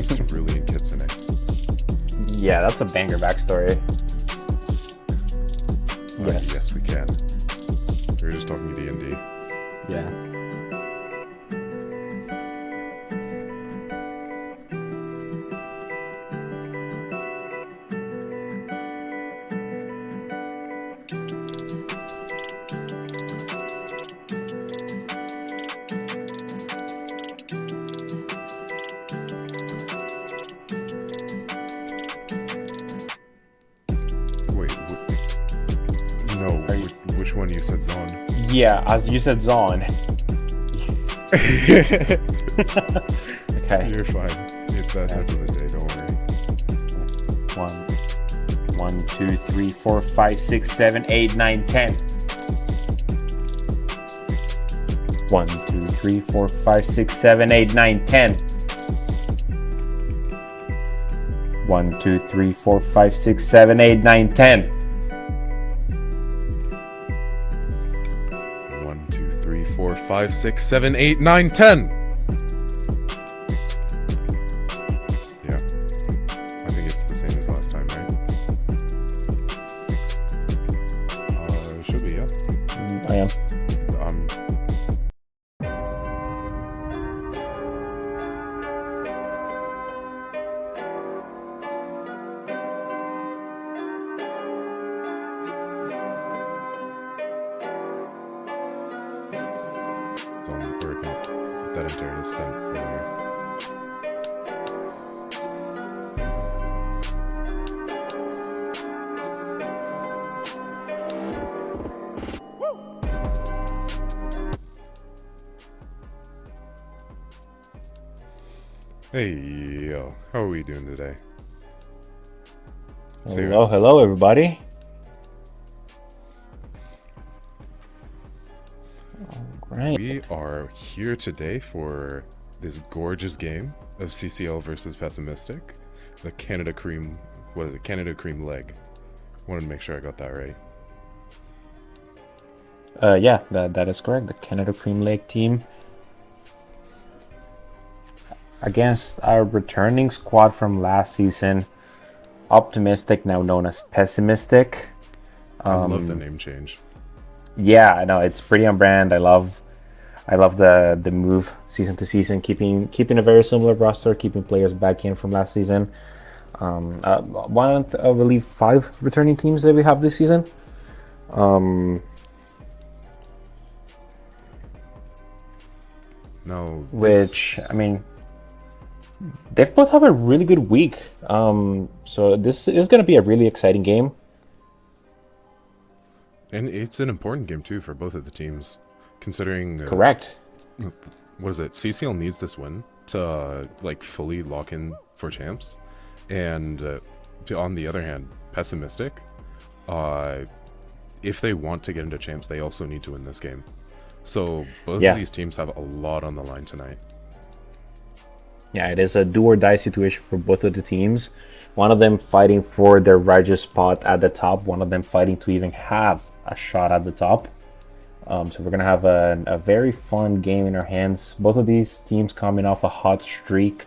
Cerulean Kitsune. Yeah, that's a banger backstory. Yes. Yes, we can. We were just talking D&D. Yeah. Wait, no, which one you said Zon? Yeah, as you said Zon. Okay. You're fine. It's that type of the day, don't worry. 1, 2, 3, 4, 5, 6, 7, 8, 9, 10. 1, 2, 3, 4, 5, 6, 7, 8, 9, 10. 1, 2, 3, 4, 5, 6, 7, 8, 9, 10. 1, 2, 3, 4, 5, 6, 7, 8, 9, 10. Yeah. I think it's the same as last time, right? Should be, yeah. I am. That entire descent earlier. Hey, yo, how are we doing today? Hello, everybody. Right. We are here today for this gorgeous game of CCL versus Pessimistic. The Canada Cream, what is it? Canada Cream Leg. Wanted to make sure I got that right. Yeah, that is correct. The Canada Cream Lake team against our returning squad from last season, Optimistic, now known as Pessimistic. I love the name change. Yeah, I know, it's pretty on brand. I love the move season to season, keeping a very similar roster, keeping players back in from last season. One of, I believe, 5 returning teams that we have this season. Which, I mean, they've both have a really good week. So this is going to be a really exciting game. And it's an important game, too, for both of the teams, considering... Correct. What is it? CCL needs this win to, fully lock in for champs. And on the other hand, Pessimistic, if they want to get into champs, they also need to win this game. So both of these teams have a lot on the line tonight. Yeah, it is a do-or-die situation for both of the teams. One of them fighting for their righteous spot at the top. One of them fighting to even have a shot at the top. So we're going to have a very fun game in our hands. Both of these teams coming off a hot streak.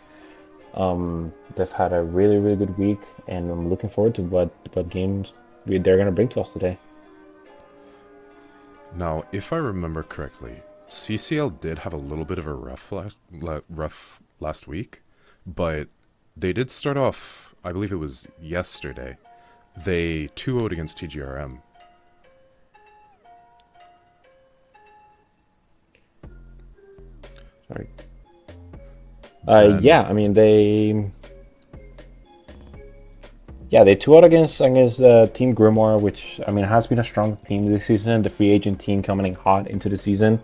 They've had a really, really good week. And I'm looking forward to what games they're going to bring to us today. Now, if I remember correctly, CCL did have a little bit of a rough last week, but they did start off, I believe it was yesterday, they 2-0'd against TGRM. Sorry. Yeah, I mean, they 2-0 against Team Grimoire, which, I mean, has been a strong team this season. The free agent team coming in hot into the season.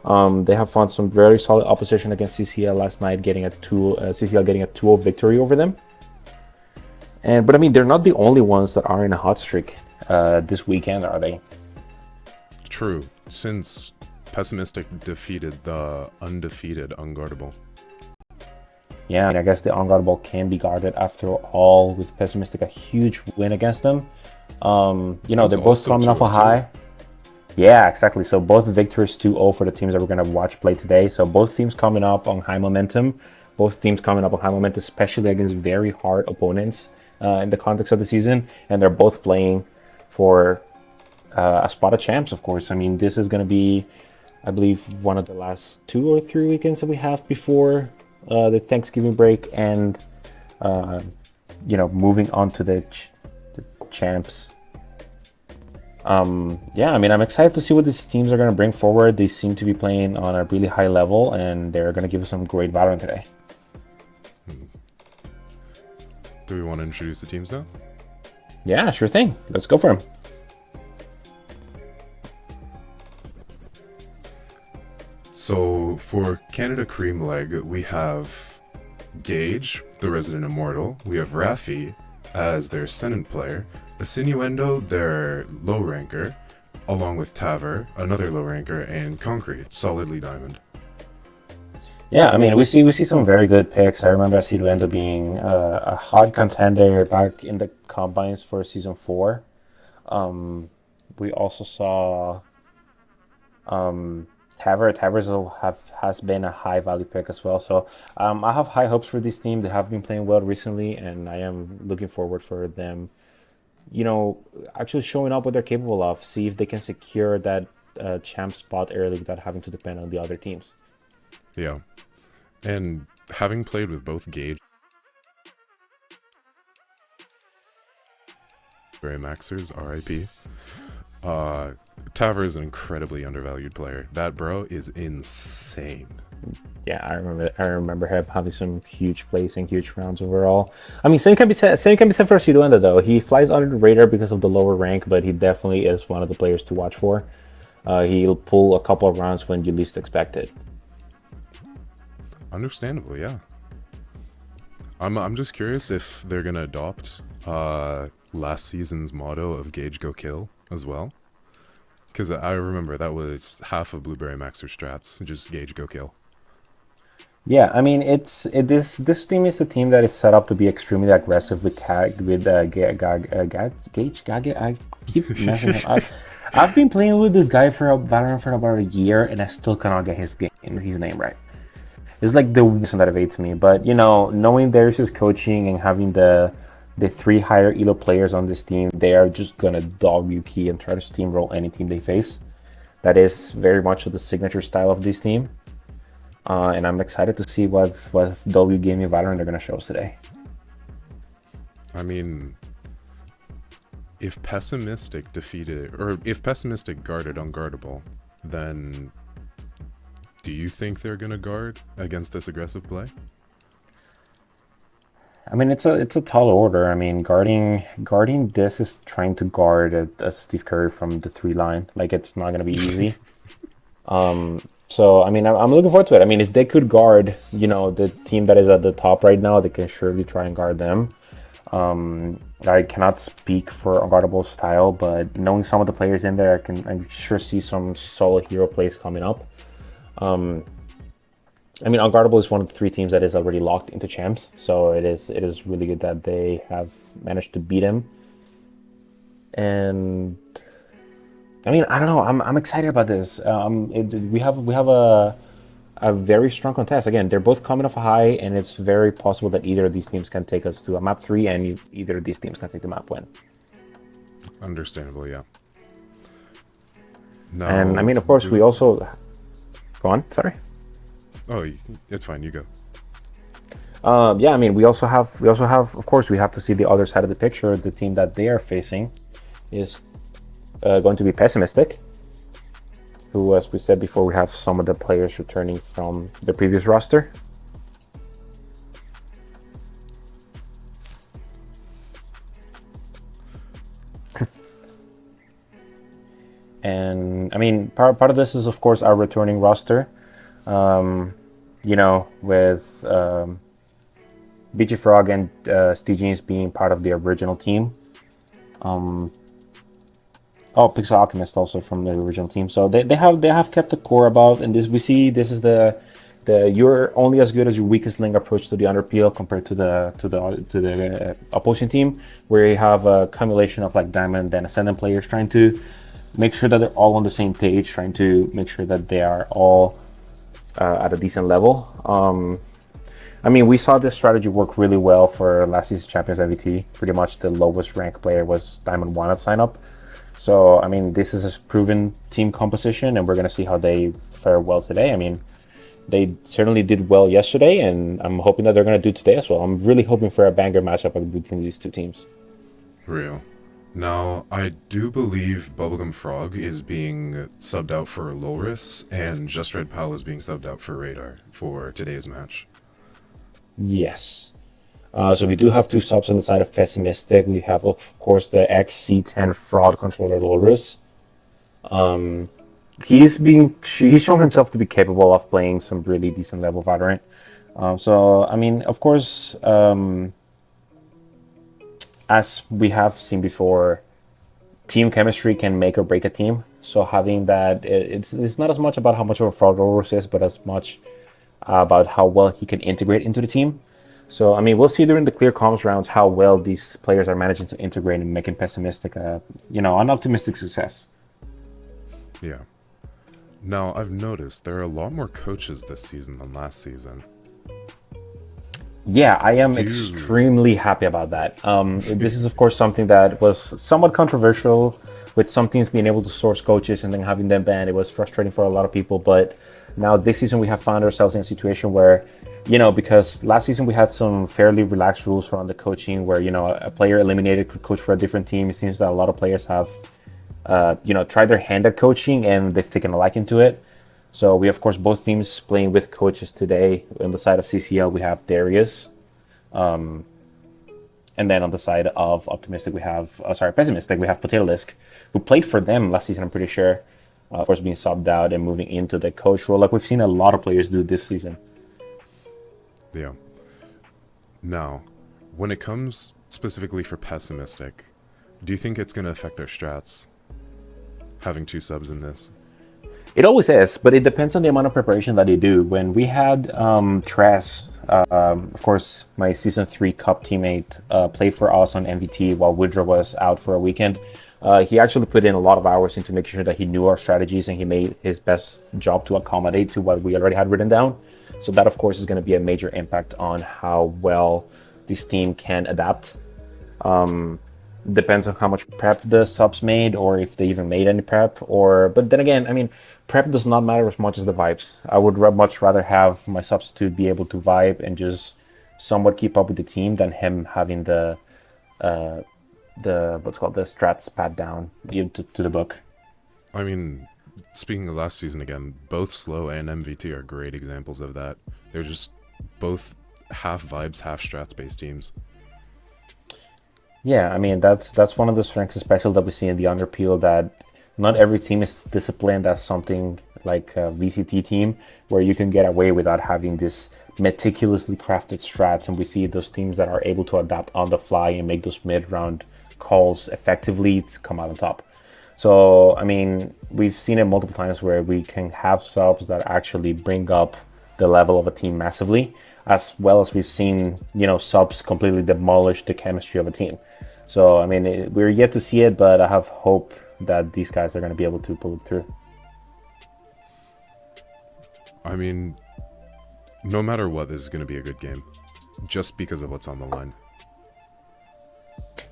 They have found some very solid opposition against CCL last night, getting CCL getting a 2-0 victory over them. But I mean, they're not the only ones that are in a hot streak this weekend, are they? True, since Pessimistic defeated the undefeated Unguardable. Yeah, and I guess the Unguardable can be guarded after all, with Pessimistic a huge win against them. They're both coming off a high. Yeah, exactly. So both victories 2-0 for the teams that we're going to watch play today. So both teams coming up on high momentum. Both teams coming up on high momentum, especially against very hard opponents in the context of the season, and they're both playing for a spot of champs. Of course, I mean this is going to be, I believe, one of the last 2 or 3 weekends that we have before the Thanksgiving break, and moving on to the champs. Yeah, I mean, I'm excited to see what these teams are going to bring forward. They seem to be playing on a really high level, and they're going to give us some great Valorant today. Do we want to introduce the teams now? Yeah, sure thing. Let's go for them. So for Canada Cream Leg, we have Gage, the Resident Immortal. We have Rafi as their Ascendant player. Sinuendo, their low ranker, along with Taver, another low ranker, and Concrete, solidly Diamond. Yeah, I mean, we see some very good picks. I remember Sinuendo being a hot contender back in the combines for season 4. We also saw Taver has been a high value pick as well. So I have high hopes for this team. They have been playing well recently, and I am looking forward for them, actually showing up what they're capable of. See if they can secure that champ spot early without having to depend on the other teams. Yeah. And having played with both Gage Barry Maxers, RIP, Taver is an incredibly undervalued player. That bro is insane. Yeah, I remember him having some huge plays and huge rounds overall. I mean, same can be said for Siduenda though. He flies under the radar because of the lower rank, but he definitely is one of the players to watch for. He'll pull a couple of rounds when you least expect it. Understandably, yeah. I'm just curious if they're gonna adopt last season's motto of Gage Go Kill as well. Because I remember that was half of Blueberry Maxer strats, just Gage Go Kill. Yeah, I mean, this team is a team that is set up to be extremely aggressive with Gage. I keep messing up. I've been playing with this guy for Valorant for about a year, and I still cannot get his name right. It's like the reason that evades me. But knowing Darius's coaching and having the 3 higher elo players on this team, they are just gonna dog key and try to steamroll any team they face. That is very much of the signature style of this team. And I'm excited to see what W Gaming Valorant are going to show us today. I mean, if Pessimistic guarded Unguardable, then do you think they're going to guard against this aggressive play? I mean, it's a tall order. I mean, guarding this is trying to guard a Steve Curry from the 3 line. Like, it's not going to be easy. So, I mean, I'm looking forward to it. I mean, if they could guard, the team that is at the top right now, they can surely try and guard them. I cannot speak for Unguardable's style, but knowing some of the players in there, I sure see some solid hero plays coming up. I mean, Unguardable is one of the 3 teams that is already locked into champs, so it is really good that they have managed to beat him. And I mean, I don't know. I'm excited about this. We have a very strong contest. Again, they're both coming off a high, and it's very possible that either of these teams can take us to a map 3, and either of these teams can take the map win. Understandable, yeah. No, and I mean, of course, we also go on. Sorry. Oh, it's fine. You go. Yeah, I mean, we also have. Of course, we have to see the other side of the picture. The team that they are facing is going to be Pessimistic, who, as we said before, we have some of the players returning from the previous roster. And I mean, part of this is, of course, our returning roster. With BG Frog and Steegenius being part of the original team. Pixel Alchemist also from the original team. So they have kept the core about, and this is the you're only as good as your weakest link approach to the Underpeel compared to the opposing team, where you have a combination of like Diamond and Ascendant players trying to make sure that they're all on the same page, trying to make sure that they are all at a decent level. I mean, we saw this strategy work really well for last season's champions MVT. Pretty much the lowest ranked player was Diamond 1 at sign up. So, I mean, this is a proven team composition, and we're going to see how they fare well today. I mean, they certainly did well yesterday, and I'm hoping that they're going to do today as well. I'm really hoping for a banger matchup between these two teams. Real. Now, I do believe Bubblegum Frog is being subbed out for Loris, and Just Red Pal is being subbed out for Radar for today's match. Yes. So we do have two subs on the side of Pessimistic. We have, of course, the XC10 fraud controller Loris. He's shown himself to be capable of playing some really decent level Valorant. So, I mean, of course, as we have seen before, team chemistry can make or break a team. So having that, it's not as much about how much of a fraud Loris is, but as much about how well he can integrate into the team. So, I mean, we'll see during the clear comms rounds how well these players are managing to integrate and making Pessimistic, an optimistic success. Yeah. Now, I've noticed there are a lot more coaches this season than last season. Yeah, I am extremely happy about that. This is, of course, something that was somewhat controversial with some teams being able to source coaches and then having them banned. It was frustrating for a lot of people, but now this season we have found ourselves in a situation where, because last season we had some fairly relaxed rules around the coaching where, a player eliminated could coach for a different team. It seems that a lot of players have, tried their hand at coaching and they've taken a liking to it. So we, of course, both teams playing with coaches today. On the side of CCL, we have Darius. And then on the side of Pessimistic, we have Potato Lisk, who played for them last season, I'm pretty sure. Of course, being subbed out and moving into the coach role, like we've seen a lot of players do this season. Yeah. Now, when it comes specifically for Pessimistic, do you think it's going to affect their strats, having two subs in this? It always is, but it depends on the amount of preparation that they do. When we had Tress, of course, my Season 3 Cup teammate, play for us on MVT while Woodrow was out for a weekend, he actually put in a lot of hours into making sure that he knew our strategies and he made his best job to accommodate to what we already had written down. So that, of course, is going to be a major impact on how well this team can adapt. Depends on how much prep the subs made or if they even made any prep. But then again, I mean, prep does not matter as much as the vibes. I would much rather have my substitute be able to vibe and just somewhat keep up with the team than him having the strats pat down to the book. I mean, speaking of last season again, both Slow and MVT are great examples of that. They're just both half vibes, half strats based teams. Yeah, I mean, that's one of the strengths, especially that we see in the Underpeel, that not every team is disciplined as something like a VCT team, where you can get away without having this meticulously crafted strats, and we see those teams that are able to adapt on the fly and make those mid-round calls effectively to come out on top. So, I mean, we've seen it multiple times where we can have subs that actually bring up the level of a team massively, as well as we've seen, subs completely demolish the chemistry of a team. So, I mean, we're yet to see it, but I have hope that these guys are going to be able to pull it through. I mean, no matter what, this is going to be a good game, just because of what's on the line.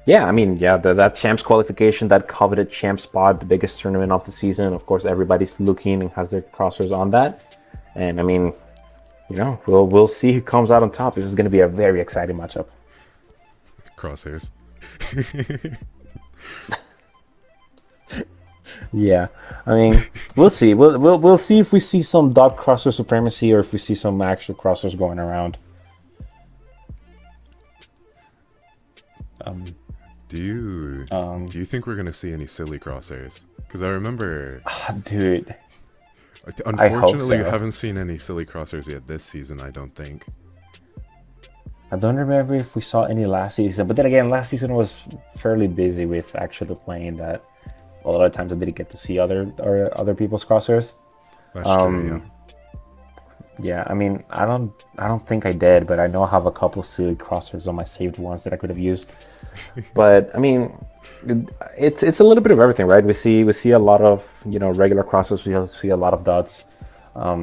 Yeah, I mean, that champs qualification, that coveted champ spot, the biggest tournament of the season. Of course, everybody's looking and has their crosshairs on that. And I mean, we'll see who comes out on top. This is going to be a very exciting matchup. Crosshairs. Yeah, I mean, we'll see. We'll see if we see some dot crosser supremacy or if we see some actual crossers going around. Do you think we're gonna see any silly crosshairs? Because I remember, dude. Unfortunately, we haven't seen any silly crosshairs yet this season. I don't think. I don't remember if we saw any last season, but then again, last season was fairly busy with actually playing that. A lot of times I didn't get to see other people's crosshairs. That's true, yeah. Yeah, I mean, I don't think I did, but I know I have a couple silly crosshairs on my saved ones that I could have used. But I mean, it's a little bit of everything, right? We see a lot of regular crosshairs. We also see a lot of dots. Are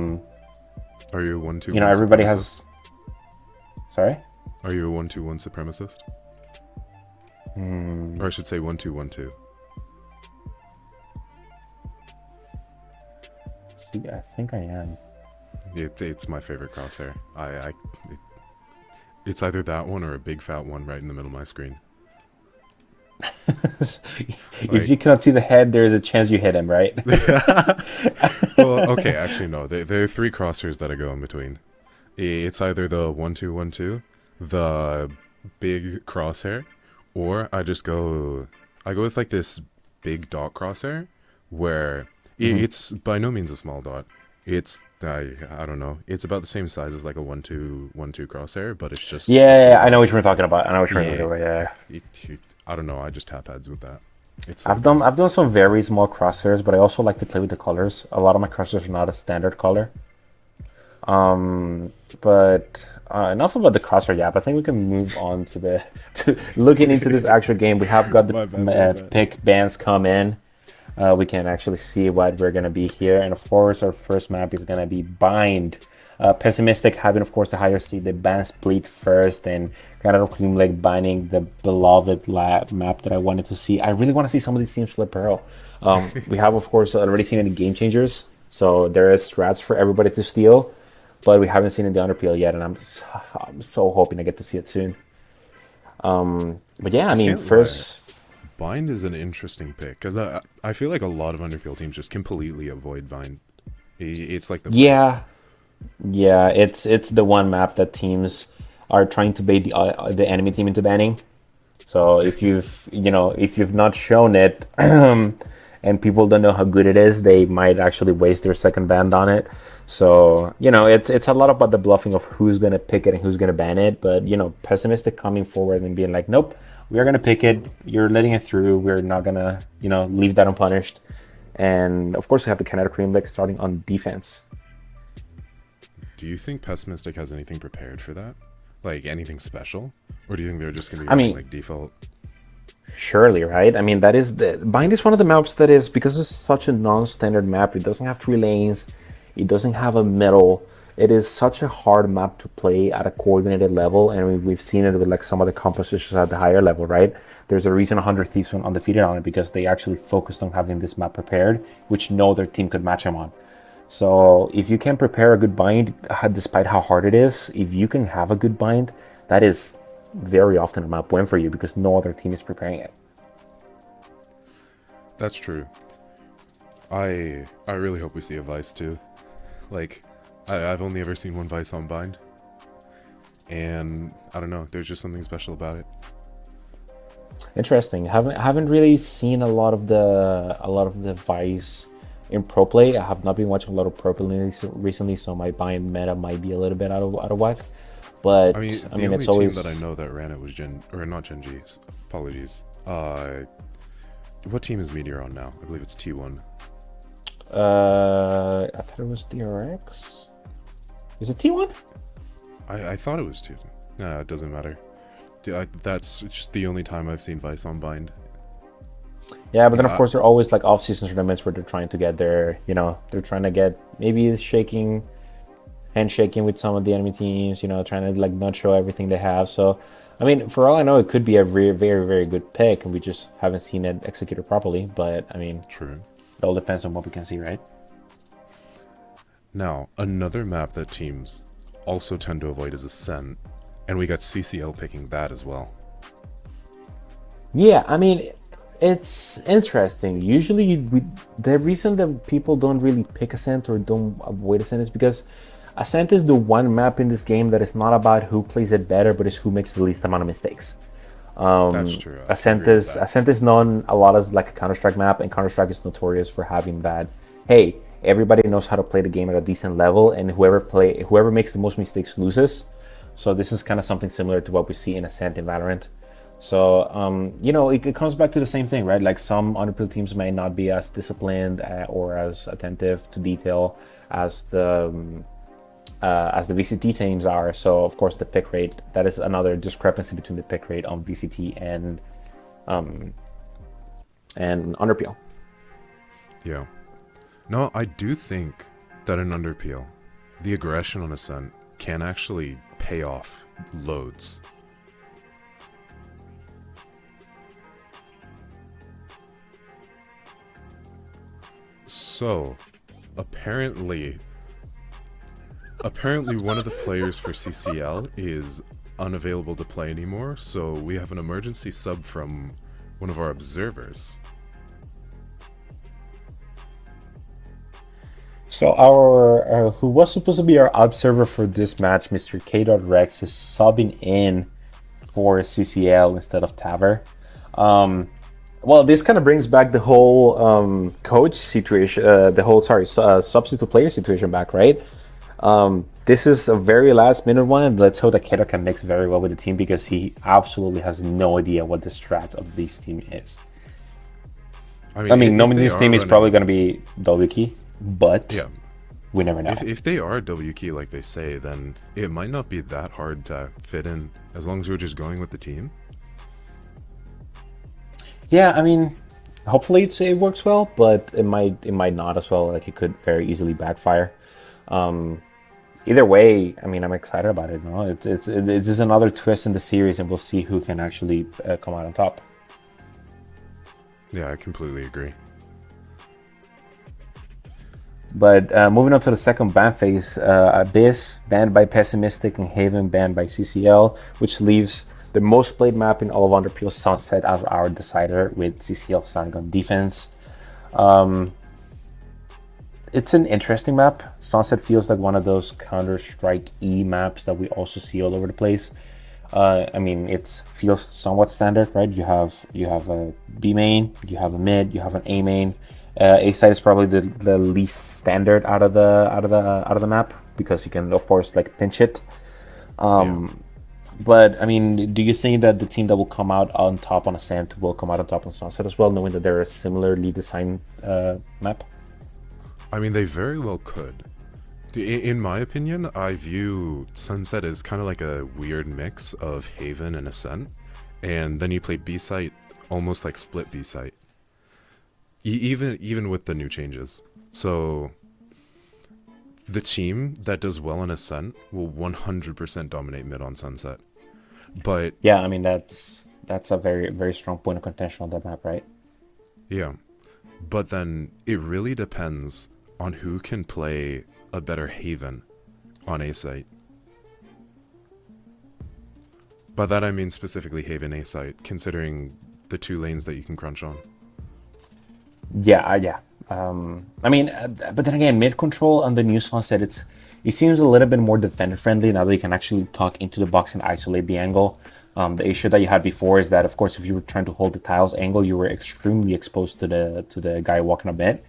you 1-2? Everybody has. Sorry. Are you a 1-2-1 supremacist? Or I should say 1-2-1-2. See, I think I am. It's my favorite crosshair. It's either that one or a big fat one right in the middle of my screen. If you cannot see the head, there's a chance you hit him, right? Well, okay, actually no. There are 3 crosshairs that I go in between. It's either the 1-2-1-2, the big crosshair, or I go with like this big dot crosshair where it's by no means a small dot. It's I don't know. It's about the same size as like a 1-2-1-2 crosshair, but it's just I know what you're talking about. Yeah. I don't know. I just tap heads with that. I've done some very small crosshairs, but I also like to play with the colors. A lot of my crosshairs are not a standard color. But enough about the crosshair yap. I think we can move on to looking into this actual game. We have got the pick bands come in. We can actually see what we're gonna be here, and of course, our first map is gonna be Bind. Pessimistic having, of course, the higher seed, the band split first, and kind of Cream Lake binding the beloved map that I wanted to see. I really want to see some of these teams flip Pearl. We have, of course, already seen it in Game Changers, so there is strats for everybody to steal, but we haven't seen it in the Underpeel yet, and I'm so hoping I get to see it soon. But yeah, I mean, first... Bind is an interesting pick, because I feel like a lot of Underpeel teams just completely avoid Bind. It's like the... Yeah, it's the one map that teams are trying to bait the enemy team into banning. So if you've not shown it and people don't know how good it is, they might actually waste their second ban on it. So it's a lot about the bluffing of who's gonna pick it and who's gonna ban it. But Pessimistic coming forward and being like, nope, we are gonna pick it. You're letting it through. We're not gonna leave that unpunished. And of course we have the Canada Cream Lake starting on defense. Do you think Pessimistic has anything prepared for that? Like anything special? Or do you think they're just going to be like default? Surely, right? I mean, Bind is one of the maps that is, because it's such a non-standard map, it doesn't have 3 lanes, it doesn't have a middle. It is such a hard map to play at a coordinated level, and we've seen it with like some of the compositions at the higher level, right? There's a reason 100 Thieves went undefeated on it, because they actually focused on having this map prepared, which no other team could match them on. So if you can prepare a good bind, despite how hard it is, if you can have a good bind, that is very often a map win for you, because no other team is preparing it. That's true. I really hope we see a Vice too. Like, I've only ever seen one Vice on bind, and I don't know, there's just something special about it. Interesting. Haven't really seen a lot of the Vice in pro play. I have not been watching a lot of pro play recently, so my bind meta might be a little bit out of whack. But I mean, it's always team that I know that ran it was not Gen G. Apologies. What team is Meteor on now? I believe it's T1. I thought it was DRX. Is it T1? I thought it was T1. Nah, it doesn't matter. That's just the only time I've seen Vice on bind. Yeah, but then of course there are always like off-season tournaments where they're trying to get they're trying to get maybe handshaking with some of the enemy teams, trying to like not show everything they have. So, I mean, for all I know, it could be a very, very, very good pick, and we just haven't seen it executed properly. But I mean, true. It all depends on what we can see, right? Now, another map that teams also tend to avoid is Ascent, and we got CCL picking that as well. Yeah, I mean, it's interesting. Usually, the reason that people don't really pick Ascent or don't avoid Ascent is because Ascent is the one map in this game that is not about who plays it better, but is who makes the least amount of mistakes. That's true. Ascent is known a lot as like a Counter-Strike map, and Counter-Strike is notorious for having that. Hey, everybody knows how to play the game at a decent level, and whoever makes the most mistakes loses. So this is kind of something similar to what we see in Ascent in Valorant. So, it comes back to the same thing, right? Like some Underpeel teams may not be as disciplined or as attentive to detail as the VCT teams are. So, of course, the pick rate, that is another discrepancy between the pick rate on VCT and Underpeel. Yeah. No, I do think that in Underpeel, the aggression on Ascent can actually pay off loads. So, apparently one of the players for CCL is unavailable to play anymore, so we have an emergency sub from one of our observers. So our who was supposed to be our observer for this match, Mr. K. Rex, is subbing in for CCL instead of Taver. Well, this kind of brings back the whole coach situation, the whole substitute player situation back, right? This is a very last minute one, and let's hope that Keto can mix very well with the team because he absolutely has no idea what the strats of this team is. I mean knowing this team is probably going to be W key, but yeah, we never know. If they are W key like they say, then it might not be that hard to fit in as long as we're just going with the team. Yeah, I mean, hopefully it works well, but it might not as well. Like it could very easily backfire. Either way, I mean, I'm excited about it. No, it's just another twist in the series, and we'll see who can actually come out on top. Yeah, I completely agree. But moving on to the second ban phase, Abyss banned by Pessimistic and Haven banned by CCL, which leaves the most played map in all of Underpeel, Sunset, as our decider, with CCL starting on defense. It's an interesting map. Sunset feels like one of those Counter-Strike E maps that we also see all over the place. I mean, it feels somewhat standard, right? You have a B main, you have a mid, you have an A main. A side is probably the least standard out of the map because you can of course like pinch it. But I mean, do you think that the team that will come out on top on Ascent will come out on top on Sunset as well, knowing that they're a similarly designed map? I mean, they very well could. In my opinion, I view Sunset as kind of like a weird mix of Haven and Ascent, and then you play B-Site almost like split B-Site. Even with the new changes. So the team that does well in Ascent will 100% dominate mid on Sunset. But yeah, I mean that's a very, very strong point of contention on that map, right? Yeah. But then it really depends on who can play a better Haven on A site. By that I mean specifically Haven A site, considering the two lanes that you can crunch on. Yeah. I mean, but then again, mid control on the new Sunset, it seems a little bit more defender friendly now that you can actually tuck into the box and isolate the angle. The issue that you had before is that, of course, if you were trying to hold the tiles angle, you were extremely exposed to the guy walking a bit,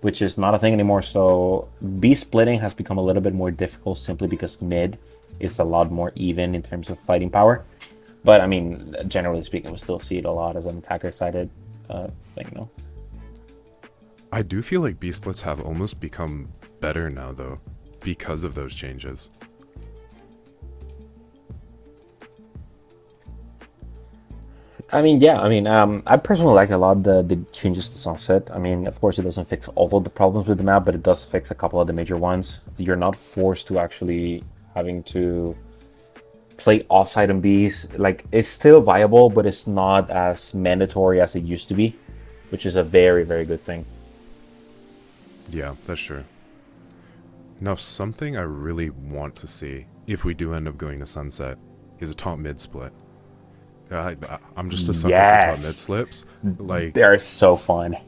which is not a thing anymore. So B splitting has become a little bit more difficult simply because mid is a lot more even in terms of fighting power. But I mean, generally speaking, we still see it a lot as an attacker-sided thing, no? I do feel like B splits have almost become better now, though, because of those changes. I mean, yeah. I mean, I personally like a lot of the changes to Sunset. I mean, of course, it doesn't fix all of the problems with the map, but it does fix a couple of the major ones. You're not forced to actually having to play offside on Bs. Like, it's still viable, but it's not as mandatory as it used to be, which is a very, very good thing. Yeah, that's true. Now, something I really want to see, if we do end up going to Sunset, is a top mid split. I'm just a sucker for top mid slips. Like, they're so fun.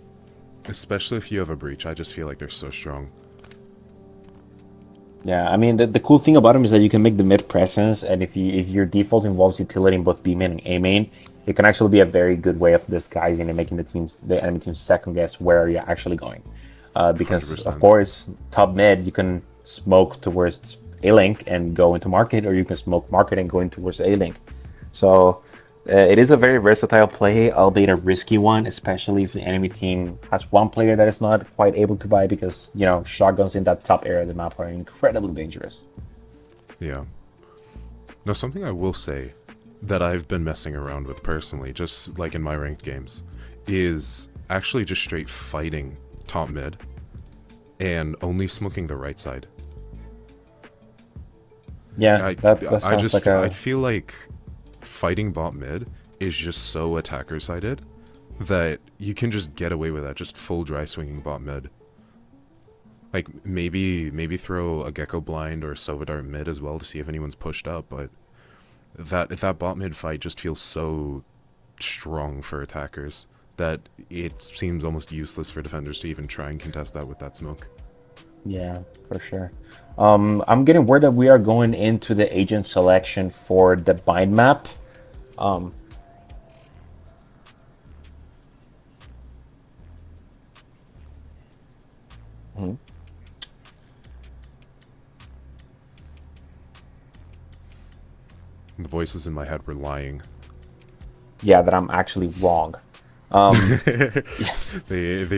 Especially if you have a breach. I just feel like they're so strong. Yeah, I mean, the cool thing about them is that you can make the mid presence, and if your default involves utility in both B main and A main, it can actually be a very good way of disguising and making the enemy team second guess where you're actually going. Because 100%. Of course, top mid, you can smoke towards A-Link and go into market, or you can smoke market and go in towards A-Link. So it is a very versatile play, albeit a risky one, especially if the enemy team has one player that is not quite able to buy, because, you know, shotguns in that top area of the map are incredibly dangerous. Yeah. Now, something I will say that I've been messing around with personally, just like in my ranked games, is actually just straight fighting top mid and only smoking the right side. Yeah, I that I sounds like just I a feel like fighting bot mid is just so attacker sided that you can just get away with that, just full dry swinging bot mid. Like maybe throw a Gecko blind or Sovadar mid as well to see if anyone's pushed up, but that bot mid fight just feels so strong for attackers that it seems almost useless for defenders to even try and contest that with that smoke. Yeah, for sure. I'm getting word that we are going into the agent selection for the bind map. Um, mhm. The voices in my head were lying. Yeah, that I'm actually wrong. They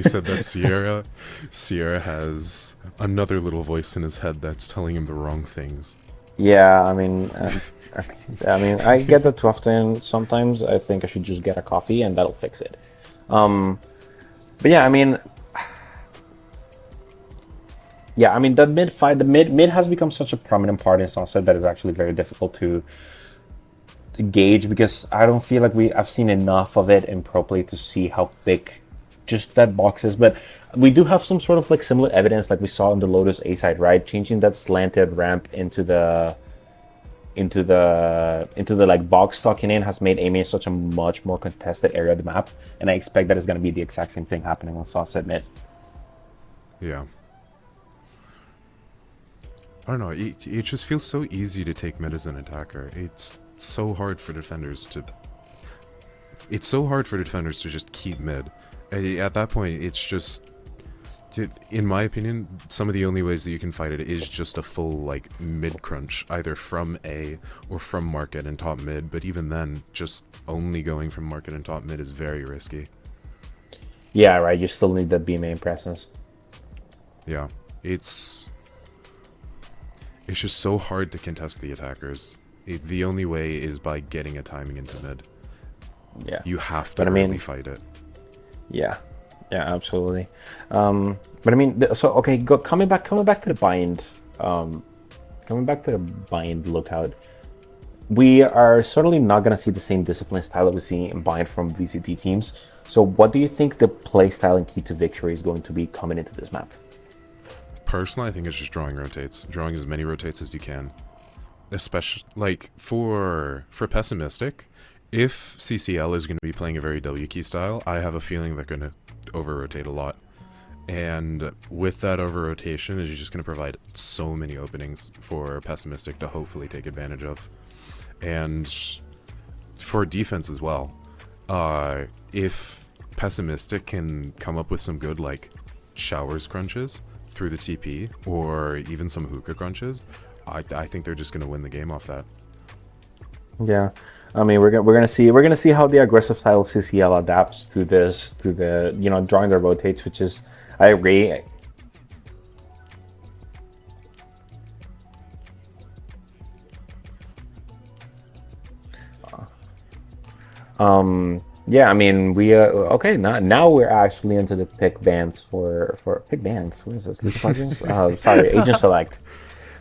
said that Sierra has another little voice in his head that's telling him the wrong things. Yeah, I mean, I get that too often. Sometimes I think I should just get a coffee and that'll fix it. But yeah, I mean the mid fight, the mid has become such a prominent part in Sunset that it's actually very difficult to gauge because I don't feel like I've seen enough of it in pro play to see how big just that box is. But we do have some sort of like similar evidence, like we saw in the Lotus A side, right? Changing that slanted ramp into the like box stocking in has made aiming such a much more contested area of the map, and I expect that is going to be the exact same thing happening on Sunset mid. Yeah. I don't know. It just feels so easy to take mid as an attacker. It's so hard for defenders to. It's so hard for defenders to just keep mid. At that point, it's just. In my opinion, some of the only ways that you can fight it is just a full like mid crunch, either from A or from market and top mid. But even then, just only going from market and top mid is very risky. Yeah, right. You still need the B main presence. Yeah, it's just so hard to contest the attackers. The only way is by getting a timing into mid. Yeah, You have to but really fight it. Yeah, yeah, absolutely. But I mean, so okay, coming back to the bind, coming back to the bind lookout. We are certainly not going to see the same discipline style that we see in bind from VCT teams. So, what do you think the play style and key to victory is going to be coming into this map? Personally, I think it's just drawing rotates. Drawing as many rotates as you can. Especially, like, for Pessimistic, if CCL is going to be playing a very W key style, I have a feeling they're going to over-rotate a lot. And with that over-rotation, is just going to provide so many openings for Pessimistic to hopefully take advantage of. And for defense as well, if Pessimistic can come up with some good, like, showers crunches through the TP, or even some hookah crunches, I think they're just going to win the game off that. Yeah, I mean we're gonna see how the aggressive style of CCL adapts to this, to the drawing the rotates, which is, I agree. Yeah, I mean we okay, now we're actually into the pick bands for pick bands. What is this? League of Legends? Sorry, Agent Select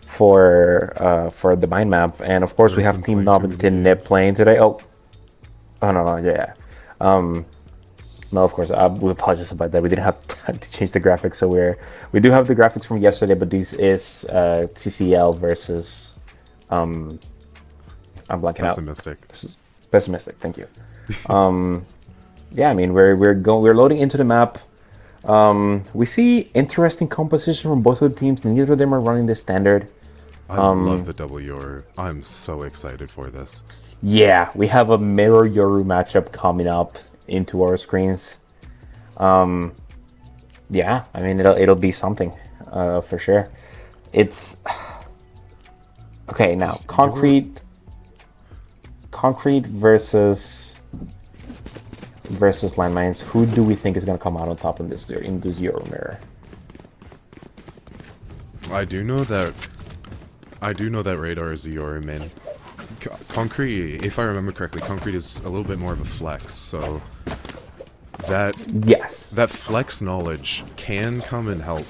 for the mind map, and of course we have Team Nob and Team Nip playing today. Oh no, yeah. No, of course, we apologize about that. We didn't have time to change the graphics, so we do have the graphics from yesterday, but this is CCL versus I'm blanking Pessimistic. out. Pessimistic. Thank you. Yeah, I mean we're loading into the map. We see interesting composition from both of the teams. Neither of them are running the standard. I love the double Yoru. I'm so excited for this. Yeah, we have a mirror Yoru matchup coming up into our screens. Yeah, I mean it'll be something for sure. It's okay now. Concrete versus landmines. Who do we think is going to come out on top in this Euro mirror? I do know that Radar is a Yoru main. Concrete, if I remember correctly, Concrete is a little bit more of a flex, so that flex knowledge can come and help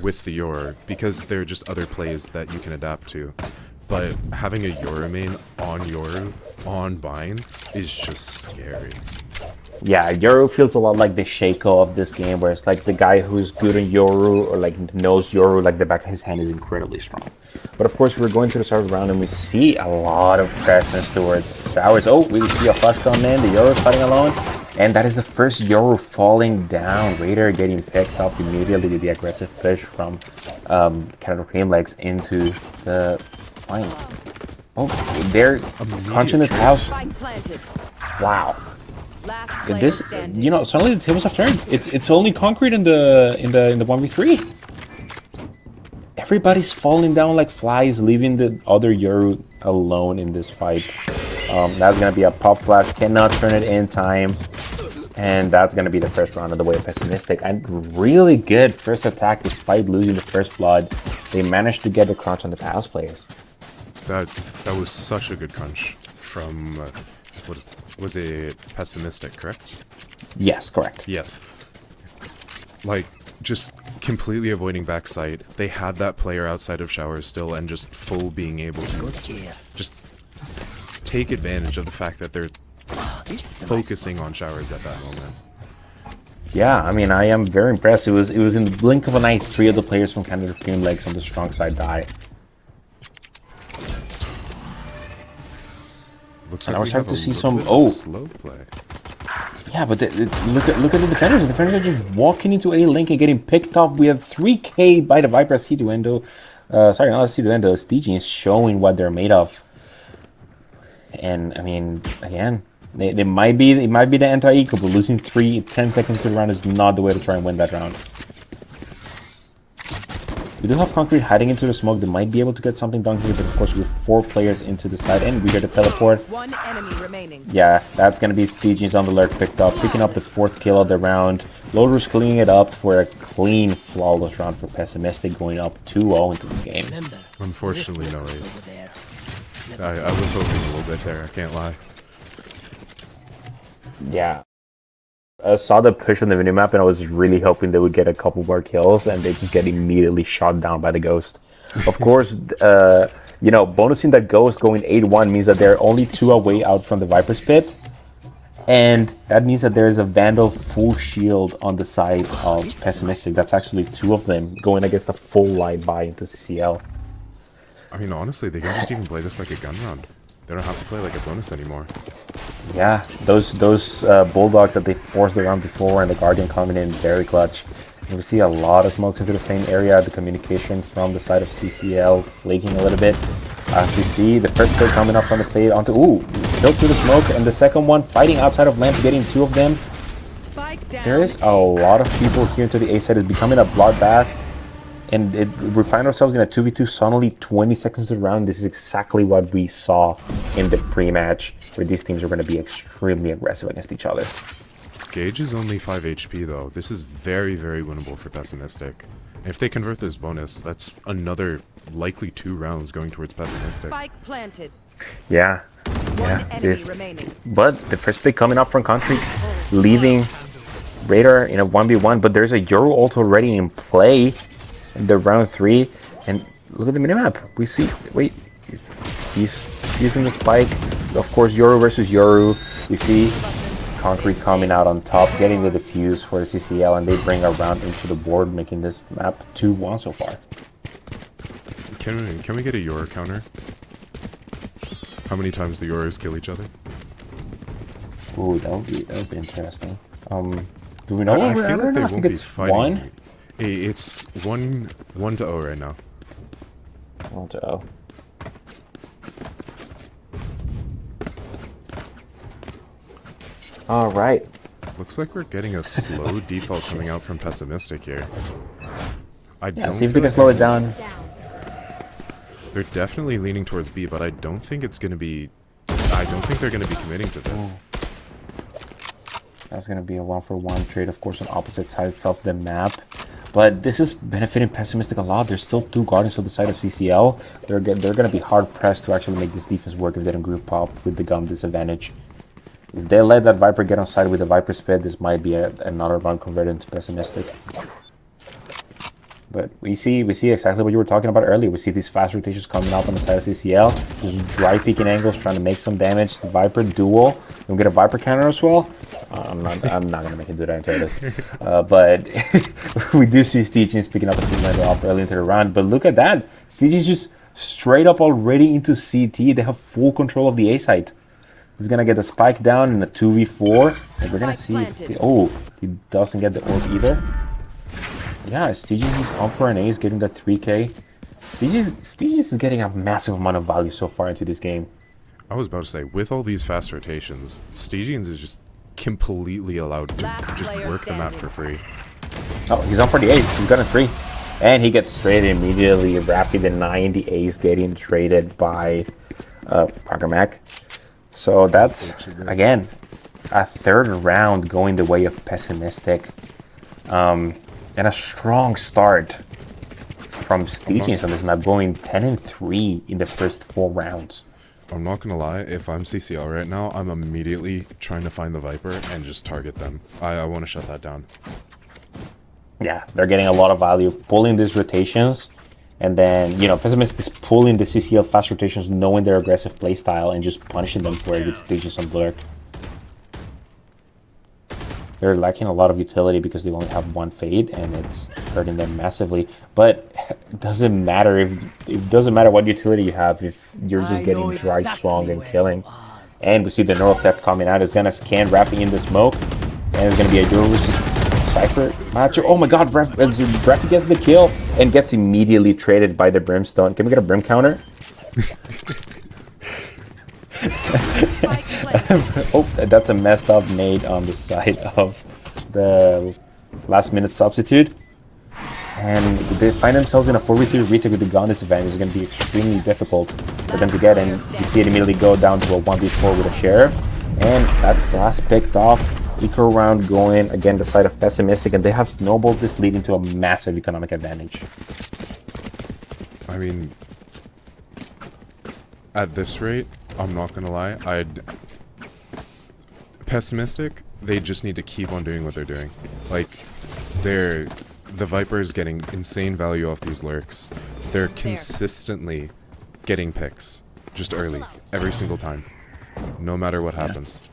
with the Yoru, because there are just other plays that you can adapt to. but having a Yoru main on Yoru, on Bind, is just scary. Yeah, Yoru feels a lot like the Shaco of this game, where it's like the guy who's good in Yoru or like knows Yoru like the back of his hand is incredibly strong. But of course, we're going to the start of the round and we see a lot of presence towards Showers. Oh, we see a flash come in, the Yoru fighting alone. And that is the first Yoru falling down. Raider getting picked up immediately with the aggressive push from Canada Cream Legs into the line. Oh, they're crunching the house. Wow. This, you know, suddenly the tables have turned. It's only concrete in the 1v3. Everybody's falling down like flies, leaving the other Yoru alone in this fight. That's gonna be a pop flash, cannot turn it in time. And that's going to be the first round of the way of Pessimistic. And really good first attack despite losing the first blood. They managed to get the crunch on the Pals players. That was such a good crunch from, was it Pessimistic, correct? Yes, correct. Yes. Like, just completely avoiding backside. They had that player outside of Showers still and just full being able to just take advantage of the fact that they're focusing on Showers at that moment. Yeah, I mean, I am very impressed. It was in the blink of an eye, 3 of the players from Canada Cream Legs on the strong side die. Looks And like I was starting to see some slow play. Yeah, but look at the defenders. The defenders are just walking into A link and getting picked off. We have 3K by the Viper C2Endo. Sorry, not C2Endo. Stygien is showing what they're made of. And I mean, again, it might be the anti-eco, but losing 10 seconds to the round is not the way to try and win that round. We do have Concrete hiding into the smoke. They might be able to get something done here, but of course with 4 players into the side, and we get the teleport. One enemy remaining. Yeah, that's gonna be Stygien's on the lurk picking up the 4th kill of the round. Loader's cleaning it up for a clean, flawless round for Pessimistic, going up 2-0 into this game. Unfortunately, no ace. I was hoping a little bit there, I can't lie. Yeah. I saw the push on the minimap and I was really hoping they would get a couple more kills, and they just get immediately shot down by the Ghost. Of course, you know, bonusing that Ghost going 8-1 means that they're only 2 away out from the Viper's Pit. And that means that there is a Vandal full shield on the side of Pessimistic. That's actually 2 of them going against a full light buy into CCL. I mean, honestly, they can just even play this like a gun round. They don't have to play like a bonus anymore. Yeah, those Bulldogs that they forced around before and the Guardian coming in very clutch. And we see a lot of smokes into the same area. The communication from the side of CCL flaking a little bit. As we see the first play coming up from the fade onto, killed through the smoke, and the second one fighting outside of lamps, getting 2 of them. There is a lot of people here into the A side. It's becoming a bloodbath. And we find ourselves in a 2v2 suddenly 20 seconds to the round. This is exactly what we saw in the pre-match, where these teams are going to be extremely aggressive against each other. Gage is only 5 HP though. This is very, very winnable for Pessimistic. And if they convert this bonus, that's another likely 2 rounds going towards Pessimistic. Spike planted. Yeah. One enemy remaining. But the first pick coming up from Country, leaving Radar in a 1v1, but there's a Euro ult already in play. The round 3, and look at the minimap. We see, wait, he's using the spike. Of course, Yoru versus Yoru. We see Concrete coming out on top, getting the defuse for the CCL, and they bring a round into the board, making this map 2-1 so far. Can we get a Yoru counter? How many times do Yorus kill each other? Ooh, that would be interesting. Do we know I what we're feel at like right they now? I won't think be it's fighting. 1. It's 1-0 right now. 1-0. All right. Looks like we're getting a slow default coming out from Pessimistic here. Yeah, see if they can slow it down. They're definitely leaning towards B, but I don't think it's going to be... I don't think they're going to be committing to this. That's going to be a 1-for-1 trade, of course, on opposite sides of the map. But this is benefiting Pessimistic a lot. There's still 2 Guardians on the side of CCL. They're going to be hard-pressed to actually make this defense work if they don't group up with the gun disadvantage. If they let that Viper get on side with the Viper Spit, this might be another round converted into Pessimistic. But we see exactly what you were talking about earlier. We see these fast rotations coming up on the side of CCL, just dry peeking angles, trying to make some damage. The Viper duel. We get a Viper counter as well. I'm not gonna make him do that into this. But we do see Stygians picking up a single off early into the round. But look at that, Stygians just straight up already into CT. They have full control of the A site. He's gonna get the spike down in a 2v4, and we're gonna see if he doesn't get the orb either. Yeah, Stygians is on for an ace, getting that 3k. Stygians is getting a massive amount of value so far into this game. I was about to say, with all these fast rotations, Stygians is just completely allowed to just work the map for free. Oh, he's on for the ace. He's got a 3. And he gets traded immediately. Rafi denying the ace, getting traded by Parker Mac. So that's, again, a third round going the way of Pessimistic. And a strong start from Stygians on this map, going 10-3 in the first 4 rounds. I'm not gonna lie, if I'm CCL right now, I'm immediately trying to find the Viper and just target them. I want to shut that down. Yeah, they're getting a lot of value, pulling these rotations, and then, you know, Pessimistic is pulling the CCL fast rotations, knowing their aggressive playstyle, and just punishing them for it with Stygians on Blurk. They're lacking a lot of utility because they only have 1 fade, and it's hurting them massively. But it doesn't matter it doesn't matter what utility you have if you're just getting dry strong and killing. And we see the neural theft coming out. It's gonna scan Rafi in the smoke, and it's gonna be a duel versus Cypher match. Oh my God, Rafi gets the kill and gets immediately traded by the Brimstone. Can we get a Brim counter? Oh, that's a messed up nade on the side of the last minute substitute. And they find themselves in a 4v3 retake with the gun disadvantage. It's going to be extremely difficult for them to get, and you see it immediately go down to a 1v4 with a Sheriff. And that's the last picked off. Eco round going, again, the side of Pessimistic, and they have snowballed this lead into a massive economic advantage. I mean, at this rate, I'm not gonna lie, Pessimistic, they just need to keep on doing what they're doing. Like, the Viper is getting insane value off these lurks. They're consistently getting picks, just early, every single time, no matter what happens.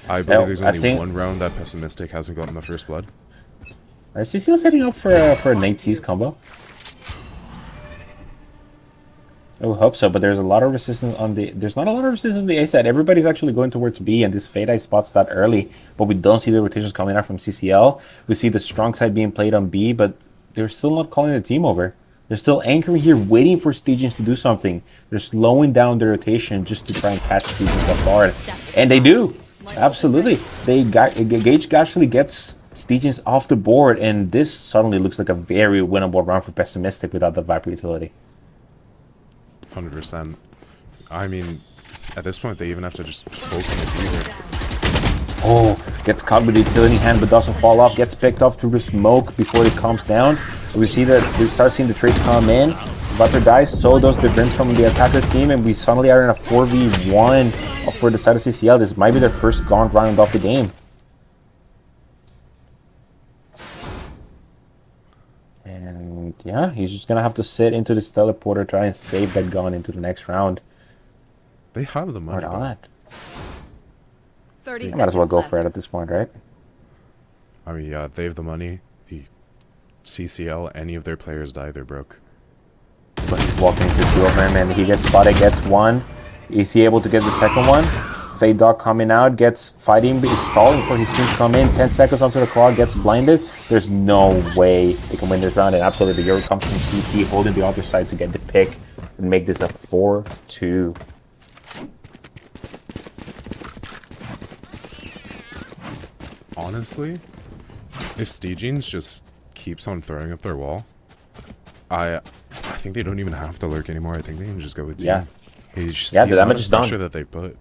I believe there's only 1 round that Pessimistic hasn't gotten the first blood. Are CCL setting up for a Night Seas combo? I would hope so, but there's a lot of resistance on the... There's not a lot of resistance on the A side. Everybody's actually going towards B, and this Fade Eye spots that early, but we don't see the rotations coming out from CCL. We see the strong side being played on B, but they're still not calling the team over. They're still anchoring here, waiting for Stygians to do something. They're slowing down their rotation just to try and catch Stygians off guard. And they do! Absolutely. Gage actually gets Stygians off the board, and this suddenly looks like a very winnable round for Pessimistic without the Viper utility. 100%. I mean, at this point, they even have to just focus on the beaver. Oh, gets caught with the utility hand, but doesn't fall off. Gets picked off through the smoke before it comes down. We see that we start seeing the trades come in. Viper dies, so does the Brims from the attacker team, and we suddenly are in a 4v1 for the side of CCL. This might be their first gaunt round of the game. And yeah, he's just gonna have to sit into this teleporter, try and save that gun into the next round. They have the money. Or not. 30 I might as well go left. for it at this point, right? I mean, yeah, they have the money. The CCL, any of their players die, they're broke. But he's walking into 2 of them, and he gets spotted, gets 1. Is he able to get the second one? Fade Dog coming out, gets fighting, is stalling for his team to come in. 10 seconds onto the clock, gets blinded. There's no way they can win this round, and absolutely the Euro comes from CT, holding the other side to get the pick and make this a 4-2. Honestly, if Stygians just keeps on throwing up their wall, I think they don't even have to lurk anymore. I think they can just go with team. Yeah. Just Yeah, the damage is done. pressure that they put.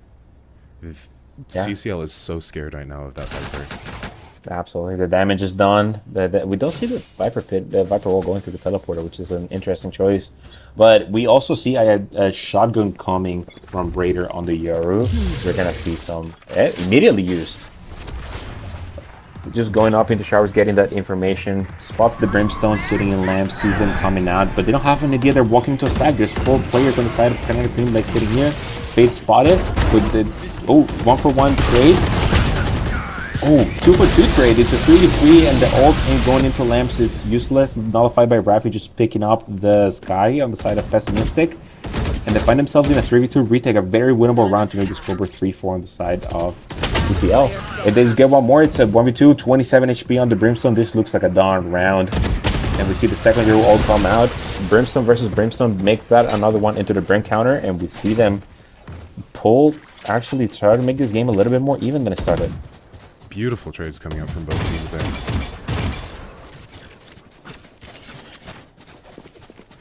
CCL is so scared right now of that Viper. Absolutely, the damage is done. We don't see the Viper pit, the Viper wall going through the teleporter, which is an interesting choice. But we also see a shotgun coming from Raider on the Yoru. We're gonna see some immediately used. Just going up into showers, getting that information. Spots the Brimstone sitting in lamps, sees them coming out, but they don't have an idea they're walking into a stack. There's 4 players on the side of Canada Cream, like sitting here. Fade spotted with the 1-for-1 trade. Oh, 2-for-2 trade. It's a 3-3, and the ult ain't going into lamps. It's useless. Nullified by Rafi, just picking up the Sky on the side of Pessimistic. And they find themselves in a 3v2 retake, a very winnable round to make the scoreboard 3-4 on the side of CCL. If they just get one more, it's a 1v2, 27 HP on the Brimstone. This looks like a darn round. And we see the second hero all come out. Brimstone versus Brimstone, make that another one into the Brim counter, and we see them actually try to make this game a little bit more even than it started. Beautiful trades coming out from both teams there.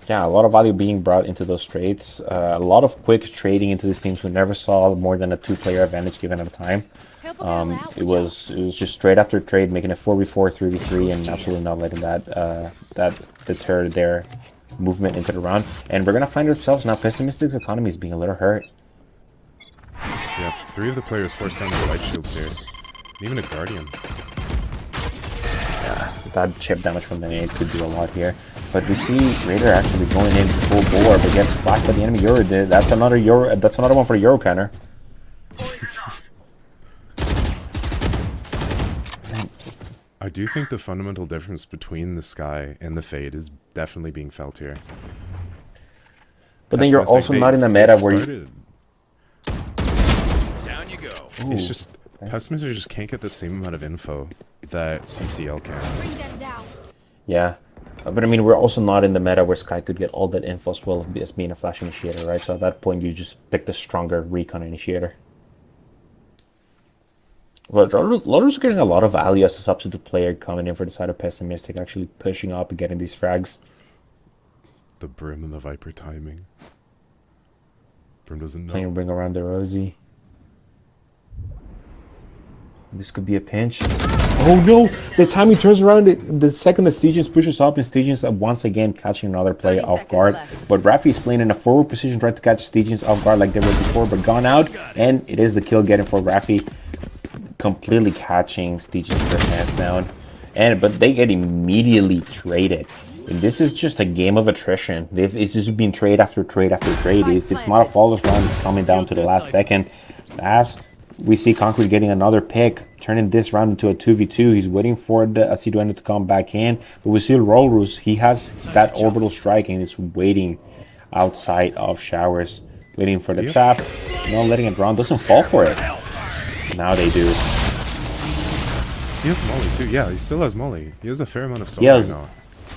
Yeah, a lot of value being brought into those trades. A lot of quick trading into these teams. We never saw more than a 2-player advantage given at a time. It was just straight after trade, making a 4v4, 3v3, and absolutely not letting that deter their movement into the round. And we're gonna find ourselves now. Pessimistic's economy is being a little hurt. Yeah, 3 of the players forced down the light shields here. Even a Guardian. Yeah, that chip damage from the nade could do a lot here. But we see Raider actually going in full bore, but gets flacked by the enemy Euro. That's another Euro. That's another one for the Euro counter. I do think the fundamental difference between the Sky and the Fade is definitely being felt here. But then you're also not in the meta where you... Down you go. It's just... Pessimistic just can't get the same amount of info that CCL can. Yeah. But I mean, we're also not in the meta where Sky could get all that info as well as being a flash initiator, right? So at that point, you just pick the stronger recon initiator. Well, Loaders are getting a lot of value as a substitute player coming in for the side of Pessimistic, actually pushing up and getting these frags. The Brim and the Viper timing. Brim doesn't know. Playing Bring Around the Rosie. This could be a pinch. Oh no! The time he turns around, the second that Stygians pushes up, and Stygians once again catching another player off guard. Left. But Rafi is playing in a forward position, trying to catch Stygians off guard like they were before, but gone out. And it is the kill getting for Rafi, completely catching Stygians with their hands down. But they get immediately traded. And this is just a game of attrition. It's just been trade after trade after trade. If it's not a flawless round, it's coming down to the last second. As we see Concrete getting another pick, turning this round into a 2v2. He's waiting for the Aciduendo to come back in. But we see Rolrus, he has that orbital strike and is waiting outside of showers. Waiting for the trap, not letting it run. Doesn't fall for it. Now they do. He has Molly too. Yeah, he still has Molly. He has a fair amount of soul right now.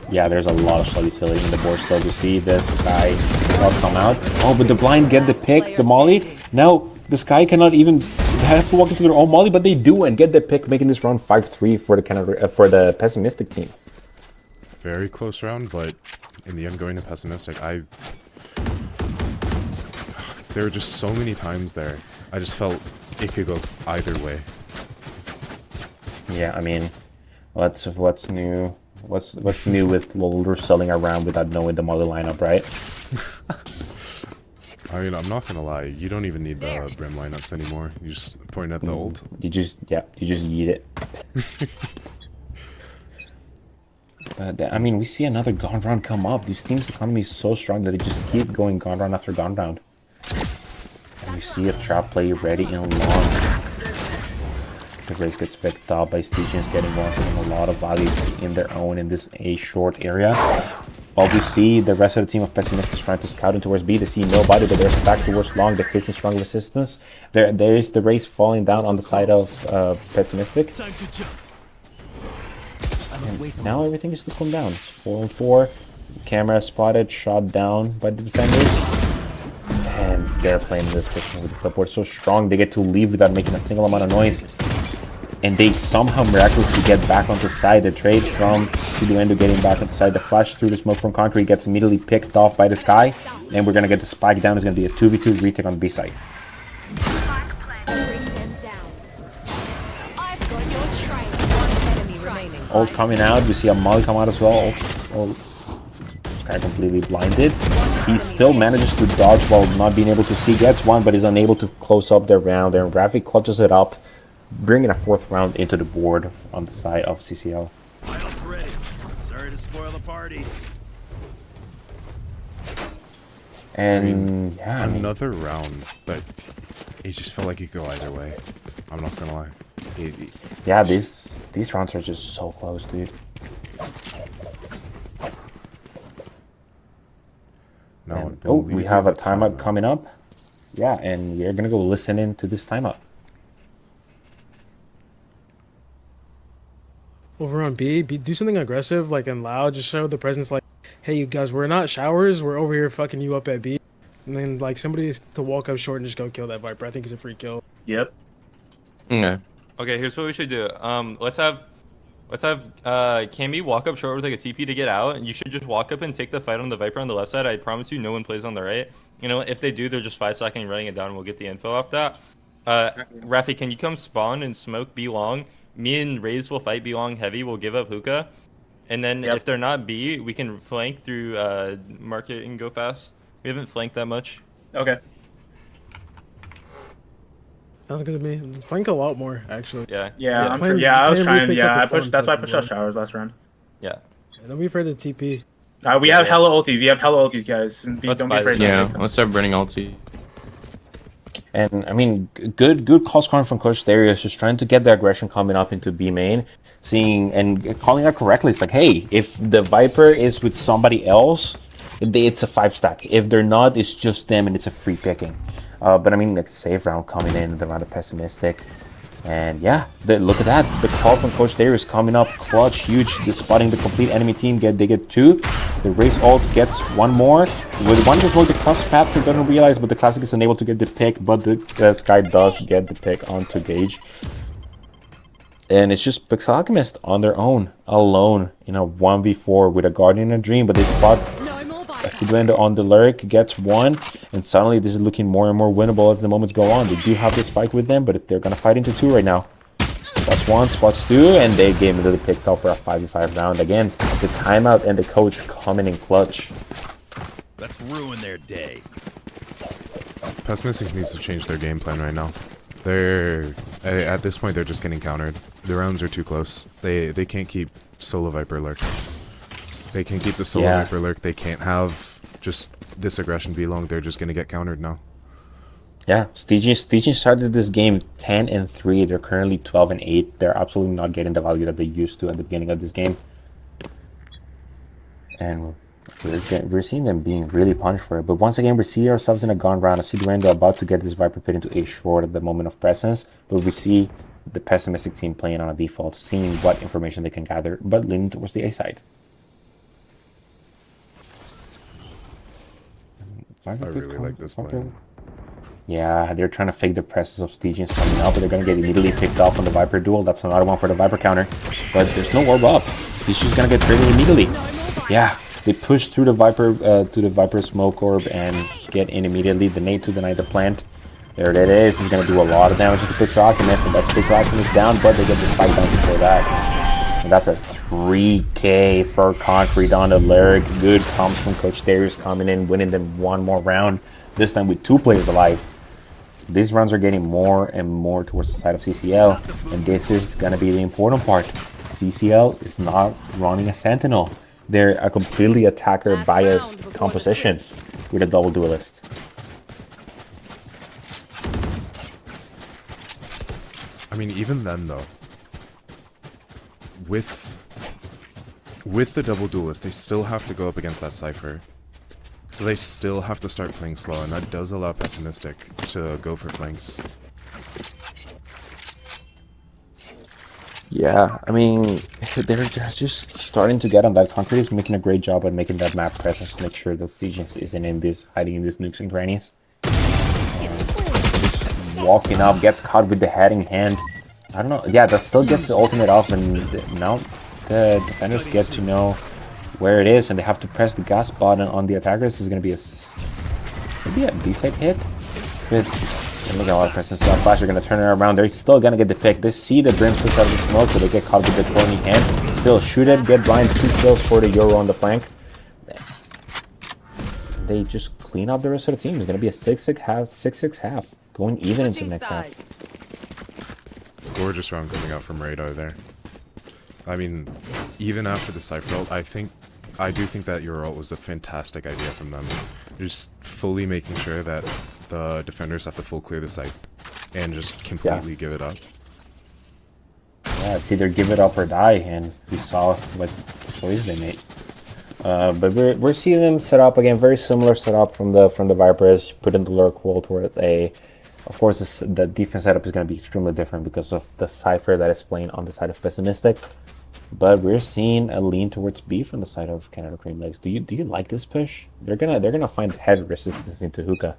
Yeah, there's a lot of slow utility in the board still. We see this guy come out. Oh, but the blind get the pick, the Molly. Now the Sky cannot even have to walk into their own Molly, but they do and get the pick, making this round 5-3 for the Pessimistic team. Very close round, but in the end, going to Pessimistic, there were just so many times there. I just felt it could go either way. Yeah, I mean, what's new? What's new with Lolder selling around without knowing the Molly lineup, right? I mean, I'm not gonna lie. You don't even need the Brim lineups anymore. You just point at the ult. You just yeet it. But I mean, we see another Gone Round come up. These teams' economy is so strong that they just keep going Gone Round after Gone Round. And we see a trap play ready in long. The race gets picked up by Stygians, getting once again a lot of value in their own in this A short area. While we see the rest of the team of Pessimistic trying to scout in towards B, they see nobody, but they're stacked towards long. They're facing strong resistance. There is the race falling down on the side of Pessimistic. And now everything is to come down. It's 4-on-4. Camera spotted, shot down by the defenders. And they're playing this position with the flipboard so strong they get to leave without making a single amount of noise. And they somehow miraculously get back onto side. The trade from Siduendo getting back onto side. The flash through the smoke from Concrete gets immediately picked off by the Sky. And we're going to get the spike down. It's going to be a 2v2 retake on B side. Ult coming out. We see a Molly come out as well. Sky completely blinded. He still manages to dodge while not being able to see. Gets one, but is unable to close up their round. And Rafi clutches it up. bringing a 4th round into the board on the side of CCL. Pylon's ready. Sorry to spoil the party. And yeah, I mean, Another round that it just felt like it could go either way. I'm not gonna lie. yeah, these rounds are just so close, dude. No, And, oh, we have a timeout coming up. Yeah, and we're gonna go listen in to this timeout. Over on B, do something aggressive, like, and loud. Just show the presence, like, hey, you guys, we're not showers. We're over here fucking you up at B. And then, like, somebody is to walk up short and just go kill that Viper. I think it's a free kill. Yep. Okay. Okay, here's what we should do. Let's have Cammy walk up short with like a TP to get out, and you should just walk up and take the fight on the Viper on the left side. I promise you, no one plays on the right. You know, if they do, they're just 5-stacking, running it down, and we'll get the info off that. Rafi, can you come spawn and smoke B long? Me and Raze will fight B long heavy. We'll give up hookah, and then if they're not B, we can flank through market and go fast. We haven't flanked that much. Okay. Sounds good to me. Flank a lot more, actually. Yeah. Yeah, Yeah, I'm plan- I was plan trying. refix Yeah, up I the pushed. farm That's why I fucking pushed out more. showers last round. Yeah. Don't be afraid of TP. We have hella ulti. We have hella ultis, guys. Let's Don't be buy afraid this. to Yeah, take some. let's start burning ulti. And I mean, good call scoring from Coach Darius, just trying to get the aggression coming up into B main, seeing and calling out correctly. It's like, hey, if the Viper is with somebody else, it's a 5-stack. If they're not, it's just them and it's a free picking. But I mean, like, safe round coming in, the round of pessimistic. And yeah, look at that. The call from Coach Darius coming up clutch, huge. They're spotting the complete enemy team. They get 2. The Race ult gets 1 more. With 1 to smoke, the cross paths it doesn't realize, but the Classic is unable to get the pick. But the Sky does get the pick onto Gage. And it's just Pixel Alchemist on their own, alone, in a 1v4 with a Guardian and a Dream. But they spot Siglander on the lurk, gets 1, and suddenly this is looking more and more winnable as the moments go on. They do have the spike with them, but they're gonna fight into 2 right now. Spots 1, spots 2, and they gave me the pick off for a 5v5 round. Again, the timeout and the coach coming in clutch. Let's ruin their day. Pessimistic needs to change their game plan right now. They're at this point they're just getting countered. The rounds are too close. They can't keep solo Viper lurk. They can't keep the solo Viper lurk. They can't have just this aggression be long. They're just gonna get countered now. Yeah, Stygian started this game 10-3. They're currently 12-8. They're absolutely not getting the value that they used to at the beginning of this game. And we're seeing them being really punished for it. But once again, we see ourselves in a gun round. I see Duendo about to get this Viper pit into a short at the moment of presence. But we see the pessimistic team playing on a default, seeing what information they can gather, but leaning towards the A side. I really like this plan. Yeah, they're trying to fake the presence of Stygians coming up, but they're going to get immediately picked off on the Viper duel. That's another one for the Viper counter. But there's no orb up. He's just going to get traded immediately. Yeah, they push through the Viper smoke orb and get in immediately. The nade to deny the plant. There it is. He's going to do a lot of damage to the Pixel Alchemist, and that's Pixel Alchemist down, but they get the spike down before that. And that's a 3k for Concrete on the Lyric. Good comes from Coach Darius coming in, winning them 1 more round. This time with 2 players alive. These rounds are getting more and more towards the side of CCL, and this is going to be the important part. CCL is not running a Sentinel. They're a completely attacker-biased composition with a double duelist. I mean, even then though, with the double duelist, they still have to go up against that Cypher. So they still have to start playing slow, and that does allow Pessimistic to go for flanks. Yeah, I mean, they're just starting to get on that. Concrete is making a great job at making that map presence to make sure that Stygians isn't in this, hiding in these nooks and crannies. Just walking up, gets caught with the head in hand. I don't know. Yeah, that still gets the ultimate off, and now the defenders get to know where it is, and they have to press the gas button on the attackers. This is going to be maybe a B-side hit. With look at a lot of presence. Flash are going to turn it around. They're still going to get the pick. They see the Brim push out of the smoke, but they get caught with the corny hand. Still shoot it, get blind. 2 kills for the Euro on the flank. They just clean up the rest of the team. It's going to be a 6-6 half, going even into the next half. gorgeous round coming out from Radar there. I mean, even after the Cypher ult, I do think that your ult was a fantastic idea from them. Just fully making sure that the defenders have to full clear the site and just completely give it up. Yeah, it's either give it up or die, and we saw what choice they made. But we're seeing them set up again, very similar setup from the Vipers. Put in the lurk wall towards A. Of course, the defense setup is going to be extremely different because of the Cypher that is playing on the side of Pessimistic. But we're seeing a lean towards B from the side of Canada Cream Legs. Do you like this push? They're gonna find head resistance into Hookah.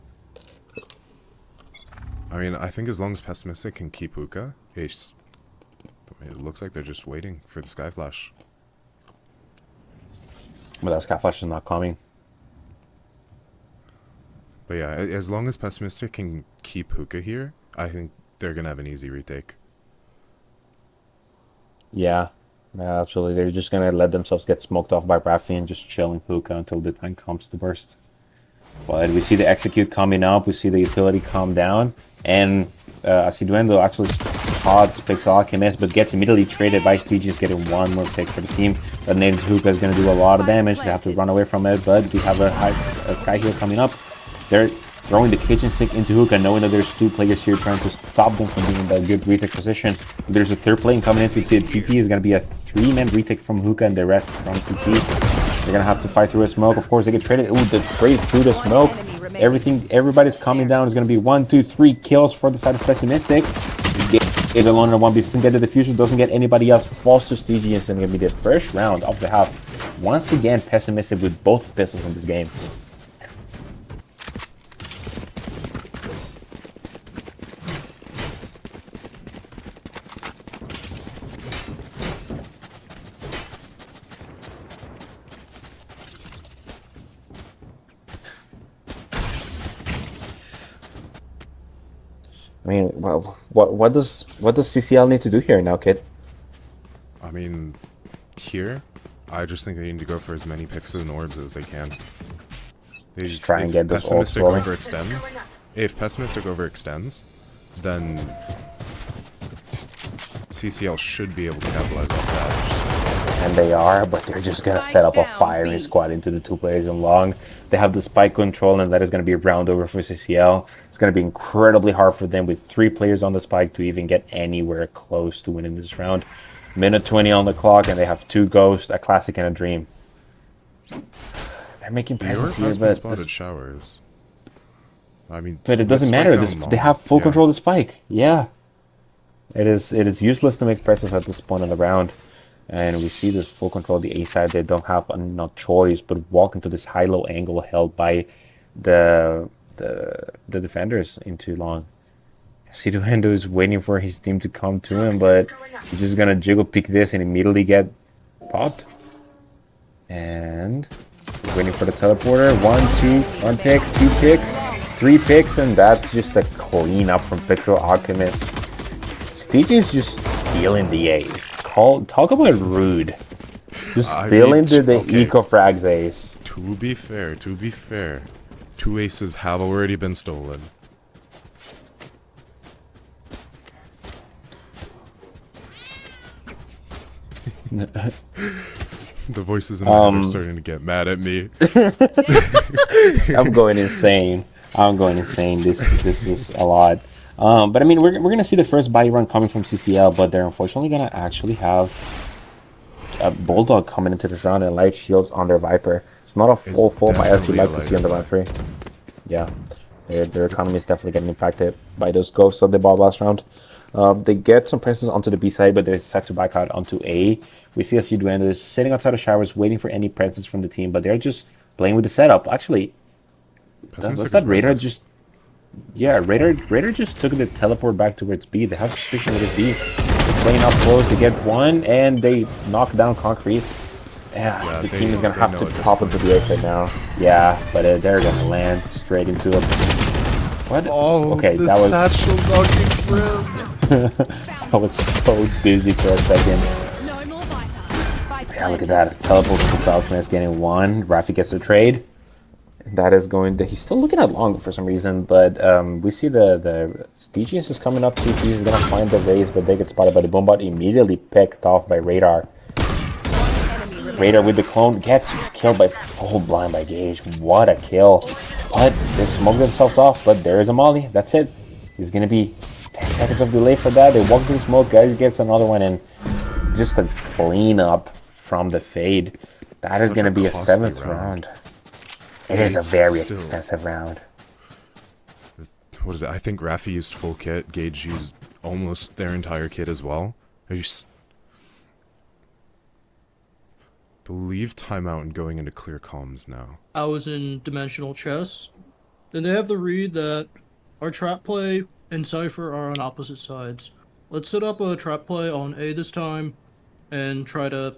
I mean, I think as long as Pessimistic can keep Hookah, it looks like they're just waiting for the Sky Flash. But that Sky Flash is not coming. But yeah, as long as Pessimistic can keep Hookah here, I think they're gonna have an easy retake. Yeah, absolutely. They're just gonna let themselves get smoked off by Rafi and just chilling Hookah until the time comes to burst. But we see the execute coming up. We see the utility calm down, and Aciduendo actually spots Pixel Alchemist, but gets immediately traded by Stygius, getting one more pick for the team. But Native Hookah is going to do a lot of damage. They have to run away from it, but we have a Sky Heal coming up. They're throwing the kitchen sink into Hookah, knowing that there's two players here trying to stop them from being in that good retake position. There's a third plane coming in. The TP is going to be a 3-man retake from Hookah and the rest from CT. They're going to have to fight through a smoke. Of course, they get traded. Ooh, the trade through the smoke. Everybody's coming down. It's going to be 1, 2, 3 kills for the side of Pessimistic. Get alone on one before get the diffuser, doesn't get anybody else. Falls to Stygius and going to be the first round of the half. Once again, Pessimistic with both pistols in this game. I mean, well, what does CCL need to do here now, kid? I mean, here, I just think they need to go for as many picks and orbs as they can. They just try and get this ult rolling. If Pessimistic overextends, then CCL should be able to capitalize off that. And they are, but they're just going to set up a firing squad into the two players in long. They have the spike control, and that is going to be a round over for CCL. It's going to be incredibly hard for them with 3 players on the spike to even get anywhere close to winning this round. Minute 20 on the clock, and they have 2 ghosts, a classic and a dream. They're making presence here, but spotted showers. I mean, but it doesn't matter. They have full control of the spike. Yeah, it is useless to make presence at this point in the round. And we see this full control of the A side. They don't have enough choice but walk into this high-low angle held by the defenders in too long. Aciduendo is waiting for his team to come to him, but he's just gonna jiggle pick this and immediately get popped. And waiting for the teleporter. 1 pick, 2 picks, 3 picks, and that's just a clean up from Pixel Alchemist. Stygius just stealing the ace. Talk about rude. Just stealing the eco frags ace. To be fair, 2 aces have already been stolen. The voices in my head are starting to get mad at me. I'm going insane. This is a lot. But I mean, we're gonna see the first buy run coming from CCL, but they're unfortunately gonna actually have a Bulldog coming into this round and light shields on their Viper. It's not a full buy as we like to see on the round 3. Yeah, their economy is definitely getting impacted by those ghosts that they bought last round. They get some presence onto the B side, but they're set to back out onto A. We see Aciduendo is sitting outside of showers, waiting for any presence from the team, but they're just playing with the setup. Actually, was that Radar just? Yeah, Radar just took the teleport back towards B. They have suspicion that it's B. They're playing up close. They get one, and they knock down Concrete. Yeah, the team is going to have to pop into the A side now. Yeah, but they're going to land straight into it. What? Oh, okay, the that was... satchel knocking shrimp. I was so dizzy for a second. Yeah, look at that. Teleport to Alchemist getting 1. Rafi gets a trade. That is going to. He's still looking at long for some reason, but we see the DGS is coming up. CT is gonna find the raise, but they get spotted by the Boombot. Immediately picked off by Radar. Radar with the clone gets killed by full blind by Gage. What a kill! But they smoked themselves off. But there is a molly. That's it. He's gonna be 10 seconds of delay for that. They walk through the smoke. Guy gets another one, and just a clean up from the fade. That is Such gonna a be a costly 7th round. It is a It's very still- expensive round. What is it? I think Rafi used full kit. Gage used almost their entire kit as well. Believe timeout and going into clear comms now. I was in Dimensional Chess. Then they have the read that our trap play and Cypher are on opposite sides. Let's set up a trap play on A this time and try to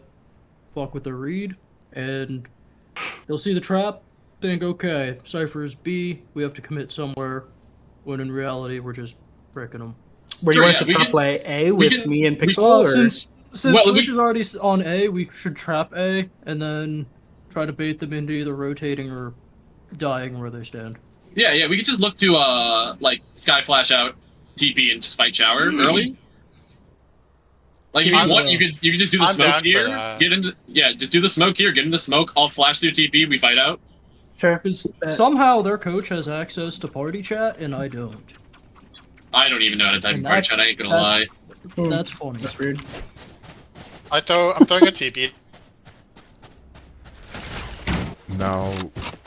fuck with the read. And they'll see the trap, think, okay, Cypher is B, we have to commit somewhere. When in reality, we're just breaking them. Where Sure, you want yeah, us to we trap can- play A we with can- me and Pixel? Well, or? since Well, Swish we- is already on A, we should trap A and then try to bait them into either rotating or dying where they stand. Yeah, we could just look to like Sky Flash out, TP, and just fight shower early. Like if you I'm, want, you could just do the I'm smoke down for here. that. Get into just do the smoke here. Get into smoke. I'll flash through TP. We fight out. Sure. Because somehow their coach has access to party chat and I don't. I don't even know how to type in And part that's- chat. I ain't gonna that- lie. That's funny. That's weird. I'm throwing a TP. Now,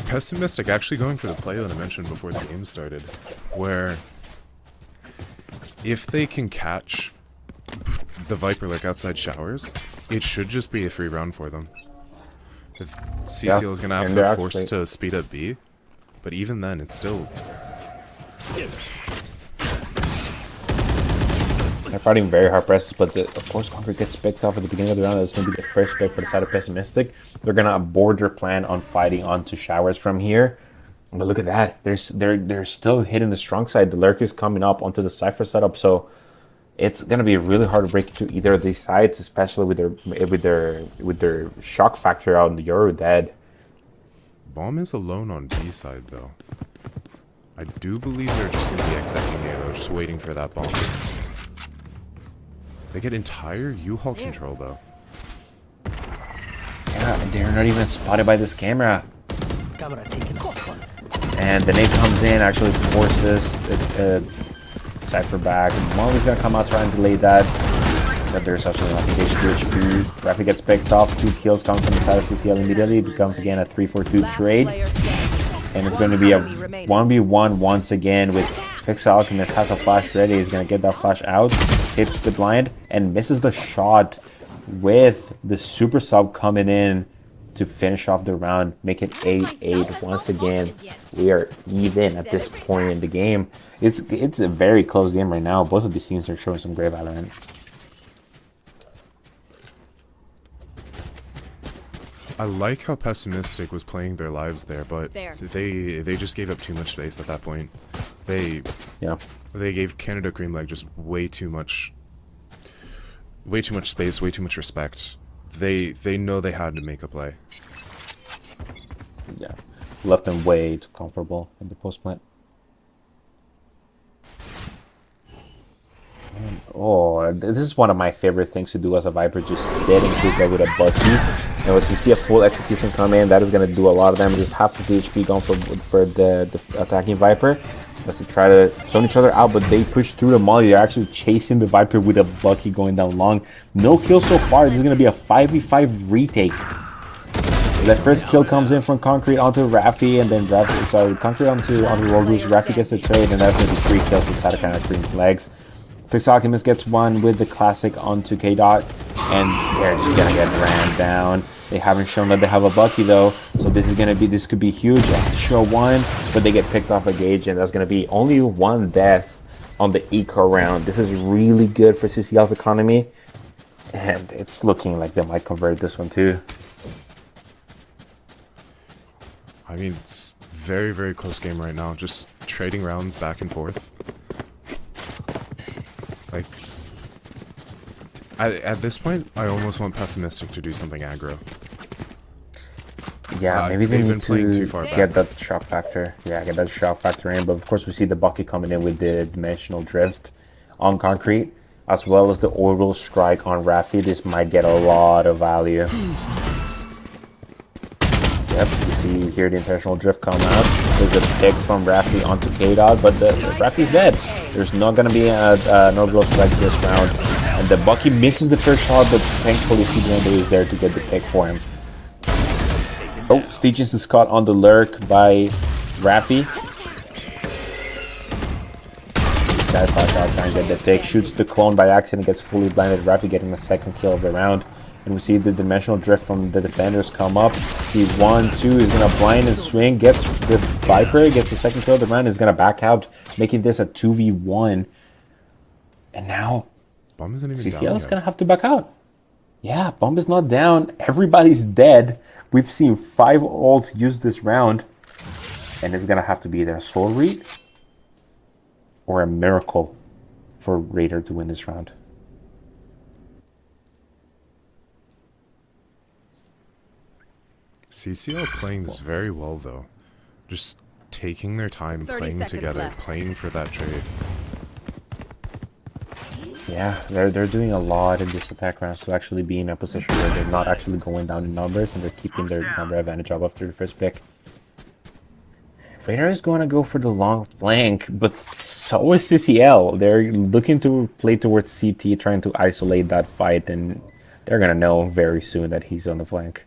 Pessimistic actually going for the play that I mentioned before the game started, where if they can catch the Viper like outside showers, it should just be a free round for them. If CCL is gonna have and to they're force actually- to speed up B, but even then, it's still They're fighting very hard presses, but of course Concrete gets picked off at the beginning of the round. That's going to be the first pick for the side of Pessimistic. They're going to abort their plan on fighting onto showers from here. But look at that. They're still hitting the strong side. The Lurk is coming up onto the Cypher setup, so it's going to be really hard to break into either of these sides, especially with their shock factor out in the Yoru dead. Bomb is alone on B side though. I do believe they're just gonna be execing A though, just waiting for that bomb. They get entire U-Haul control though. Yeah, and they're not even spotted by this camera. And the nade comes in, actually forces Cypher back. Molly's gonna come out trying to delay that. But there's absolutely nothing. HP. Rafi gets picked off. 2 kills come from the side of CCL immediately. It becomes again a 3-4-2 trade. And it's going to be a 1v1 once again with Pixel Alchemist has a flash ready. He's going to get that flash out. Hits the blind and misses the shot with the super sub coming in to finish off the round. Make it 8-8 once again. We are even at this point in the game. It's a very close game right now. Both of these teams are showing some great Valorant. I like how Pessimistic was playing their lives there, but they just gave up too much space at that point. They gave Canada Creamleg just way too much space, way too much respect. They know they had to make a play. Yeah, left them way too comfortable in the post plant. Oh, this is one of my favorite things to do as a Viper, just sit and quick with a Bucky. And once you see a full execution come in, that is going to do a lot of damage. Just half of the HP going for the attacking Viper. Let's try to zone each other out, but they push through the molly. They're actually chasing the Viper with a Bucky going down long. No kill so far. This is going to be a 5v5 retake. That first kill comes in from Concrete onto Rafi, and then Concrete onto Roll Goose. Rafi gets the trade, and that's going to be 3 kills with Cytokine Green Legs. Pixel Alchemist gets one with the classic onto K-Dot, and they're just gonna get ran down. They haven't shown that they have a Bucky though, so this could be huge. They have to show one, but they get picked off by Gage, and that's gonna be only 1 death on the eco round. This is really good for CCL's economy, and it's looking like they might convert this one too. I mean, it's very, very close game right now. Just trading rounds back and forth. Like, at this point, I almost want Pessimistic to do something aggro. Yeah, maybe they they've need been playing to too far get back. that shock factor. Yeah, get that shock factor in. But of course, we see the Bucky coming in with the dimensional drift on concrete, as well as the orbital strike on Raffi. This might get a lot of value. Yep, you see here the intentional drift come out. There's a pick from Raffi onto K-Dot, but the Raffi's dead. There's not going to be an orbital strike this round. And the Bucky misses the first shot, but thankfully Sidendo is there to get the pick for him. Oh, Stygians is caught on the lurk by Raffi. This guy flash out trying to get the pick. Shoots the clone by accident, gets fully blinded. Raffi getting the second kill of the round. And we see the dimensional drift from the defenders come up. See 1, 2 is going to blind and swing. Gets the Viper, gets the second kill of the round. Is going to back out, making this a 2v1. And now Bomb isn't even CCL down is yet. going to have to back out. Yeah, Bomb is not down. Everybody's dead. We've seen 5 ults use this round. And it's going to have to be either a soul read or a miracle for Raider to win this round. CCL playing this very well though. Just taking their time, 30 playing seconds together, left. playing for that trade. Yeah, they're doing a lot in this attack round to actually be in a position where they're not actually going down in numbers and they're keeping their number advantage up after the first pick. Raider is going to go for the long flank, but so is CCL. They're looking to play towards CT, trying to isolate that fight, and they're going to know very soon that he's on the flank.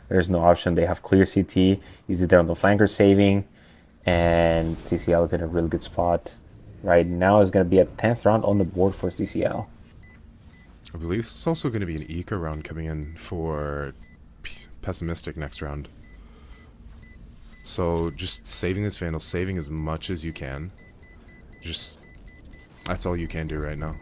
There's no option. They have clear CT. He's either on the flank or saving, and CCL is in a really good spot. Right now is going to be a 10th round on the board for CCL. I believe it's also going to be an eco round coming in for Pessimistic next round. So just saving this Vandal, saving as much as you can. Just, that's all you can do right now.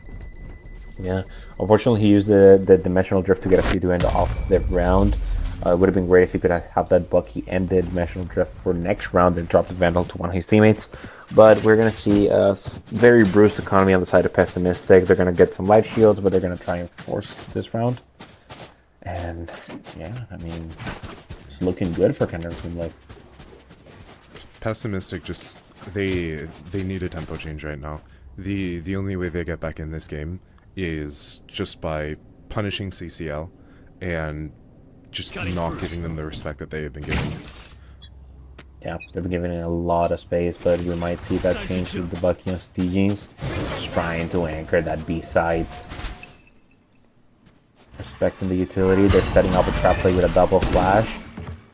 Yeah, unfortunately he used the dimensional drift to get a C2 end off the round. It would have been great if he could have that Bucky end the dimensional drift for next round and drop the Vandal to one of his teammates. But we're going to see a very bruised economy on the side of Pessimistic. They're going to get some light shields, but they're going to try and force this round. And yeah, I mean, it's looking good for kind of team like. Pessimistic just, they need a tempo change right now. The only way they get back in this game is just by punishing CCL and just not giving them the respect that they have been given. Yeah, they've been giving it a lot of space, but we might see that change with the Bucky on Stygians. Just trying to anchor that B side. Respecting the utility, they're setting up a trap play with a double flash.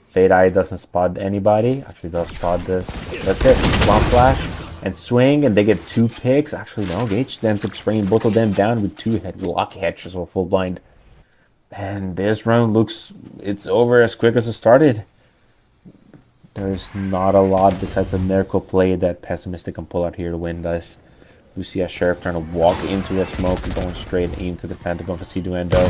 Fade Eye doesn't spot anybody. Actually does spot the... That's it. One flash and swing, and they get 2 picks. Actually, no, Gage ends up spraying both of them down with 2 lucky headshots or full blind. And this round looks... It's over as quick as it started. There's not a lot besides a miracle play that Pessimistic can pull out here to win this. We see a Sheriff trying to walk into a smoke, going straight aim to the Phantom of a Siduendo.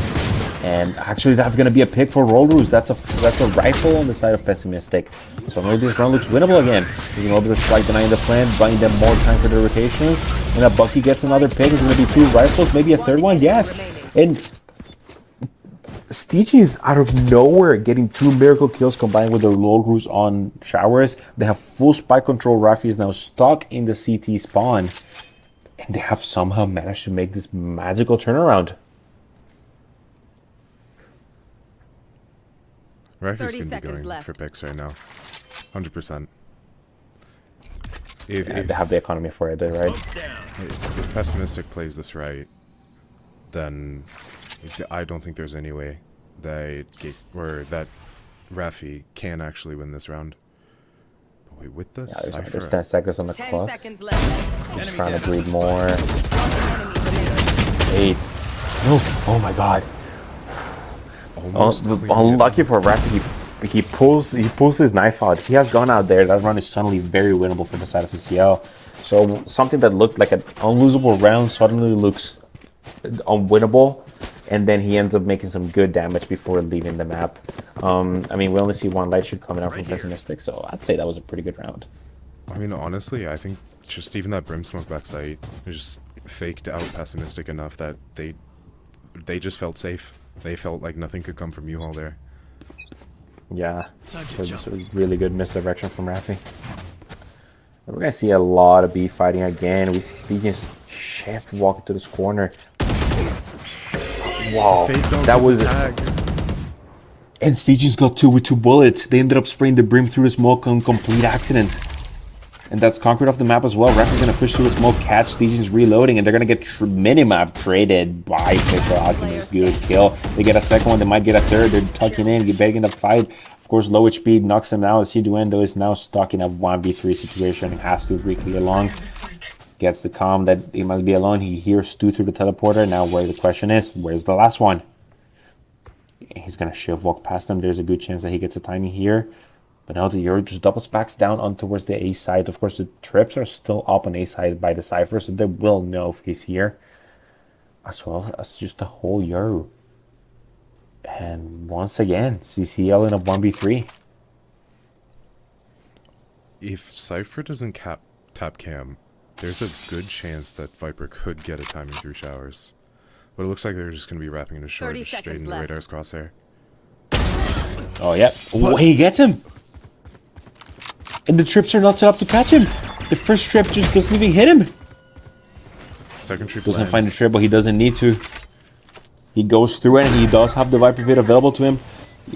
And actually that's going to be a pick for Roll Roost. That's a rifle on the side of Pessimistic. So maybe this round looks winnable again. There's an orbital strike denying the plan, buying them more time for the rotations. And a Bucky gets another pick. It's going to be 2 rifles, maybe a third one. Yes. And Stygians out of nowhere getting 2 miracle kills combined with the Roll Roost on Showers. They have full spike control. Raffi is now stuck in the CT spawn. And they have somehow managed to make this magical turnaround. Raffi's 30 going to be seconds going left. for picks right now. 100%. They have the economy for it, right? If Pessimistic plays this right, then I don't think there's any way that Raffi can actually win this round. But wait, with the Cypher... There's 10 seconds on the 10 clock. seconds left. He's trying to bleed more. Enemy remaining. 8. No. Oh my god. Almost clean Unlucky for Raffi, he pulls his knife out. If he has gone out there, that run is suddenly very winnable for the side of CCL. So something that looked like an unlosable round suddenly looks unwinnable, and then he ends up making some good damage before leaving the map. I mean, we only see 1 light shoot coming out from Pessimistic, so I'd say that was a pretty good round. I mean, honestly, I think just even that Brim Smoke backside just faked out Pessimistic enough that they just felt safe. They felt like nothing could come from U-Haul there. Yeah, so this was really good misdirection from Rafi. We're gonna see a lot of B fighting again. We see Stygian's shift walk into this corner. Wow, that was. And Stygian's got 2 with 2 bullets. They ended up spraying the brim through the smoke on complete accident. And that's conquered off the map as well. Rafi's gonna push through the smoke, catch Stygian's reloading, and they're gonna get minimap traded by Pixel Alchemist. Good kill. They get a second one, they might get a third. They're tucking in, getting the fight. Of course, low HP knocks them out. Siduendo is now stuck in a 1v3 situation and has to quickly along. Gets the comm that he must be alone. He hears Stu through the teleporter. Now where the question is, where's the last one? He's gonna shift walk past them. There's a good chance that he gets a timing here. But now the Euro just doubles backs down on towards the A side. Of course, the trips are still up on A side by the Cypher, so they will know if he's here. As well as just the whole Euro. And once again, CCL in a 1v3. If Cypher doesn't tap cam, there's a good chance that Viper could get a timing through showers. But it looks like they're just going to be wrapping into short, just straight into Radar's crosshair. Oh, yeah. Oh, he gets him! And the trips are not set up to catch him. The first trip just doesn't even hit him. Second trip doesn't lands. find the trip, but he doesn't need to. He goes through it, and he does have the Viper Pit available to him.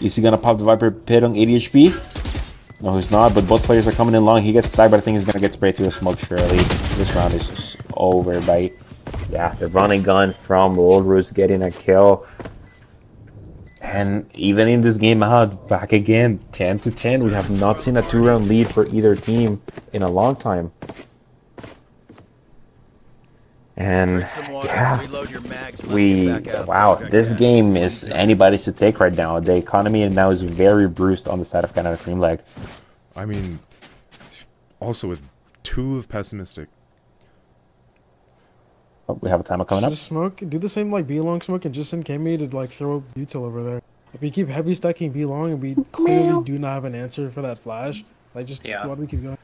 Is he gonna pop the Viper Pit on 80 HP? No, he's not, but both players are coming in long. He gets stacked, but I think he's gonna get sprayed through the smoke surely. This round is just over by... Yeah, the running gun from Old Roost getting a kill. And even in this game out, back again, 10-10. We have not seen a 2-round lead for either team in a long time. And yeah, wow, this game is anybody's to take right now. The economy now is very bruised on the side of Canada Cream Leg. I mean, also with 2 of Pessimistic. Oh, we have a timer coming up. Just smoke, do the same like B long smoke and just send Kami to like throw util over there. If we keep heavy stacking B long and we clearly do not have an answer for that flash, like just why do we keep going?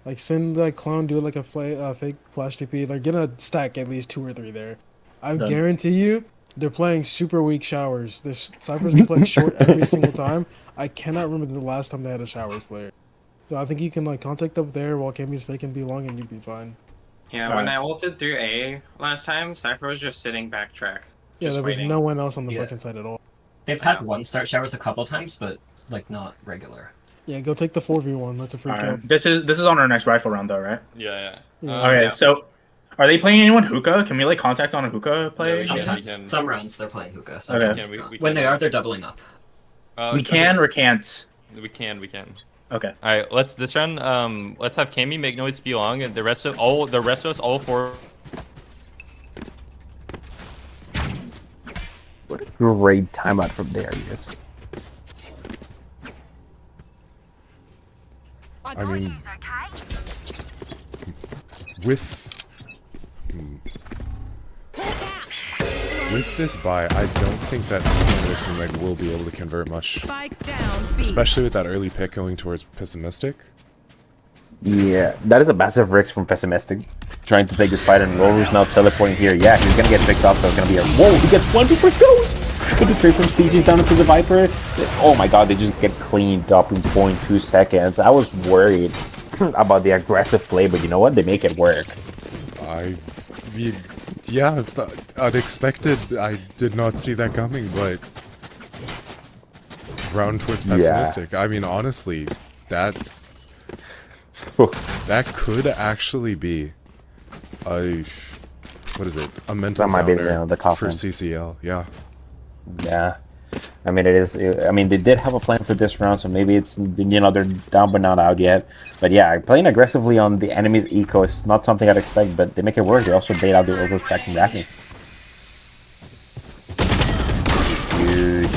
Like send like clown, do like a fake flash TP, like get a stack at least 2 or 3 there. I guarantee you, they're playing super weak showers. This Cypher's been playing short every single time. I cannot remember the last time they had a showers player. So I think you can like contact up there while Kami's faking B long and you'd be fine. Yeah, when I ulted through A last time, Cypher was just sitting backtrack. Yeah, there was no one else on the fucking side at all. They've had one start showers a couple times, but like not regular. Yeah, go take the 4v1. That's a free kill. This is on our next rifle round though, right? Yeah. Okay, so are they playing anyone hookah? Can we like contact on a hookah play? Yeah, Sometimes. Some rounds they're playing hookah. Sometimes Okay. when they are, they're doubling up. We can or can't? We can. Okay. All right. This round. Let's have Kami make noise be long, and the rest of us, all 4. What a great timeout from Darius. I mean, with this buy, I don't think that Leg will be able to convert much, especially with that early pick going towards Pessimistic. Yeah, that is a massive risk from Pessimistic, trying to take this fight, and Rover's now teleporting here. Yeah, he's gonna get picked off. There's gonna be a whoa. He gets 1 before it goes. But the trade from Stygian's down into the Viper. Oh my god, they just get cleaned up in 0.2 seconds. I was worried about the aggressive play, but you know what? They make it work. Yeah, unexpected. I did not see that coming, but round towards Pessimistic. Yeah. I mean, honestly, that could actually be a mental downer the for CCL. Yeah, I mean it is. I mean they did have a plan for this round, so maybe it's they're down but not out yet. But yeah, playing aggressively on the enemy's eco is not something I'd expect, but they make it work. They also bait out the Orgos tracking Rafi. Huge.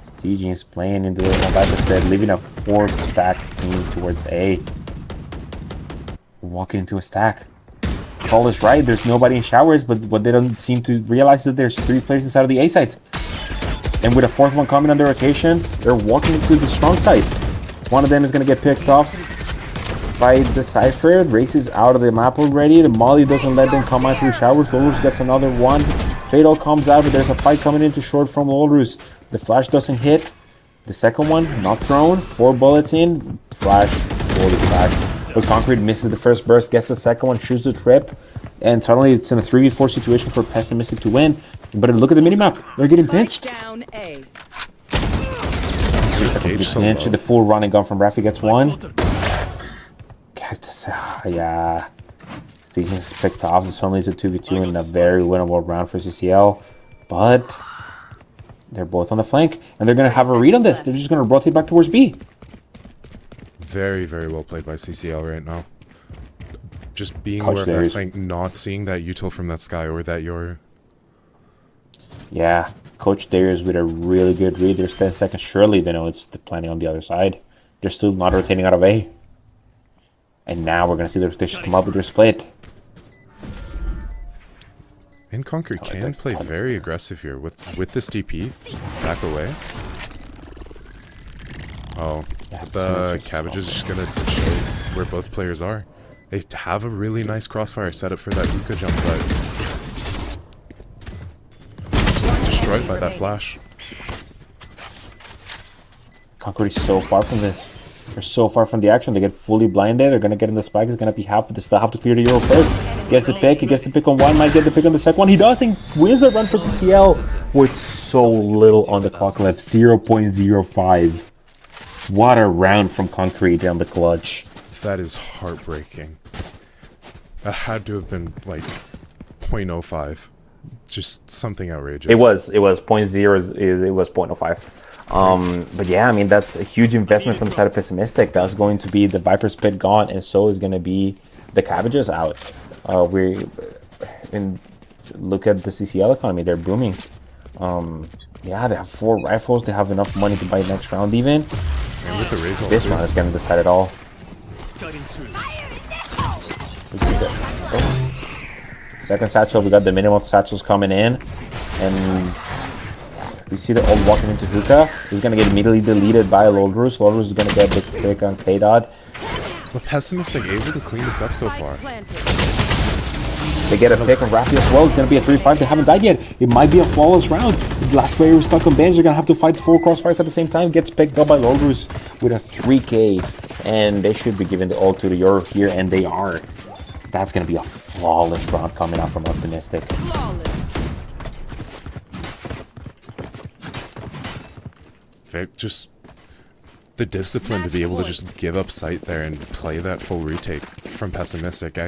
Stygian's playing into the Viper Pit, leaving a 4-stack team towards A. Walking into a stack. Call is right, there's nobody in showers, but what they don't seem to realize is that there's 3 players inside of the A site. And with a 4th one coming under rotation, they're walking into the strong site. One of them is going to get picked off by the Cypher. Races out of the map already. The Molly doesn't let them come out through showers. Lolus gets another one. Fatal comes out, but there's a fight coming into short from Walrus. The flash doesn't hit. The second one, not thrown. 4 bullets in. Flash, holy flash. But Concrete misses the first burst, gets the second one, shoots the trip. And suddenly it's in a 3v4 situation for Pessimistic to win. But look at the minimap. They're getting pinched. Down A. It's just a complete pinch. The full running gun from Rafi gets one. Yeah. Stations picked off. Suddenly it's a 2v2 in a very winnable round for CCL. But they're both on the flank. And they're going to have a read on this. They're just going to rotate back towards B. Very, very well played by CCL right now. Just being Coach aware of that Darius. flank, not seeing that util from that sky or that your... Yeah, Coach Darius with a really good read. There's 10 seconds. Surely they know it's the planning on the other side. They're still not rotating out of A. And now we're going to see the rotations come up with their split. And Concrete can play very aggressive here with this DP. Back away. Oh, Yeah, the Cabbage is just going to show where both players are. They have a really nice crossfire setup for that hookah jump, but destroyed by that flash. Concrete is so far from this. They're so far from the action. They get fully blinded. They're going to get in the spike. It's going to be half, but they still have to clear the Euro first. Gets the pick. He gets the pick on one. Might get the pick on the second one. He does. He wins the run for CCL with so little on the clock left. 0.05. What a round from Concrete on the clutch. That is heartbreaking. That had to have been like 0.05. Just something outrageous. It was 0.0. It was 0.05. But yeah, I mean, that's a huge investment from the side of Pessimistic. That's going to be the Viper's pit gone, and so is going to be the Cabbages out. Look at the CCL economy. They're booming. Yeah, they have 4 rifles. They have enough money to buy next round even. And with the Razor, this one is going to decide it all. We see that. Oh. Second satchel, we got the minimum of satchels coming in. And we see the old walking into hookah. He's going to get immediately deleted by Lodrus. Lodrus is going to get the pick on K-Dot. But Pessimistic able to clean this up so far. They get a pick on Rafi as well. It's going to be a 3-5. They haven't died yet. It might be a flawless round. The last player who's stuck on bench. They're going to have to fight 4 crossfires at the same time. Gets picked up by Lodrus with a 3K. And they should be giving the ult to the Euro here, and they are. That's going to be a flawless round coming out from Optimistic. They're just the discipline to be able to just give up sight there and play that full retake from Pessimistic.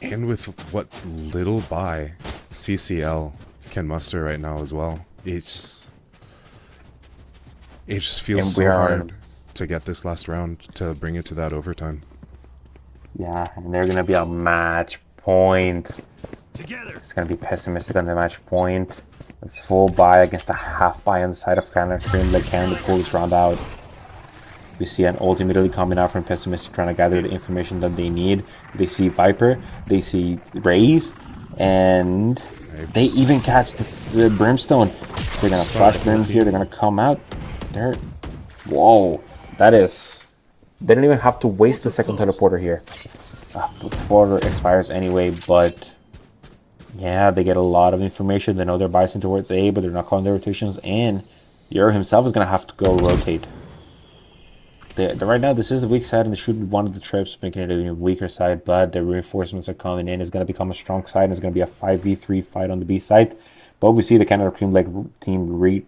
And with what little buy CCL can muster right now as well, it just feels so hard to get this last round to bring it to that overtime. Yeah, and they're gonna be a match point. It's gonna be Pessimistic on the match point. A full buy against a half buy on the side of Canada Cream. They can pull this round out. We see an ult immediately coming out from Pessimistic, trying to gather the information that they need. They see Viper, they see Raze, and they even catch the Brimstone. They're gonna flash Brim here. They're gonna come out. Whoa, that is. They don't even have to waste the second teleporter here. The teleporter expires anyway, but yeah, they get a lot of information. They know they're biasing towards A, but they're not calling their rotations, and Euro himself is gonna have to go rotate. Right now, this is the weak side, and they should be one of the trips, making it a weaker side, but the reinforcements are coming in. It's going to become a strong side, and it's going to be a 5v3 fight on the B side. But we see the Canada Cream team we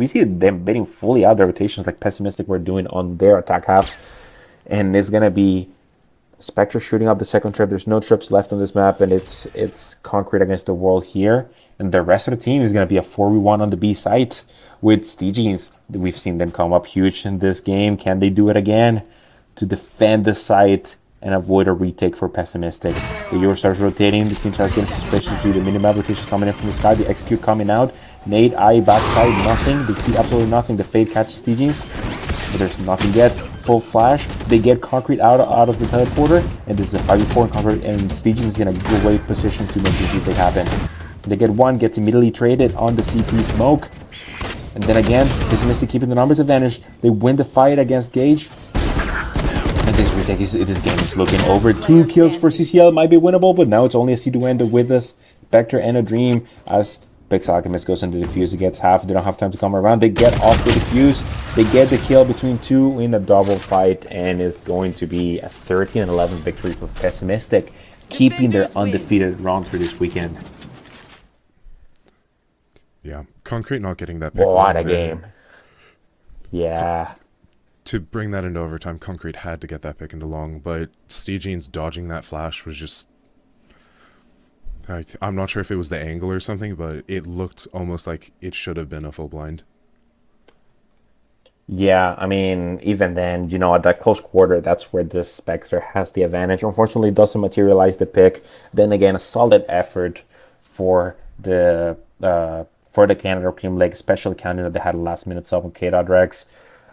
see them bidding fully out their rotations like Pessimistic were doing on their attack half. And it's going to be Spectre shooting up the second trip. There's no trips left on this map, and it's Concrete against the world here. And the rest of the team is going to be a 4v1 on the B site with Stygians. We've seen them come up huge in this game. Can they do it again to defend the site and avoid a retake for Pessimistic? The Euro starts rotating. The team starts getting suspicious to the minimap rotations coming in from the sky. The execute coming out. Nade, eye, backside, nothing. They see absolutely nothing. The fade catches Stygians, but there's nothing yet. Full flash. They get Concrete out of the teleporter, and this is a 5v4 and Concrete, and Stygians is in a great position to make this retake happen. They get one, gets immediately traded on the CT smoke. And then again, Pessimistic keeping the numbers advantage. They win the fight against Gage. And This game is looking over. 2 kills for CCL might be winnable, but now it's only a C2 end with us. Spectre and a Dream as Pix Alchemist goes into the defuse. He gets half. They don't have time to come around. They get off the defuse. They get the kill between 2 in a double fight, and it's going to be a 13-11 victory for Pessimistic, keeping their undefeated run through this weekend. Yeah, Concrete not getting that pick. What a game. Yeah. To bring that into overtime, Concrete had to get that pick into long, but Steegene's dodging that flash was just... I'm not sure if it was the angle or something, but it looked almost like it should have been a full blind. Yeah, I mean, even then, at that close quarter, that's where the Spectre has the advantage. Unfortunately, it doesn't materialize the pick. Then again, a solid effort for the Canada Cream Lake, especially counting that they had a last-minute sub on K.Rex.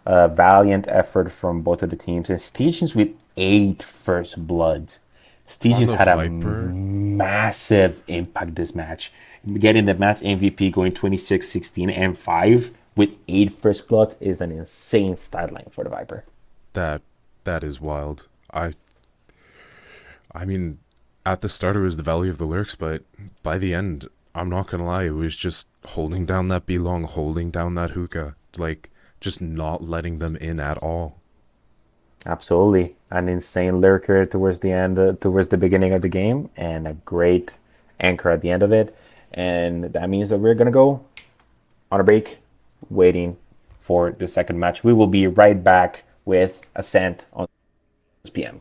Valiant effort from both of the teams. And Steegens with 8 first bloods. Steegens had a massive impact this match. Getting the match MVP going 26, 16, and 5 with 8 first bloods is an insane stat line for the Viper. That is wild. I mean, at the start it was the value of the lurks, but by the end, I'm not gonna lie, it was just holding down that B-Long, holding down that hookah, just not letting them in at all. Absolutely. An insane lurker towards the end, towards the beginning of the game, and a great anchor at the end of it. And that means that we're going to go on a break, waiting for the second match. We will be right back with Ascent on 6 p.m.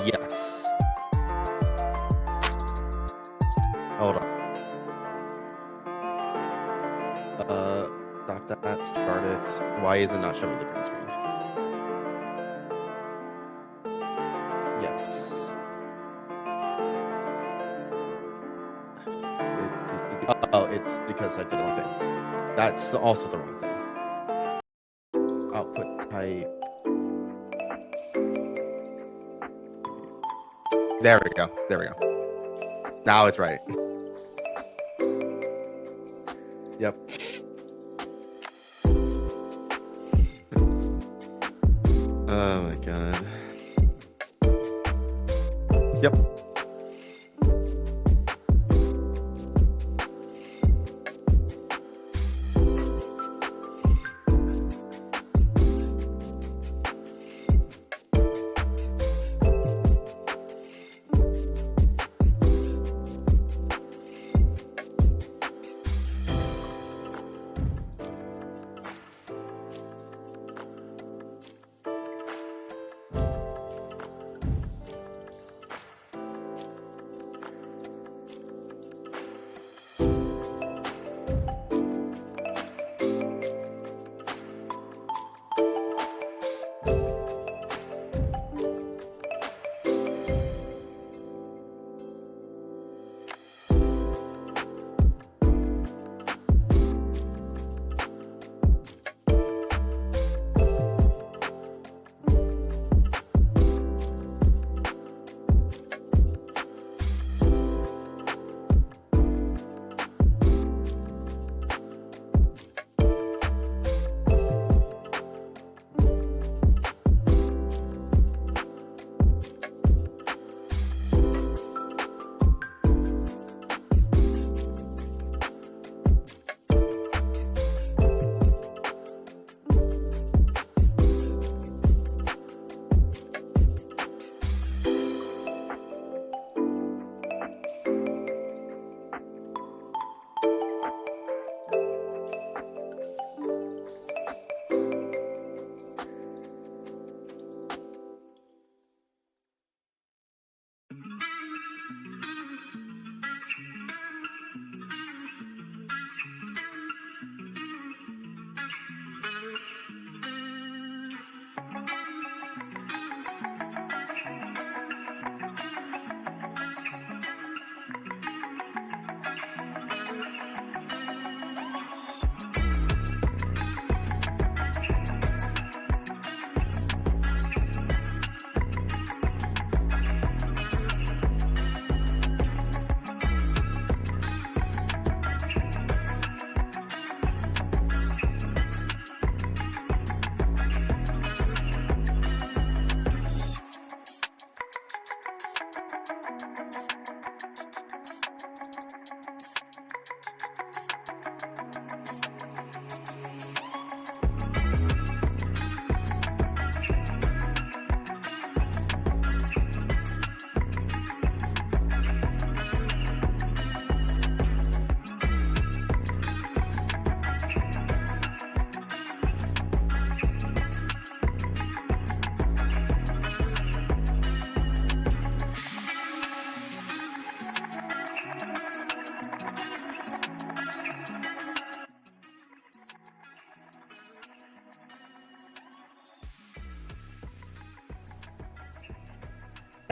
Yes. Hold on. Stop that. Start it. Why is it not showing the green screen? Yes. Oh, it's because I did the wrong thing. That's also the wrong thing. Output type. There we go. There we go. Now it's right. Yep. Oh my god. Yep.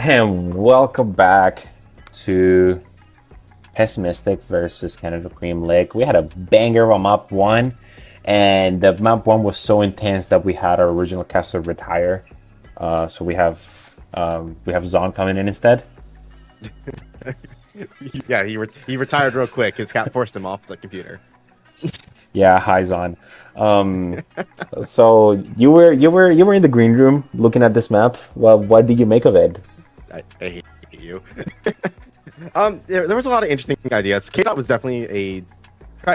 And welcome back to Pessimistic versus Canada Cream Lake. We had a banger of map 1, and the map 1 was so intense that we had our original caster retire. So we have Zon coming in instead. Yeah, he retired real quick. His cat forced him off the computer. Yeah, hi Zon. So you were in the green room looking at this map. Well, what did you make of it? I hate you. There was a lot of interesting ideas. KDOT was definitely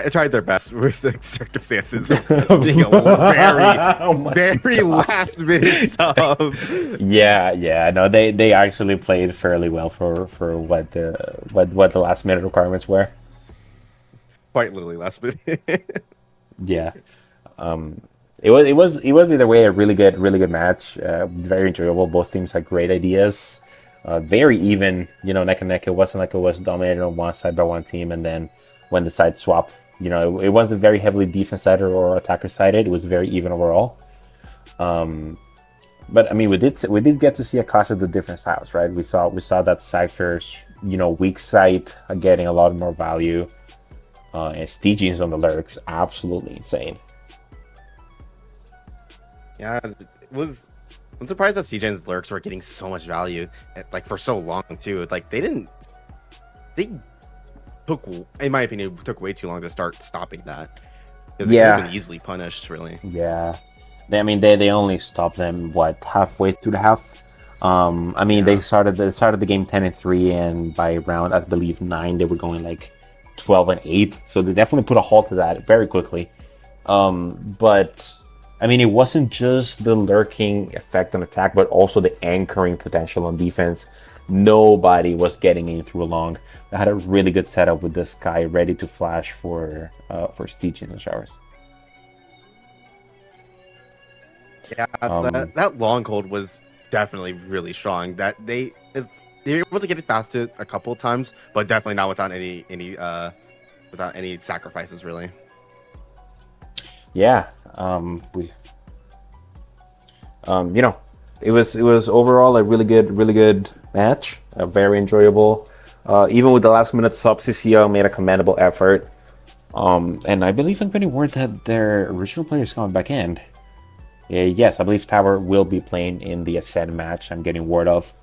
tried their best with the circumstances of being a very last minute sub. Yeah. No, they actually played fairly well for what the last minute requirements were. Quite literally last minute. Yeah. It was either way a really good match. Very enjoyable. Both teams had great ideas. Very even, neck and neck. It wasn't like it was dominated on one side by one team, and then when the side swapped, it wasn't very heavily defense sided or attacker sided. It was very even overall. But I mean, we did get to see a clash of the different styles, right? We saw that Cypher's weak side getting a lot more value, and Stygians on the lurks, absolutely insane. Yeah, I'm surprised that CJ's lurks were getting so much value, for so long too. They took, in my opinion, took way too long to start stopping that. Because it could have been easily punished, really. Yeah, they only stopped them halfway through the half. They started the game 10-3, and by round I believe 9 they were going like 12-8. So they definitely put a halt to that very quickly. But it wasn't just the lurking effect on attack, but also the anchoring potential on defense. Nobody was getting in through long. They had a really good setup with this guy ready to flash for Stygians and showers. Yeah, that long hold was definitely really strong. That they were able to get it past it a couple of times, but definitely not without any sacrifices, really. Yeah, it was overall a really good match, very enjoyable. Even with the last minute sub, CCL made a commendable effort. And I believe I'm getting word that their original player is coming back in. Yes, I believe Tower will be playing in the Ascend match. I'm getting word of.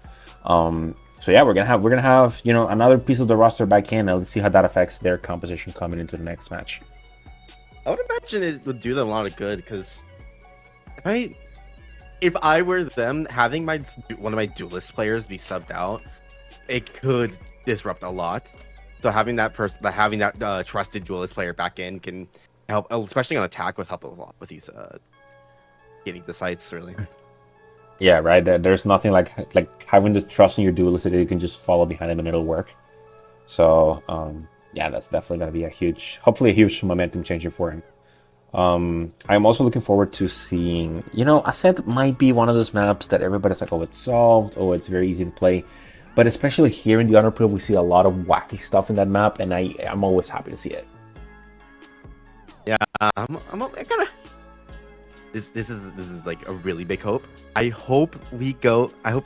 So yeah, we're gonna have another piece of the roster back in, and let's see how that affects their composition coming into the next match. I would imagine it would do them a lot of good, because if I were them, having one of my duelist players be subbed out, it could disrupt a lot. So having that trusted duelist player back in can help, especially on attack, would help a lot with these getting the sites, really. Yeah, right. There's nothing like having the trust in your duelist that you can just follow behind them and it'll work. So yeah, that's definitely going to be hopefully a huge momentum changer for him. I'm also looking forward to seeing, Ascent might be one of those maps that everybody's like, oh, it's solved, oh, it's very easy to play. But especially here in the Underpeel, we see a lot of wacky stuff in that map, and I'm always happy to see it. Yeah, I'm kind of. This is like a really big hope. I hope we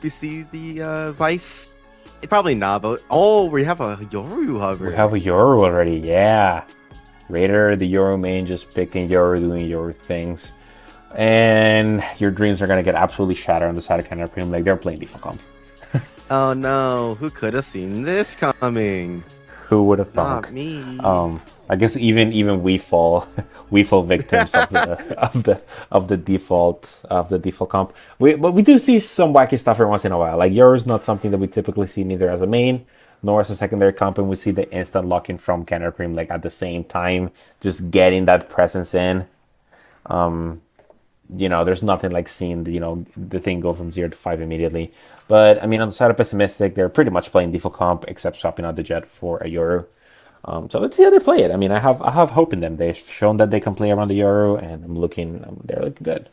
see the Vice. Probably not, but we have a Yoru hover. We have a Yoru already, yeah. Raider, the Yoru main, just picking Yoru, doing Yoru things. And your dreams are going to get absolutely shattered on the side of Canada Premium. Like, they're playing default comp. Oh no, who could have seen this coming? Who would have thought? Not me. I guess even we fall victims of the default comp. But we do see some wacky stuff every once in a while. Like Yoru is not something that we typically see neither as a main nor as a secondary comp, and we see the instant lock-in from Canada Premium like at the same time, just getting that presence in. There's nothing like seeing the thing go from 0 to 5 immediately. But on the side of Pessimistic, they're pretty much playing default comp except swapping out the Jet for a Yoru. So let's see how they play it. I have hope in them. They've shown that they can play around the Yoru, and they're looking good.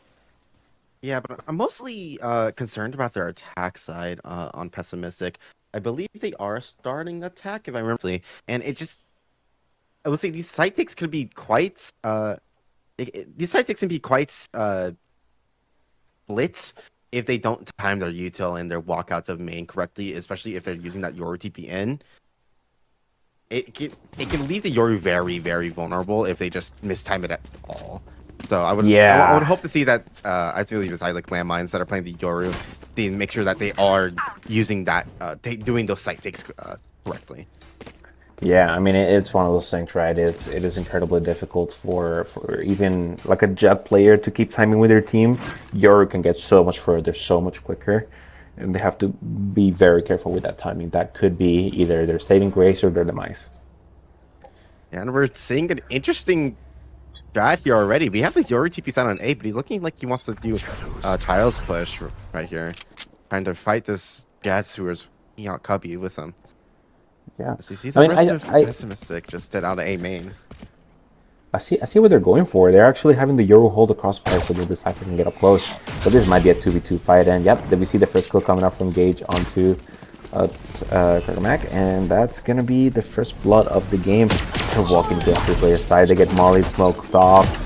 Yeah, but I'm mostly concerned about their attack side on Pessimistic. I believe they are starting attack, if I remember correctly, and I would say these side takes could be quite these side takes can be quite blitz. if they don't time their util and their walkouts of main correctly, especially if they're using that Yoru TP in, it can leave the Yoru very, very vulnerable if they just mistime it at all. So I would hope to see that I feel beside like landmines that are playing the Yoru, to make sure that they are using that doing those site takes correctly. Yeah, I mean it's one of those things, right? It is incredibly difficult for even like a Jet player to keep timing with their team. Yoru can get so much further, so much quicker, and they have to be very careful with that timing. That could be either their saving grace or their demise. Yeah, and we're seeing an interesting strat here already. We have the Yoru TP side on A, but he's looking like he wants to do Trials push right here, trying to fight this Jets who is out Cubby with him. Yeah, so you see the rest of Pessimistic just did out of A main. I see what they're going for. They're actually having the Yoru hold the crossfire so that the Cypher can get up close. But this might be a 2v2 fight, and yep, we see the first kill coming up from Gage onto Mac, and that's gonna be the first blood of the game. They're walking to the 3-player side. They get mollied, smoked off.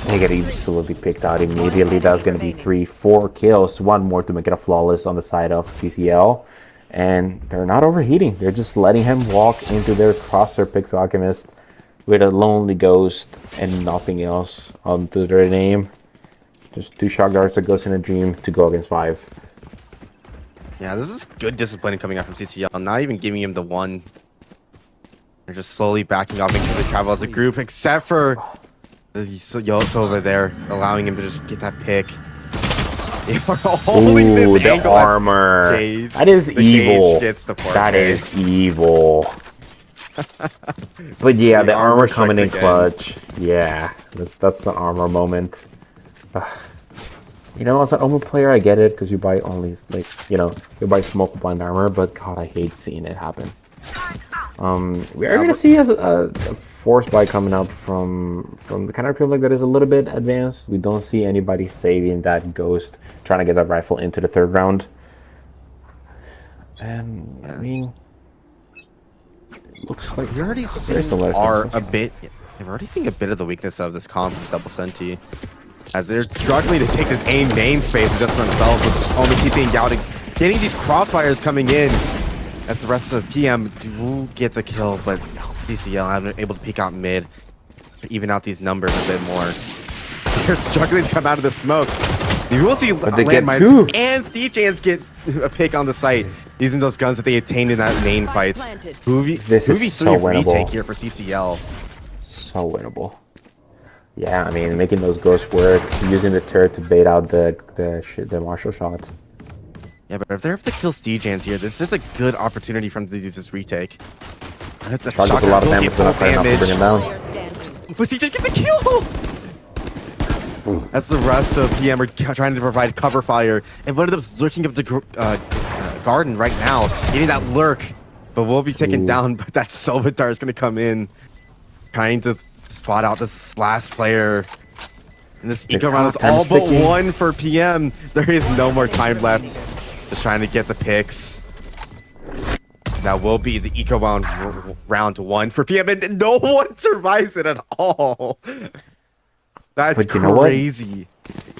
They get absolutely picked out immediately. That's gonna be 3-4 kills. One more to make it a flawless on the side of CCL. And they're not overheating. They're just letting him walk into their crosser Pixel Alchemist with a lonely ghost and nothing else onto their name. Just 2 shock darts that goes in a dream to go against 5. Yeah, this is good discipline coming out from CCL. Not even giving him the one. They're just slowly backing off, making sure they travel as a group, except for Yoso over there, allowing him to just get that pick. Ooh, the armor. That is evil. That is evil. But yeah, the armor coming in clutch. Yeah, that's the armor moment. You know, as an Omen player, I get it because you buy only you buy smoke blind armor, but God, I hate seeing it happen. We are gonna see a force buy coming up from the kind of Underpeel that is a little bit advanced. We don't see anybody saving that ghost, trying to get that rifle into the 3rd round. And I mean, it looks like we're already seeing we're already seeing a bit of the weakness of this comp with double senti, as they're struggling to take this A main space just for themselves, with only keeping out and getting these crossfires coming in. As the rest of PM do get the kill, but CCL haven't been able to peek out mid, even out these numbers a bit more. They're struggling to come out of the smoke. You will see landmines and Steechans get a pick on the site using those guns that they attained in that main fight. This is so winnable. Retake here for CCL. So winnable. Yeah, I mean, making those ghosts work, using the turret to bait out the Marshall shot. Yeah, but if they have to kill Steejans here, this is a good opportunity for them to do this retake. The shot does a lot of damage, but not quite enough to bring him down. But Steejan gets the kill! As the rest of PM are trying to provide cover fire, and one of them's lurking up the garden right now, getting that lurk, but will be taken down. But that Silvatar is going to come in, trying to spot out this last player. And this eco round is all but one for PM. There is no more time left. Just trying to get the picks. That will be the eco round 1 for PM, and no one survives it at all. That's crazy.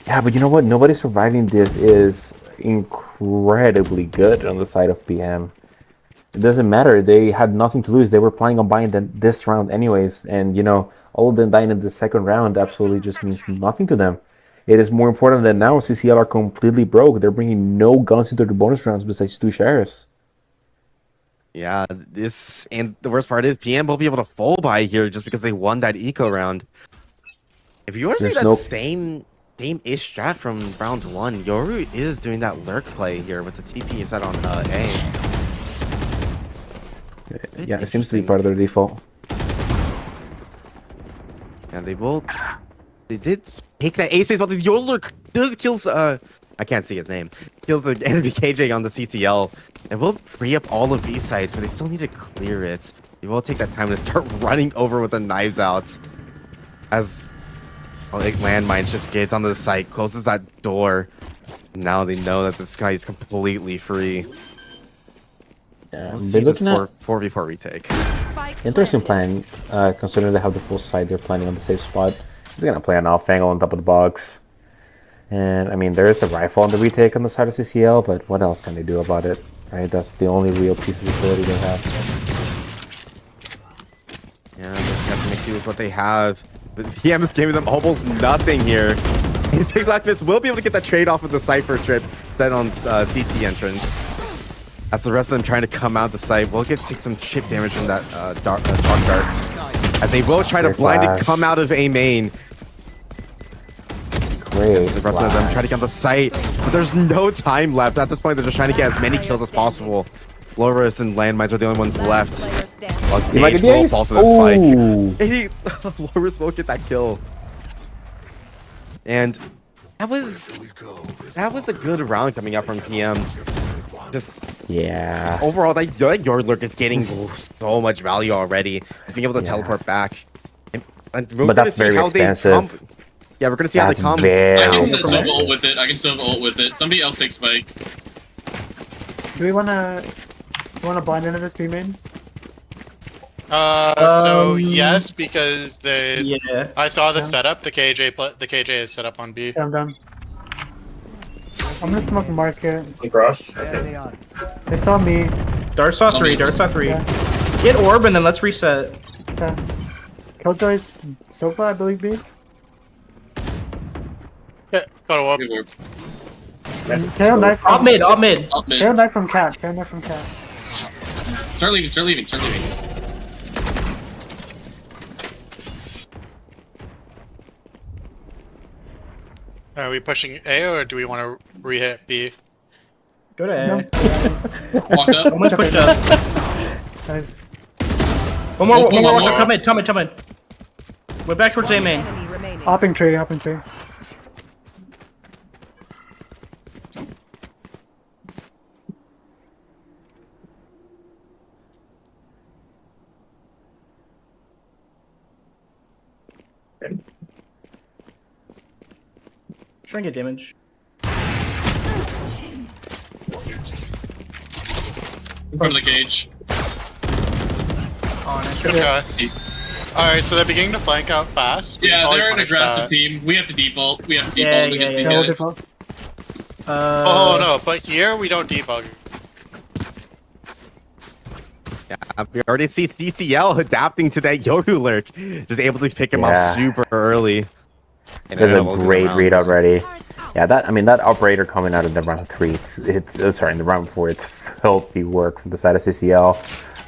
Yeah, but you know what? Nobody surviving this is incredibly good on the side of PM. It doesn't matter. They had nothing to lose. They were planning on buying this round anyways. And, you know, all of them dying in the 2nd round absolutely just means nothing to them. It is more important that now CCL are completely broke. They're bringing no guns into the bonus rounds besides 2 sheriffs. Yeah, and the worst part is PM will be able to full buy here just because they won that eco round. If you want to see that same-ish strat from round 1, Yoru is doing that lurk play here with the TP set on A. Yeah, it seems to be part of their default. And they did take that A space, but the Yoru does kills, I can't see his name, kills the enemy KJ on the CCL. It will free up all of B sides, but they still need to clear it. They will take that time to start running over with the knives out. As landmines just gets onto the site, closes that door. Now they know that this guy is completely free. Yeah, we'll see this 4v4 retake. Interesting plan, considering they have the full side. They're planning on the safe spot. He's gonna play an off angle on top of the box. And I mean, there is a rifle on the retake on the side of CCL, but what else can they do about it? Right, that's the only real piece of utility they have. Yeah, they have to make do with what they have. The TM is giving them almost nothing here. Big Blackness will be able to get that trade off with the Cypher trip then on CT entrance. As the rest of them trying to come out the site, we'll take some chip damage from that dark dart. As they will try to blind and come out of A main. Great. The rest of them try to get on the site, but there's no time left. At this point, they're just trying to get as many kills as possible. Loris and Landmines are the only ones left. While Gage will fall to the spike. Loris will get that kill. And that was a good round coming out from PM. Just overall, that Yord Lurk is getting so much value already. Just being able to teleport back. And but that's very expensive. Yeah, we're gonna see how they come. I can sub ult with it. I can sub ult with it. Somebody else take spike. Do we wanna blind into this B main? So yes, because I saw the setup. The KJ is set up on B. Yeah, I'm done. I'm gonna smoke market. Rush. Okay. They saw me. Dart saw 3. Dart saw 3. Yeah. Get orb and then let's reset. Okay. Killjoy's sofa, I believe. B. Yeah, got a warp. KO knife. Up mid. KO knife from cat. Start leaving. Are we pushing A or do we want to re-hit B? Go to A. No. Walk up. Almost pushed up. Nice. One more. Come in. We're back towards A main. Hopping tree. Try and get damage. In front of the cage. Oh, nice. Good try. Alright, so they're beginning to flank out fast. Yeah, they're an aggressive team. We have to default. Against these guys. Oh no, but here we don't debug. Yeah, we already see CCL adapting to that Yoru Lurk. Just able to pick him up super early. There's a great read already. Yeah, that operator coming out of the round 3, in the round 4, it's filthy work from the side of CCL.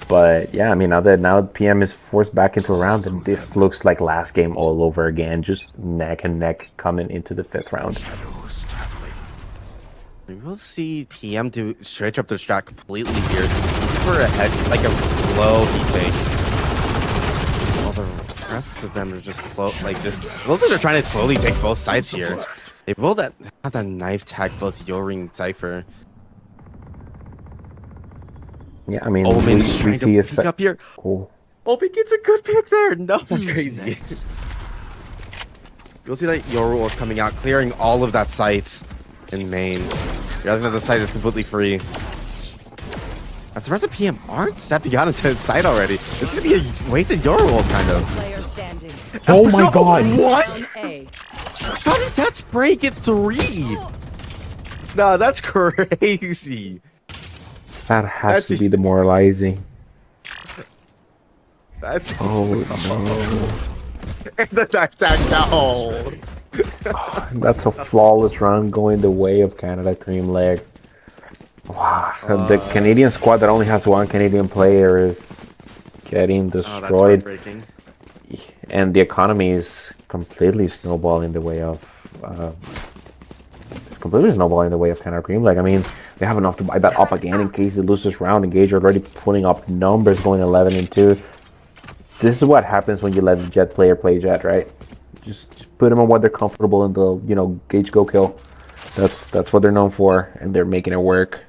But yeah, I mean, now PM is forced back into a round, and this looks like last game all over again, just neck and neck coming into the 5th round. We will see PM to stretch up their strat completely here. For a head, like a slow retake. All the rest of them are just slow, those that are trying to slowly take both sides here. They will have that knife tag both Yoru and Cypher. Yeah, I mean, we see a pick up here. Cool. Obi gets a good pick there. No, that's crazy. You'll see that Yoru is coming out, clearing all of that sites in main. The site is completely free. As the rest of PM aren't stepping out into the site already. It's gonna be a wasted Yoru ult, kind of. Oh my god! What? How did that spray get 3? No, that's crazy. That has to be demoralizing. That's no. And the knife tag, no. That's a flawless run going the way of Canada Cream Leg. Wow, the Canadian squad that only has 1 Canadian player is getting destroyed. And the economy is completely snowballing the way of Canada Cream Leg. I mean, they have enough to buy that up again in case they lose this round. Engage are already putting up numbers, going 11-2. This is what happens when you let the Jet player play Jet, right? Just put them on what they're comfortable and they'll, Gage go kill. That's what they're known for, and they're making it work.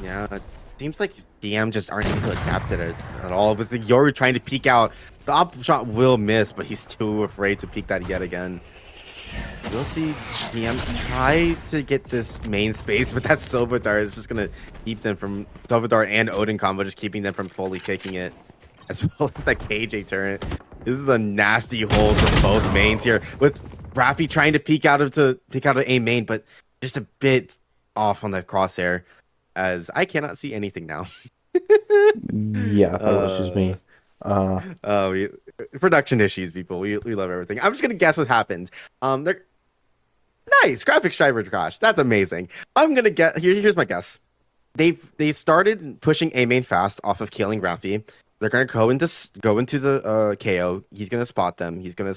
Yeah, it seems like DM just aren't able to adapt to it at all. With the Yoru trying to peek out, the op shot will miss, but he's too afraid to peek that yet again. We'll see DM try to get this main space, but that Silver Dart is just gonna keep them from Silver Dart and Odin combo, just keeping them from fully taking it, as well as that KJ turret. This is a nasty hold for both mains here. With Rafi trying to peek out of A main, but just a bit off on the crosshair, as I cannot see anything now. Yeah, I thought it was just me. Production issues, people. We love everything. I'm just gonna guess what happened. They're nice graphics driver crash. That's amazing. I'm gonna get here's my guess. They started pushing A main fast off of killing Rafi. They're gonna go into the KO. He's gonna spot them. He's gonna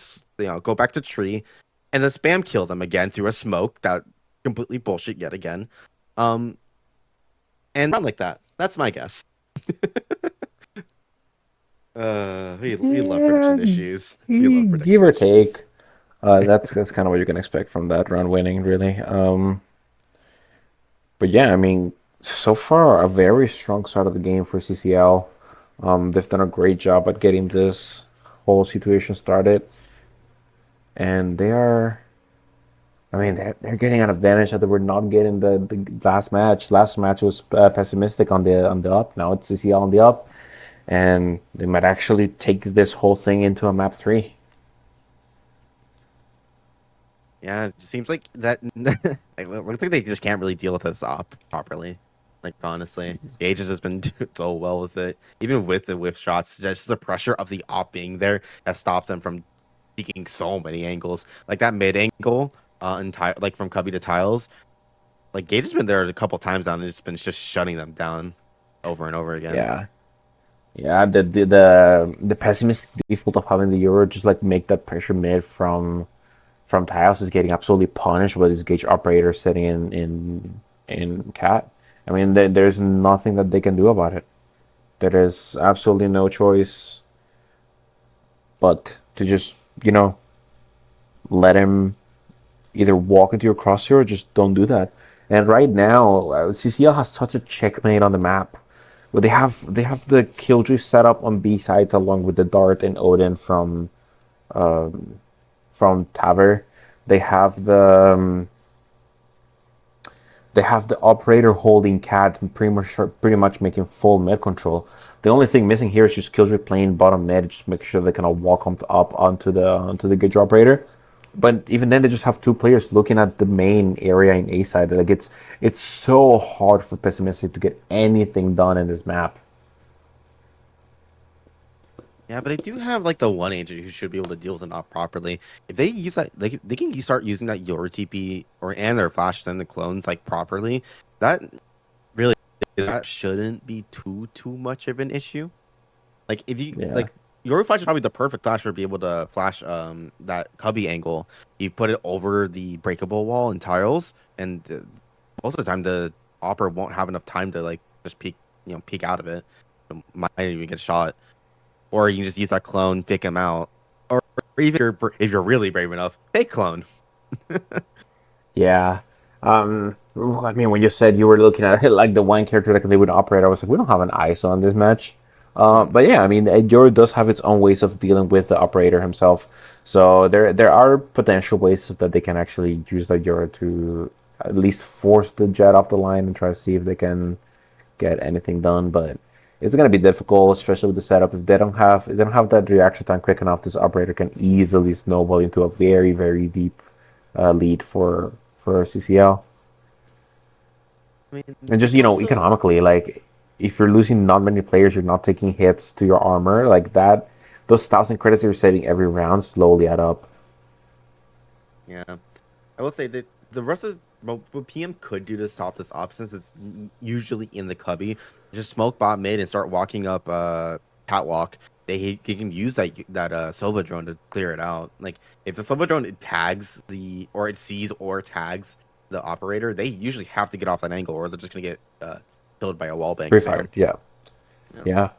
go back to tree, and then spam kill them again through a smoke. That completely bullshit yet again. And run like that. That's my guess. We love prediction issues. We love prediction Give or issues. take. That's kind of what you can expect from that run winning, really. But yeah, I mean, so far a very strong start of the game for CCL. They've done a great job at getting this whole situation started, and they are. I mean, they're getting an advantage that they were not getting the last match. Last match was pessimistic on the up. Now it's CCL on the up, and they might actually take this whole thing into a map 3. Yeah, it seems like that. It looks like they just can't really deal with this op properly. Like honestly, Gage has just been doing so well with it, even with the whiff shots. Just the pressure of the op being there has stopped them from taking so many angles. Like that mid angle, like from Cubby to tiles. Like Gage has been there a couple times now and it's been just shutting them down over and over again. Yeah. The pessimistic default of having the Euro just like make that pressure mid from tiles is getting absolutely punished with his Gage operator sitting in cat. I mean, there's nothing that they can do about it. There is absolutely no choice but to just, let him either walk into your crosshair or just don't do that. And right now, CCL has such a checkmate on the map. But they have the killtree set up on B side along with the Dart and Odin from Taver. They have the operator holding cat and pretty much making full mid control. The only thing missing here is just killtree playing bottom mid, just make sure they kind of walk up onto the Gage operator. But even then, they just have 2 players looking at the main area in A side. Like it's so hard for Pessimistic to get anything done in this map. Yeah, but they do have like the one agent who should be able to deal with it not properly. If they use that, they can start using that your TP and their flashes and the clones like properly. That shouldn't be too much of an issue. Like if you like your flash is probably the perfect flash to be able to flash that Cubby angle. You put it over the breakable wall and tiles, and most of the time the opera won't have enough time to like just peek out of it. Might even get shot. Or you can just use that clone, pick him out. Or even if you're really brave enough, fake clone. Yeah. I mean, when you said you were looking at like the one character that they would operate, I was like, we don't have an ISO on this match. But yeah, I mean, Euro does have its own ways of dealing with the operator himself. So there are potential ways that they can actually use that Euro to at least force the jet off the line and try to see if they can get anything done. But it's gonna be difficult, especially with the setup. If they don't have that reaction time quick enough, this operator can easily snowball into a very, very deep lead for CCL. I mean, and just economically, like if you're losing not many players, you're not taking hits to your armor like that. Those 1,000 credits you're saving every round slowly add up. Yeah, I will say that the rest of what PM could do to stop this op, since it's usually in the cubby, just smoke bot mid and start walking up catwalk. They can use that Sova drone to clear it out. Like if the Sova drone tags it sees or tags the operator, they usually have to get off that angle, or they're just gonna get killed by a wallbang. Pre-fired, yeah,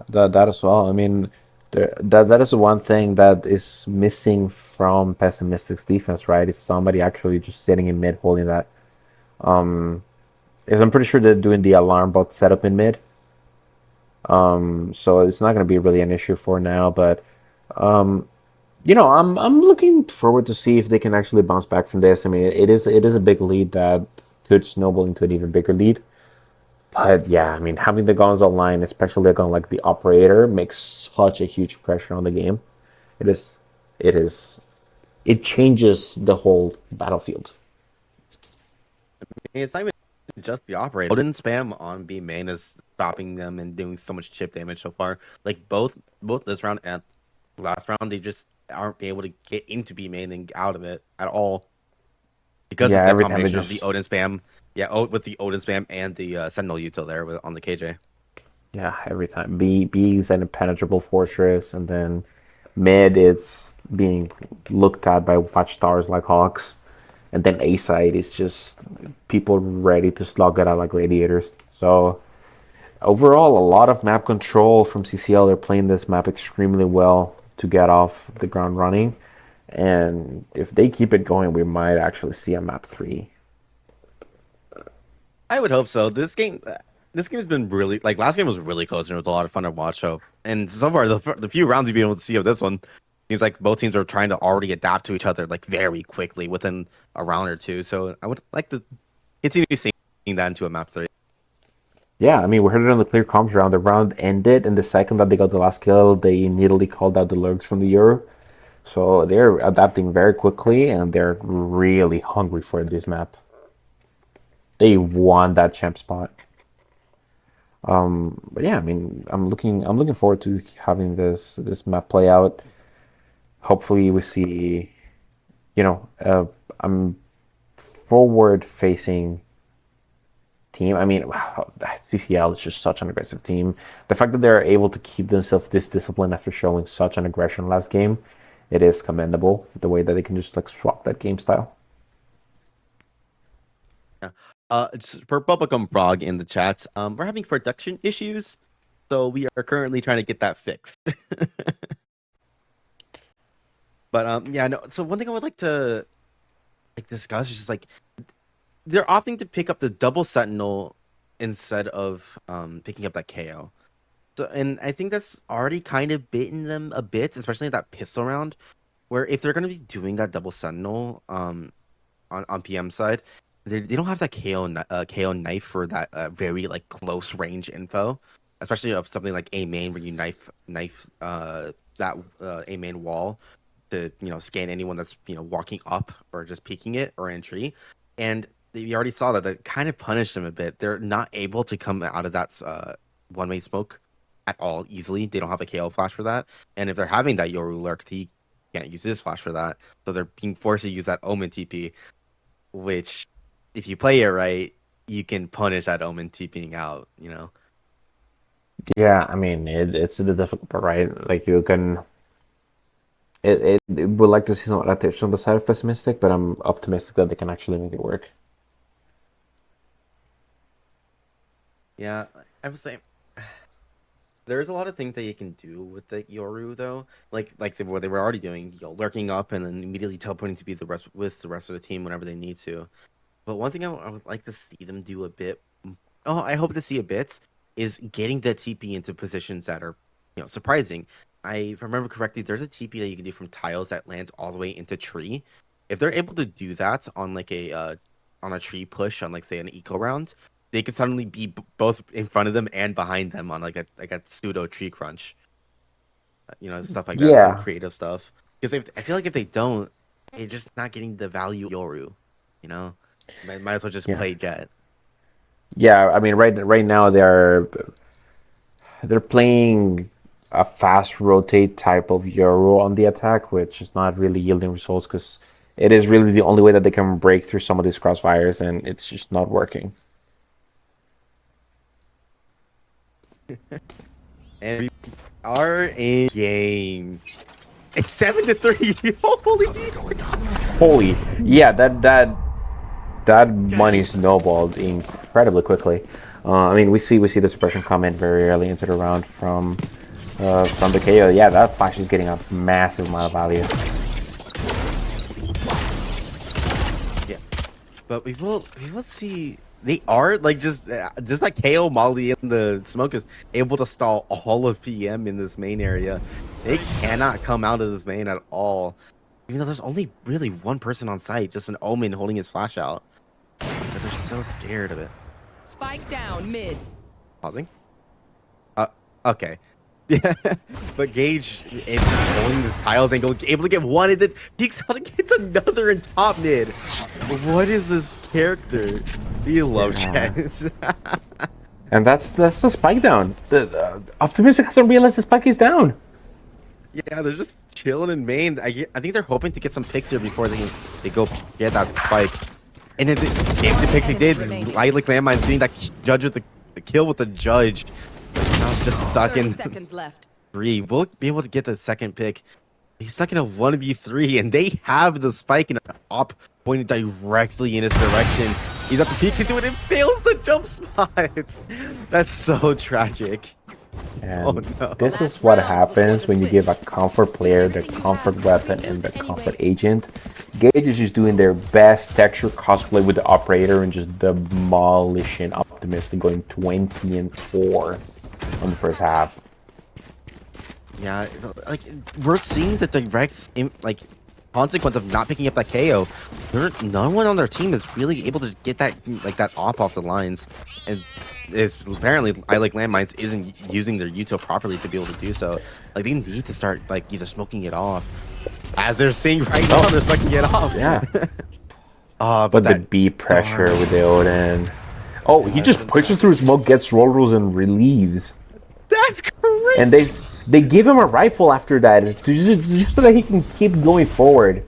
that as well. I mean, that is one thing that is missing from Pessimistic's defense, right? Is somebody actually just sitting in mid holding that. Because I'm pretty sure they're doing the alarm bot setup in mid. So it's not going to be really an issue for now, but I'm looking forward to see if they can actually bounce back from this. I mean, it is a big lead that could snowball into an even bigger lead. But yeah, I mean, having the guns online, especially a gun like the operator, makes such a huge pressure on the game. It is it changes the whole battlefield. It's not even just the operator. Odin spam on B main is stopping them and doing so much chip damage so far. Like both this round and last round, they just aren't able to get into B main and out of it at all because of the every time combination of the Odin spam. Yeah, with the Odin spam and the Sentinel util there on the KJ. Yeah, every time. B is an impenetrable fortress, and then mid it's being looked at by watchtowers like hawks, and then A side is just people ready to slug it out like gladiators. So overall, a lot of map control from CCL. They're playing this map extremely well to get off the ground running, and if they keep it going, we might actually see a map 3. I would hope so. This game's been really like last game was really close and it was a lot of fun to watch. So and so far the few rounds you've been able to see of this one seems like both teams are trying to already adapt to each other like very quickly within a round or two. So I would like to continue seeing that into a map 3. Yeah, I mean, we heard it on the clear comms round. The round ended, and the second that they got the last kill, they immediately called out the lurks from the Euro. So they're adapting very quickly, and they're really hungry for this map. They won that champ spot. But yeah, I mean, I'm looking forward to having this map play out. Hopefully, we see, I'm forward facing team. I mean, CCL is just such an aggressive team. The fact that they're able to keep themselves this disciplined after showing such an aggression last game, it is commendable. The way that they can just like swap that game style. Yeah. For Bubblegum Frog in the chats, we're having production issues, so we are currently trying to get that fixed. But yeah, no. So one thing I would like to discuss is just like they're opting to pick up the double sentinel instead of picking up that KO. So and I think that's already kind of bitten them a bit, especially that pistol round, where if they're gonna be doing that double sentinel on PM side, they don't have that KO knife for that very like close range info, especially of something like A main where you knife that A main wall to scan anyone that's walking up or just peeking it or entry, and you already saw that kind of punished them a bit. They're not able to come out of that one-way smoke at all easily. They don't have a KO flash for that, and if they're having that Yoru lurk, he can't use his flash for that, so they're being forced to use that Omen TP, which if you play it right, you can punish that Omen TPing out. Yeah, I mean it's the difficult part, right? Like you can. It would like to see some adaptation on the side of pessimistic, but I'm optimistic that they can actually make it work. Yeah, I would say there's a lot of things that you can do with the Yoru though, like what they were already doing, lurking up and then immediately teleporting to be the rest of the team whenever they need to. But one thing I would like to see them do a bit, I hope to see a bit, is getting the TP into positions that are, surprising. If I remember correctly, there's a TP that you can do from tiles that lands all the way into tree. If they're able to do that on like on a tree push on like say an eco round, they could suddenly be both in front of them and behind them on like a pseudo tree crunch. Stuff like that. Yeah. Some creative stuff. Because I feel like if they don't, they're just not getting the value of Yoru. Might as well just play Jet. Yeah, I mean right now they're playing a fast rotate type of Euro on the attack, which is not really yielding results because it is really the only way that they can break through some of these crossfires, and it's just not working. And we are in game. It's 7-3. Holy, yeah, that money snowballed incredibly quickly. I mean, we see the suppression come in very early into the round from the KO. Yeah, that flash is getting a massive amount of value. Yeah, but we will see. They are like just like KO Molly in the smoke is able to stall all of PM in this main area. They cannot come out of this main at all. Even though there's only really one person on site, just an Omen holding his flash out. But they're so scared of it. Spike down mid. Pausing. Okay. Yeah, but Gage is just holding this tiles angle, able to get one, and then peeks out and gets another in top mid. What is this character? We love Chance. And that's the spike down. The Optimistic hasn't realized the spike is down. Yeah, they're just chilling in main. I think they're hoping to get some picks here before they go get that spike. And then the picks they did, lightly landmines being that judge with the kill with the judge. Now it's just stuck in 3. We'll be able to get the second pick. He's stuck in a 1v3, and they have the spike in an op pointed directly in his direction. He's up to peek into it and fails the jump spot. That's so tragic. And this is what happens when you give a comfort player the comfort weapon and the comfort agent. Gage is just doing their best texture cosplay with the operator and just demolishing Optimistic, going 20-4 on the first half. Yeah, like we're seeing the direct consequence of not picking up that KO. No one on their team is really able to get that op off the lines, and it's apparently Landmines isn't using their util properly to be able to do so. Like they need to start either smoking it off, as they're seeing right now. They're smoking it off. Yeah. But the B pressure with the Odin. Oh, he just pushes through smoke, gets rolls and relieves. That's crazy. And they give him a rifle after that, just so that he can keep going forward.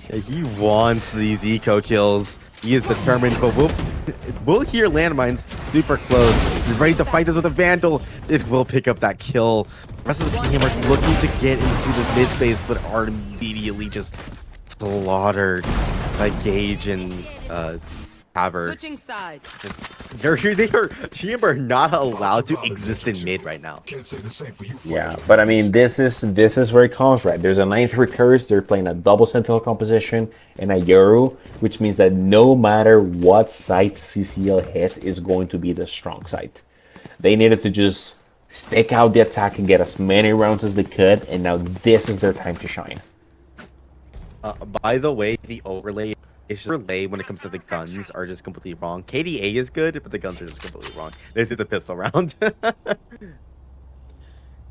Yeah, he wants these eco kills. He is determined, but we'll hear landmines super close. He's ready to fight this with a Vandal. It will pick up that kill. The rest of the team are looking to get into this mid space, but are immediately just slaughtered by Gage and Haver. Switching sides. Team are not allowed to exist in mid right now. Yeah, but I mean, this is where it comes, right? There's a 9th recurse. They're playing a double sentinel composition and a Yoru, which means that no matter what site CCL hits is going to be the strong site. They needed to just stick out the attack and get as many rounds as they could, and now this is their time to shine. By the way, the overlay when it comes to the guns are just completely wrong. KDA is good, but the guns are just completely wrong. This is the pistol round.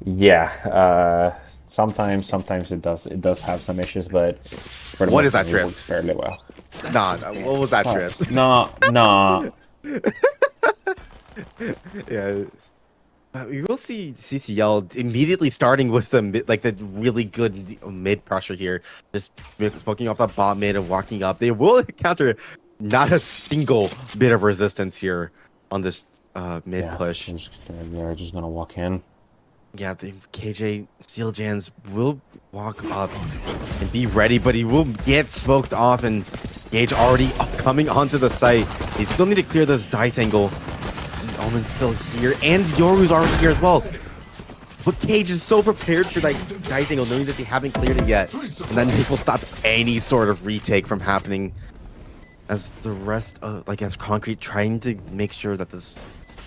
Yeah, sometimes it does have some issues, but for the what most is that part, trip? It works fairly well. Nah, what was that trip? Nah. Yeah. We will see CCL immediately starting with the really good mid pressure here, just smoking off that bot mid and walking up. They will encounter not a single bit of resistance here on this mid push. They're just gonna walk in. Yeah, the KJ Steeljans will walk up and be ready, but he will get smoked off, and Gage already coming onto the site. They still need to clear this dice angle. Omen's still here, and Yoru's already here as well. But Cage is so prepared for that dice angle, knowing that they haven't cleared it yet. And then this will stop any sort of retake from happening. As the rest of, as Concrete trying to make sure that this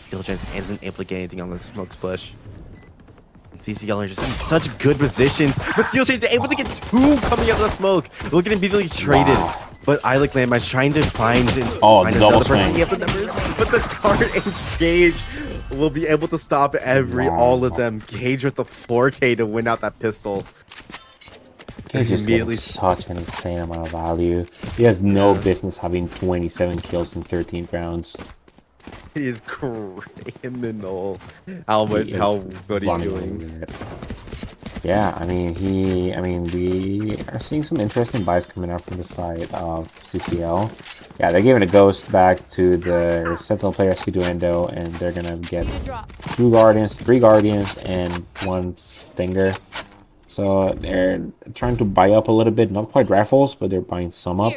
Steeljans isn't able to get anything on the smoke splash. And CCL are just in such good positions. But Steeljans are able to get 2 coming out of the smoke. They'll get immediately traded. Wow. But Landmine's trying to find double swing. The numbers, but the Tart and Gage will be able to stop all of them. Gage with the 4K to win out that pistol. Gage is getting such an insane amount of value. He has no business having 27 kills in 13 rounds. He is criminal. How good he's doing. Yeah, I mean, we are seeing some interesting buys coming out from the side of CCL. Yeah, they're giving a ghost back to the Sentinel player Endo, and they're gonna get 2 Guardians, 3 Guardians, and 1 Stinger. So they're trying to buy up a little bit, not quite raffles, but they're buying some up.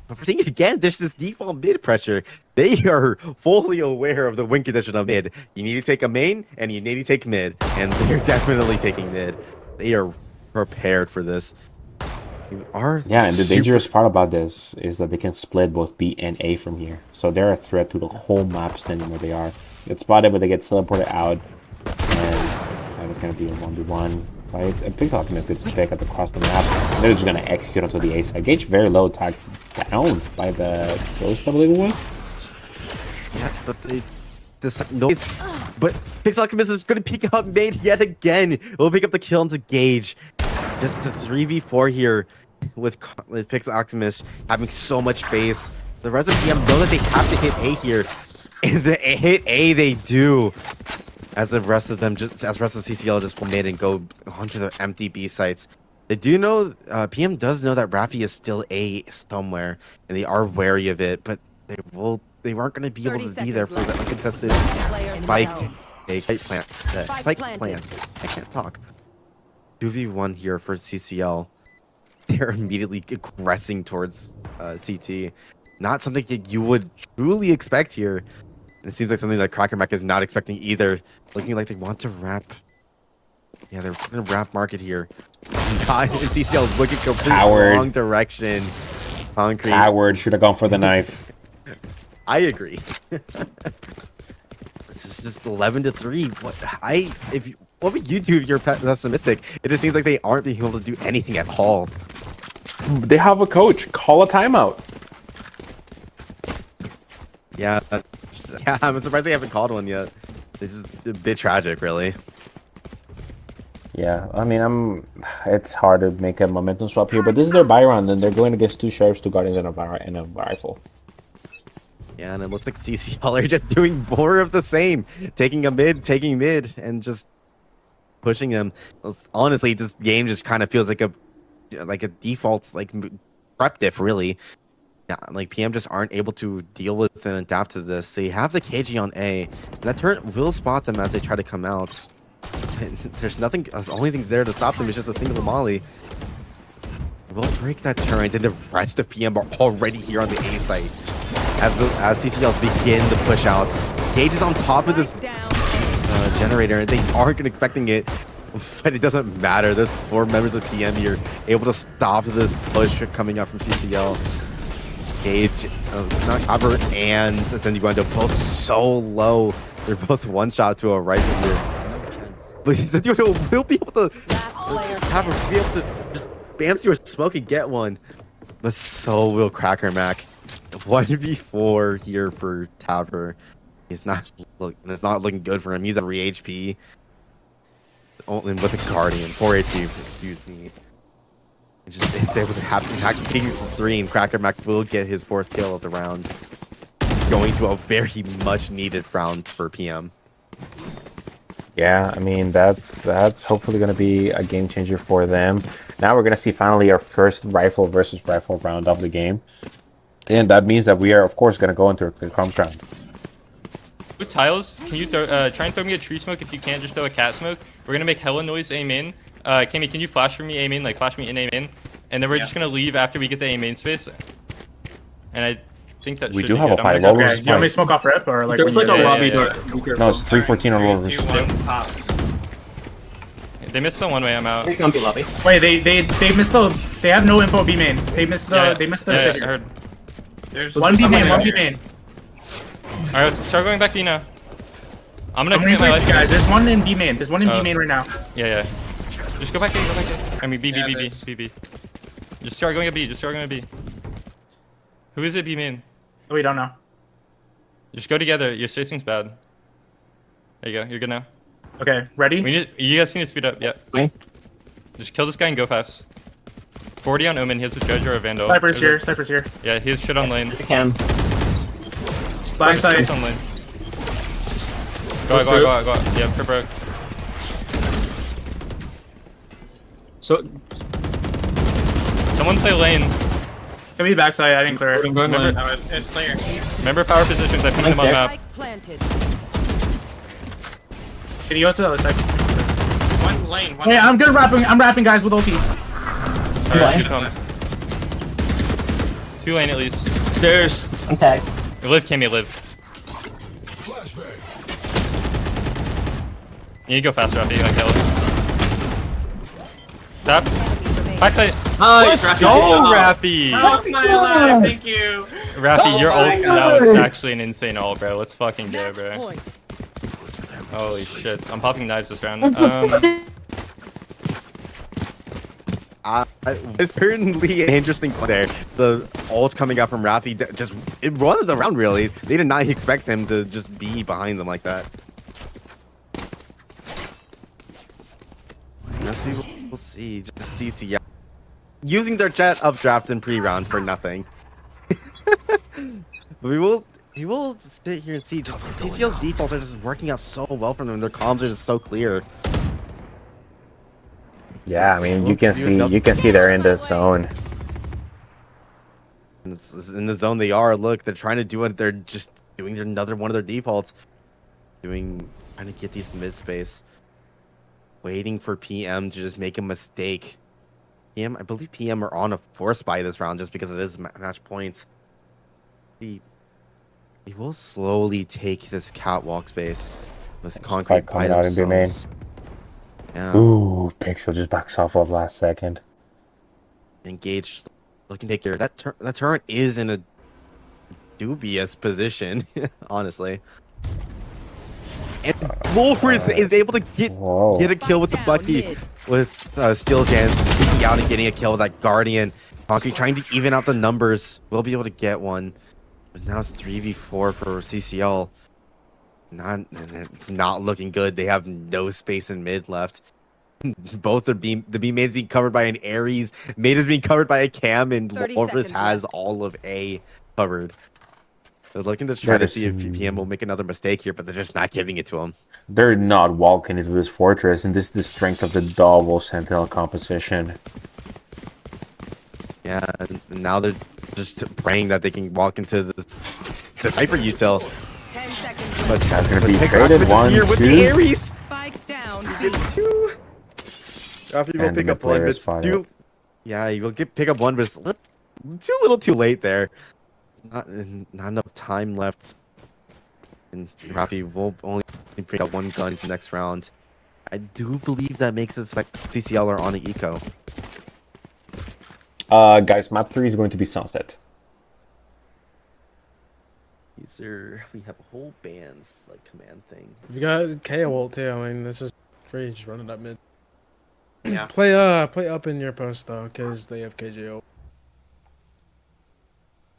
But I think again, there's this default mid pressure. They are fully aware of the win condition of mid. You need to take a main, and you need to take mid, and they're definitely taking mid. They are prepared for this. Yeah, and the dangerous part about this is that they can split both B and A from here. So they're a threat to the whole map standing where they are. They get spotted, but they get teleported out, and it's going to be a 1v1 fight. Pixel Alchemist gets a pick across the map. And they're just going to execute onto the A side. Gage very low, tagged down by the Ghost, I believe it was. Yeah, but this noise But Pix Optimus is going to pick up mid yet again. We'll pick up the kill into Gage. Just a 3v4 here with Pix Optimus having so much base. The rest of PM know that they have to hit A here. And the hit A they do. As the rest of them, as the rest of CCL just mid and go onto the empty B sites. They do know, PM does know that Rafi is still A somewhere. And they are wary of it. But they weren't going to be able to be there for the uncontested spike. Spike plant. I can't talk. 2v1 here for CCL. They're immediately aggressing towards CT. Not something that you would truly expect here. And it seems like something that Cracker Mac is not expecting either. Looking like they want to wrap. Yeah, they're going to wrap market here. God, and CCL is looking completely wrong direction. Concrete. Coward should have gone for the knife. I agree. This is just 11-3. What would you do if you're pessimistic? It just seems like they aren't being able to do anything at all. They have a coach. Call a timeout. Yeah, I'm surprised they haven't called one yet. This is a bit tragic, really. Yeah, I mean, it's hard to make a momentum swap here, but this is their buy round, and they're going against 2 Sheriffs, 2 Guardians, and a Rifle. Yeah, and it looks like CCL are just doing more of the same. Taking mid, and just pushing them. Honestly, this game just kind of feels like a default prep diff, really. Yeah, like PM just aren't able to deal with and adapt to this. They have the KG on A, and that turret will spot them as they try to come out. There's nothing. The only thing there to stop them is just a single molly. We'll break that turret, and the rest of PM are already here on the A site. As CCL begin to push out, Gage is on top of this generator, and they aren't expecting it, but it doesn't matter. There's 4 members of PM here able to stop this push coming up from CCL. Gage, Aber, and Seniguendo both so low. They're both one shot to a rifle here. But Seniguendo will be able to be able to just bam through a smoke and get one. But so will Cracker Mac. 1v4 here for Taver. It's not looking good for him. He's at 3 HP. Only with a Guardian. 4 HP, excuse me. It's able to have Max taking for 3, and Cracker Mac will get his 4th kill of the round. Going to a very much needed round for PM. Yeah, I mean, that's hopefully going to be a game changer for them. Now we're going to see finally our first rifle versus rifle round of the game. And that means that we are, of course, going to go into the comms round. With tiles, can you try and throw me a tree smoke? If you can't, just throw a cat smoke. We're going to make hella noise A main. Cammy, can you flash for me A main? Like, flash me in A main. And then we're just going to leave after we get the A main space. And I think that we do have a pipe. Okay, you want me to smoke off rip? Or like there's like a lobby door. No, it's 314 on lovers. They missed the one way. I'm out. Lobby. Wait, they missed the. They have no info B main. They missed the. Yeah, they missed the. I heard. There's one B main. One B main. All right, let's start going back B now. I'm gonna my life, guys. There's one in B main. There's one in B main right now. Yeah. Just go back in. Go back in. I mean B. Just start going to B. Who is it B main? Oh, we don't know. Just go together. Your spacing's bad. There you go. You're good now. Okay, ready? You guys need to speed up. Yeah. Okay. Just kill this guy and go fast. 40 on Omen. He has a Judge or a Vandal. Cypher's here. Yeah, he has shit on lane. Yes, I can. Blind side. On lane. Go out. Yeah, trip broke. So, someone play lane. Can we backside? I didn't clear it. It's clear. Remember power positions. I put them on map. Can you go to the other side? One lane. Hey, I'm good rapping. I'm rapping guys with ulti. Alright, come. It's 2 lane at least. Stairs. I'm tagged. Live, Cammy, live. You need to go faster, Rafi. You like that. Tap. Backside. Nice. Let's go, Rafi. Oh my life, thank you. Rafi, your ult, that was actually an insane ult, bro. Let's fucking go, bro. Holy shit. I'm popping knives this round. It's certainly an interesting play there. The ult coming out from Rafi just it run the round, really. They did not expect him to just be behind them like that. guess we'll see. Just CCL using their jet updraft in pre-round for nothing. But we will sit here and see. Just CCL's defaults are just working out so well for them. Their comms are just so clear. Yeah, I mean, you can see they're in the zone. In the zone they are. Look, they're trying to do it. They're just doing another one of their defaults. Trying to get these mid space. Waiting for PM to just make a mistake. I believe PM are on a force buy this round just because it is match points. He will slowly take this catwalk space with concrete by coming out in themselves. Yeah. Ooh, Pixel just backs off of last second. Engaged, looking to take care. That turret is in a dubious position, honestly. And Wolfer is able to get a kill with the Bucky with Steel Jams peeking out and getting a kill with that Guardian. Concrete trying to even out the numbers. Will be able to get one. But now it's 3v4 for CCL. Not looking good. They have no space in mid left. Both are the B main's being covered by an Ares. Mid is being covered by a Cam, and Wolfers has all of A covered. They're looking to try to see if PM will make another mistake here, but they're just not giving it to him. They're not walking into this fortress, and this is the strength of the double Sentinel composition. Yeah, and now they're just praying that they can walk into the Cypher util. But that's going to be traded. 1, 2. With the Ares. Spike down. It's 2. After you will pick up one, but yeah, you will pick up one, but it's a little too late there. Not enough time left. And Rafi will only pick up one gun for next round. I do believe that makes it like CCL are on the eco. Guys, map 3 is going to be Sunset. We have a whole band's like command thing. We got KO ult too. I mean, this is free. Just run it up mid. Yeah. Play up in your post though, because they have KJO.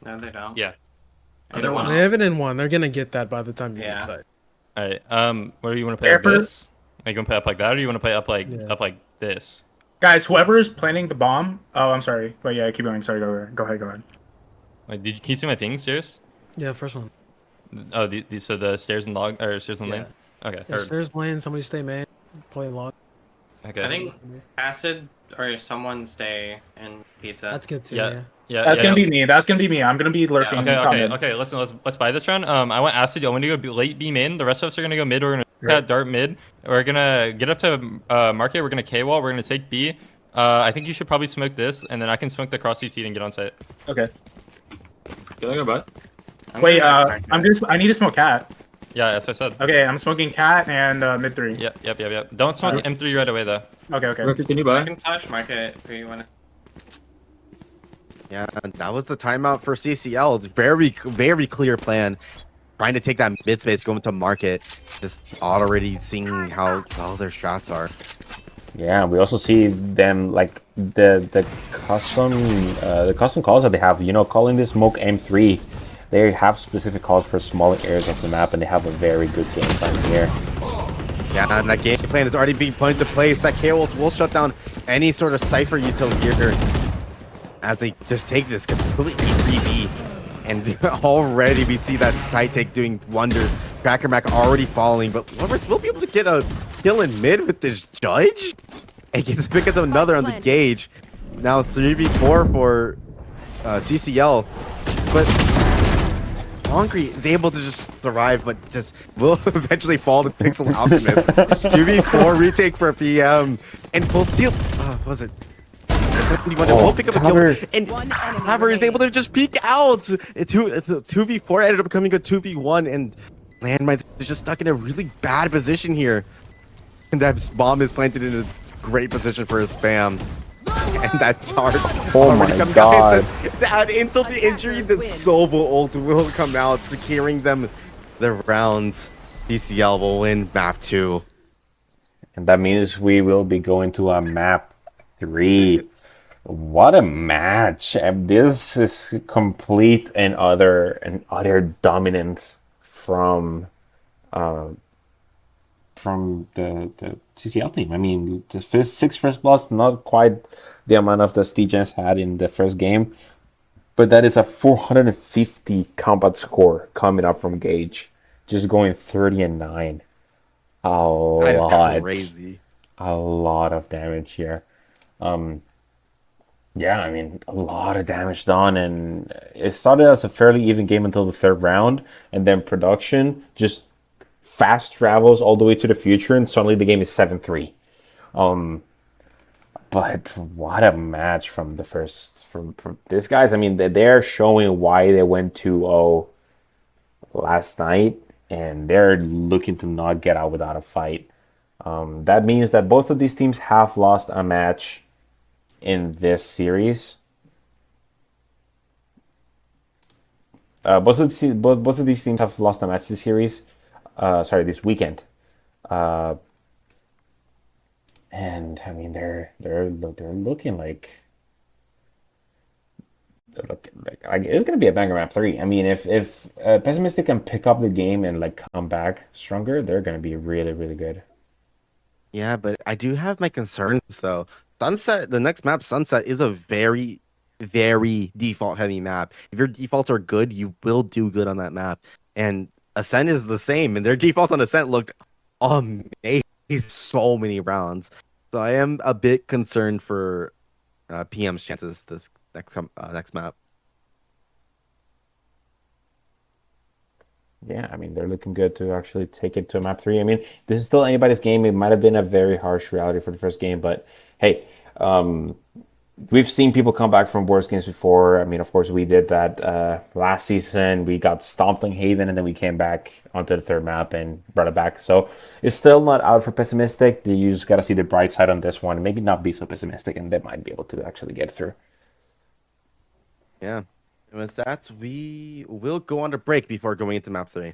No, they don't. Yeah. They have it in one. They're gonna get that by the time you get side. All right. Where do you want to play up this? Are you gonna play up like that, or do you want to play up like this? Guys, whoever is planning the bomb. Oh, I'm sorry. But yeah, keep going. Sorry, go ahead. Wait, can you see my ping, Stairs? Yeah, first one. Oh, so the stairs and log or stairs and lane. Okay. Yeah, stairs lane. Somebody stay main. Play log. Okay. I think Acid or someone stay in pizza. That's good too. Yeah. That's gonna be me. That's gonna be me. I'm gonna be lurking. Okay. Let's buy this round. I want Acid. I want to go late B main. The rest of us are gonna go mid. We're gonna dart mid. We're gonna get up to market. We're gonna K wall. We're gonna take B. I think you should probably smoke this, and then I can smoke the cross CT and get on site. Okay. Can I go back? Wait, I need to smoke cat. Yeah, that's what I said. Okay, I'm smoking cat and mid 3. Yep. Don't smoke M3 right away though. Okay. Can you buy? I can flash market if you want to. Yeah, that was the timeout for CCL. It's very clear plan. Trying to take that mid space, going to market. Just already seeing how well their strats are. Yeah, we also see them like the custom calls that they have. Calling this smoke M3. They have specific calls for smaller areas of the map, and they have a very good game plan here. Yeah, and that game plan is already being put into place. That KO will shut down any sort of Cypher util here as they just take this completely 3v. And already we see that side take doing wonders. Cracker Mac already falling, but Lovers will be able to get a kill in mid with this judge. And gets pick up another on the gauge. Now 3v4 for CCL. But Concrete is able to just survive, but just will eventually fall to Pixel Alchemist. 2v4 retake for a PM. And full steal. What was it? Will pick up a kill. And Haver is able to just peek out. 2v4 ended up becoming a 2v1. And Landmines is just stuck in a really bad position here. And that bomb is planted in a great position for a spam. And that Tart already coming out. To add insult to injury, the Sobel ult will come out, securing them the rounds. CCL will win map 2. And that means we will be going to a map 3. What a match! This is complete and utter dominance from from the CCL team. I mean, the six first bloods, not quite the amount of the Stegens had in the first game, but that is a 450 combat score coming up from Gage, just going 30-9. A That is lot, crazy. a lot of damage here. Yeah, I mean, a lot of damage done, and it started as a fairly even game until the third round, and then production just fast travels all the way to the future, and suddenly the game is 7-3. But what a match from the first from these guys. I mean, they're showing why they went 2-0 last night, and they're looking to not get out without a fight. That means that both of these teams have lost a match in this series. Both of these teams have lost a match this series. This weekend. And I mean, they're looking like it's gonna be a banger map 3. I mean, if Pessimistic can pick up the game and like come back stronger, they're gonna be really really good. Yeah, but I do have my concerns though. Sunset, the next map, Sunset, is a very, very default heavy map. If your defaults are good, you will do good on that map. And Ascent is the same, and their defaults on Ascent looked amazing so many rounds. So I am a bit concerned for PM's chances this next map. Yeah, I mean, they're looking good to actually take it to map 3. I mean, this is still anybody's game. It might have been a very harsh reality for the first game, but hey, we've seen people come back from worse games before. I mean, of course, we did that last season. We got stomped on Haven, and then we came back onto the third map and brought it back. So it's still not out for Pessimistic. You just got to see the bright side on this one. Maybe not be so pessimistic, and they might be able to actually get through. Yeah. And with that, we will go on to break before going into map 3.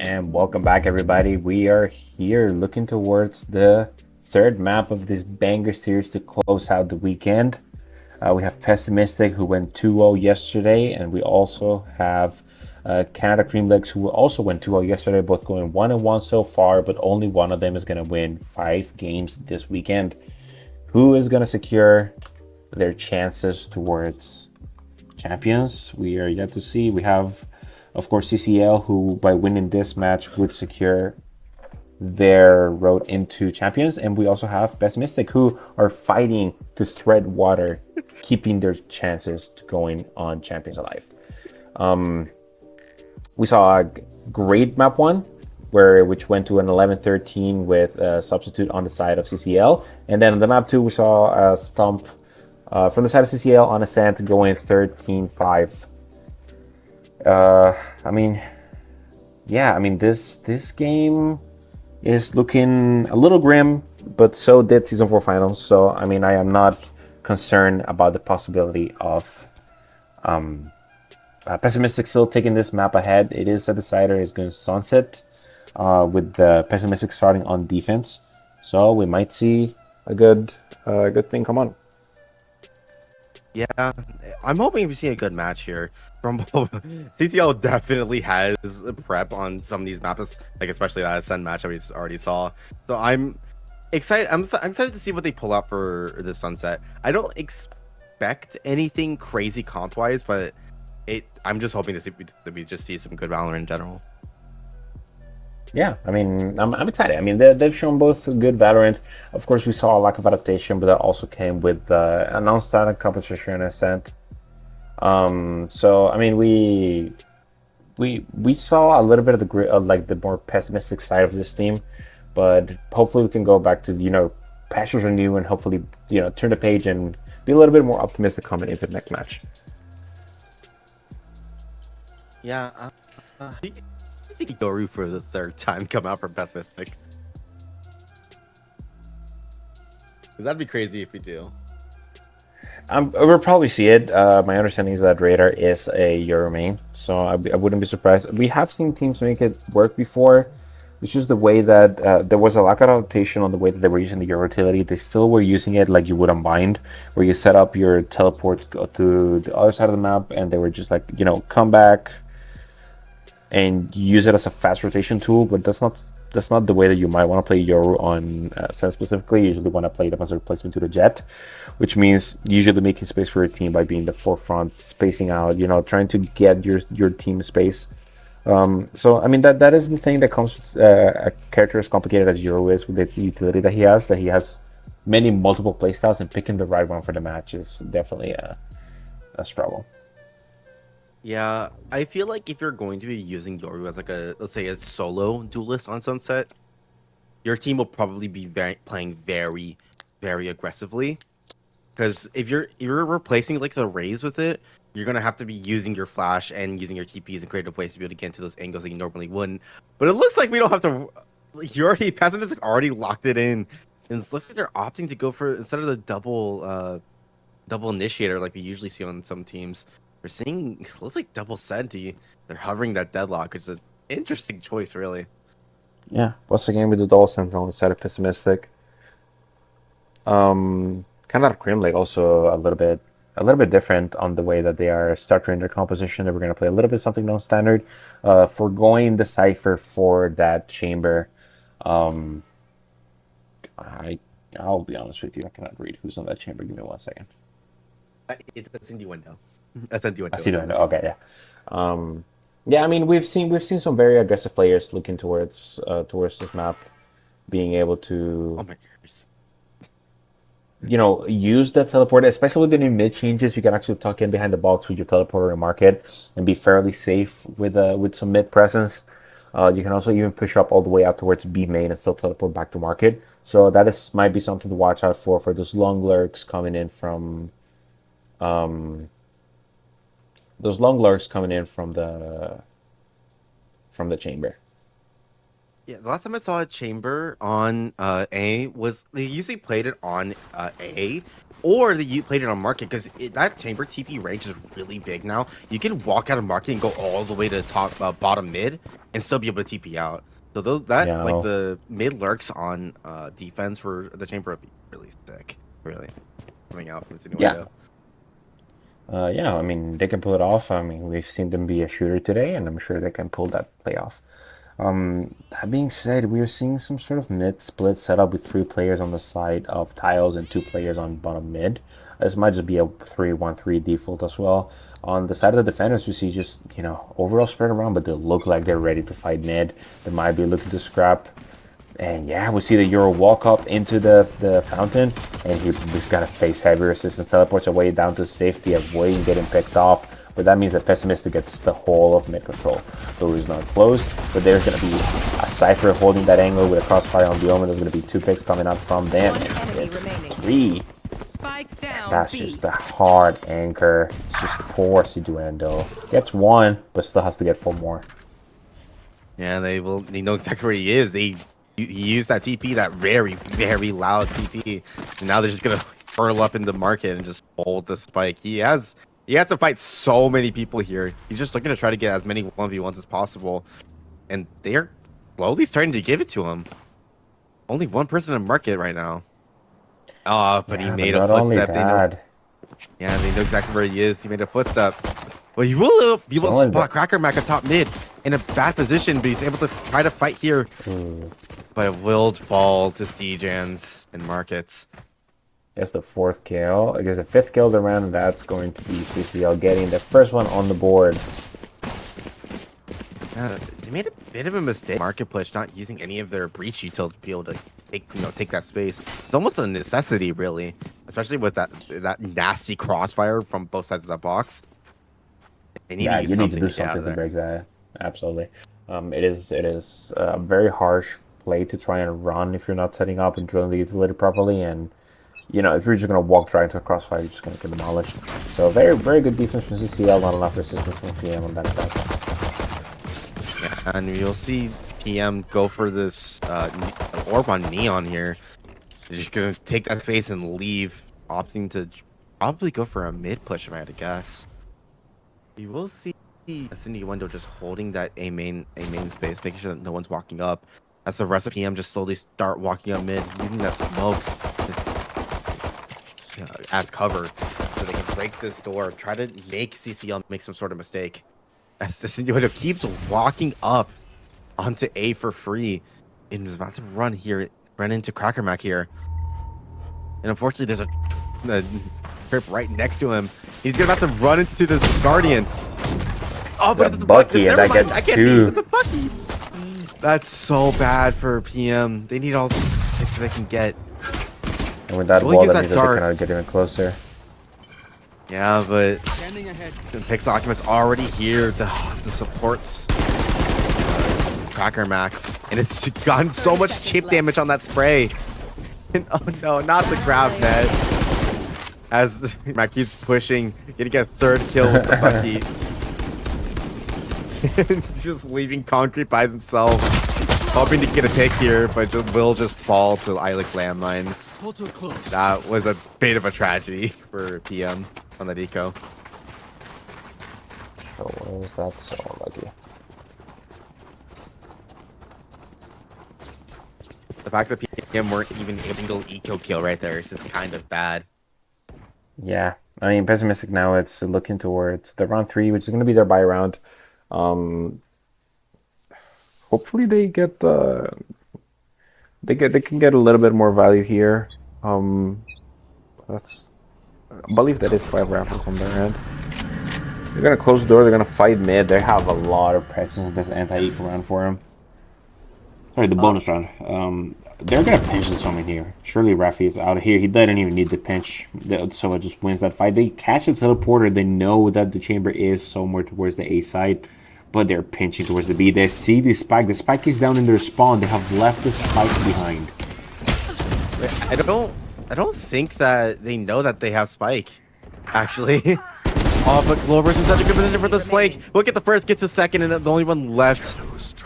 And welcome back, everybody. We are here looking towards the third map of this banger series to close out the weekend. We have Pessimistic, who went 2-0 yesterday, and we also have Canada Cream Legs, who also went 2-0 yesterday, both going 1-1 so far, but only one of them is going to win 5 games this weekend. Who is going to secure their chances towards champions? We are yet to see. We have, of course, CCL, who by winning this match would secure their road into champions, and we also have Pessimistic, who are fighting to thread water, keeping their chances to going on champions alive. We saw a great map one, which went to an 11-13 with a substitute on the side of CCL, and then on the map 2 we saw a stump from the side of CCL on Ascent going 13-5. This game is looking a little grim, but so did Season 4 Finals. So, I am not concerned about the possibility of Pessimistic still taking this map ahead. It is a decider. It's going to sunset with the Pessimistic starting on defense. So, we might see a good thing come on. Yeah, I'm hoping we see a good match here from both. CCL definitely has a prep on some of these maps, like especially that Ascend match that we already saw. So I'm excited. I'm excited to see what they pull out for the Sunset. I don't expect anything crazy comp wise, but I'm just hoping that we just see some good Valorant in general. Yeah, I'm excited. They've shown both good Valorant. Of course, we saw a lack of adaptation, but that also came with a non-standard composition and Ascent. We saw a little bit of the more pessimistic side of this team, but hopefully we can go back to pastures are new and hopefully turn the page and be a little bit more optimistic coming into the next match. Yeah. I think Yoru for the third time come out for Pessimistic. That'd be crazy if we do. We'll probably see it. My understanding is that Radar is a Euro main, so I wouldn't be surprised. We have seen teams make it work before. It's just the way that there was a lack of adaptation on the way that they were using the Euro utility. They still were using it like you would on Bind, where you set up your teleports to the other side of the map, and they were just come back and use it as a fast rotation tool. But that's not the way that you might want to play Yoru on Ascent specifically. You usually want to play them as a replacement to the Jet, which means usually making space for your team by being the forefront, spacing out, trying to get your team space. That is the thing that comes with a character as complicated as Yoru is, with the utility that he has many multiple playstyles, and picking the right one for the match is definitely a struggle. Yeah, I feel like if you're going to be using Yoru as let's say a solo duelist on Sunset, your team will probably be playing very, very aggressively. Because if you're replacing the Rays with it, you're gonna have to be using your flash and using your TPs in creative ways to be able to get into those angles that you normally wouldn't. But it looks like we don't have to. Pessimistic already locked it in, and it looks like they're opting to go for, instead of the double initiator like we usually see on some teams. We're seeing, it looks like double Senti. They're hovering that deadlock, which is an interesting choice, really. Yeah, once again with the double Senti on the side of Pessimistic. Kind of Cream Lake also a little bit different on the way that they are structuring their composition. They were going to play a little bit something non-standard, forgoing the cipher for that chamber. I'll be honest with you, I cannot read who's on that chamber. Give me 1 second. It's in the window. That's in the window. I see the window. Okay, yeah. We've seen some very aggressive players looking towards this map, being able to. Oh my goodness. Use that teleport, especially with the new mid changes. You can actually tuck in behind the box with your teleporter and market and be fairly safe with some mid presence. You can also even push up all the way out towards B main and still teleport back to market. So that might be something to watch out for those long lurks coming in from the chamber. Yeah, the last time I saw a chamber on A was they usually played it on A, or they played it on market because that chamber TP range is really big now. You can walk out of market and go all the way to top bottom mid and still be able to TP out. So those like the mid lurks on defense for the chamber would be really sick, really coming out from Insinuato. Yeah, I mean they can pull it off. I mean we've seen them be a shooter today, and I'm sure they can pull that play off. That being said, we are seeing some sort of mid split setup with 3 players on the side of tiles and 2 players on bottom mid. This might just be a 3-1-3 default as well. On the side of the defenders, we see just, overall spread around, but they look like they're ready to fight mid. They might be looking to scrap. And yeah, we see the Euro walk up into the fountain, and he's got a face heavy resistance, teleports away down to safety, avoiding getting picked off. But that means that Pessimistic gets the whole of mid control. Door is not closed, but there's going to be a Cypher holding that angle with a crossfire on the Omen. There's going to be 2 picks coming out from them, and it's 3. That's just a hard anchor. It's just poor Siduendo. Gets 1, but still has to get 4 more. Yeah, they know exactly where he is. He used that TP, that very, very loud TP, and now they're just gonna furl up in the market and just hold the spike. He has to fight so many people here. He's just looking to try to get as many 1v1s as possible, and they're slowly starting to give it to him. Only 1 person in the market right now. But he made a footstep. They know exactly where he is. He made a footstep. Well, you will be able to spot Cracker Mac on top mid in a bad position, but he's able to try to fight here. But it will fall to Stejans and Markets. That's the 4th kill. I guess the 5th kill of the round, and that's going to be CCL getting the first one on the board. They made a bit of a mistake. Market push, not using any of their breach util to be able to take that space. It's almost a necessity, really, especially with that nasty crossfire from both sides of that box. You need to do something to break that. Absolutely. It is a very harsh play to try and run if you're not setting up and drilling the utility properly. And if you're just gonna walk right into a crossfire, you're just gonna get demolished. So very, very good defense from CCL, not enough resistance from PM on that side. And you'll see PM go for this orb on Neon here. They're just gonna take that space and leave, opting to probably go for a mid push if I had to guess. You will see Insinuato just holding that A main space, making sure that no one's walking up. As the rest of PM just slowly start walking up mid, using that smoke as cover, so they can break this door, try to make CCL make some sort of mistake. As Insinuato keeps walking up onto A for free, and is about to run into Cracker Mac here. And unfortunately, there's a trip right next to him. He's about to run into this Guardian. Oh, but it's the Bucky, and that gets 2. The Bucky. That's so bad for PM. They need all the hits they can get. And with that wall, that means that they cannot get even closer. Yeah, but the Pix Oculus already here. The supports Cracker Mac, and it's gotten so much chip damage on that spray. And, oh no, not the grab net. As Mac keeps pushing, gonna get a 3rd kill with the Bucky. Just leaving Concrete by himself, hoping to get a pick here, but will just fall to Eilic landmines. That was a bit of a tragedy for PM on that eco. Oh, was that so unlucky? The fact that PM weren't even a single eco kill right there is just kind of bad. Yeah, I mean, Pessimistic now, it's looking towards the round 3, which is going to be their buy round. Hopefully they get they can get a little bit more value here. I believe that is 5 raffles on their end. They're gonna close the door. They're gonna fight mid. They have a lot of presence in this anti-eco round for them. Sorry, the bonus round. They're gonna pinch this one in here. Surely Rafi is out of here. He doesn't even need the pinch, so it just wins that fight. They catch the teleporter. They know that the chamber is somewhere towards the A side, but they're pinching towards the B. They see the spike. The spike is down in their spawn. They have left the spike behind. I don't think that they know that they have spike. Actually, Oh, but Glover's in such a good position for this flank. We'll get the first, get to second, and the only one left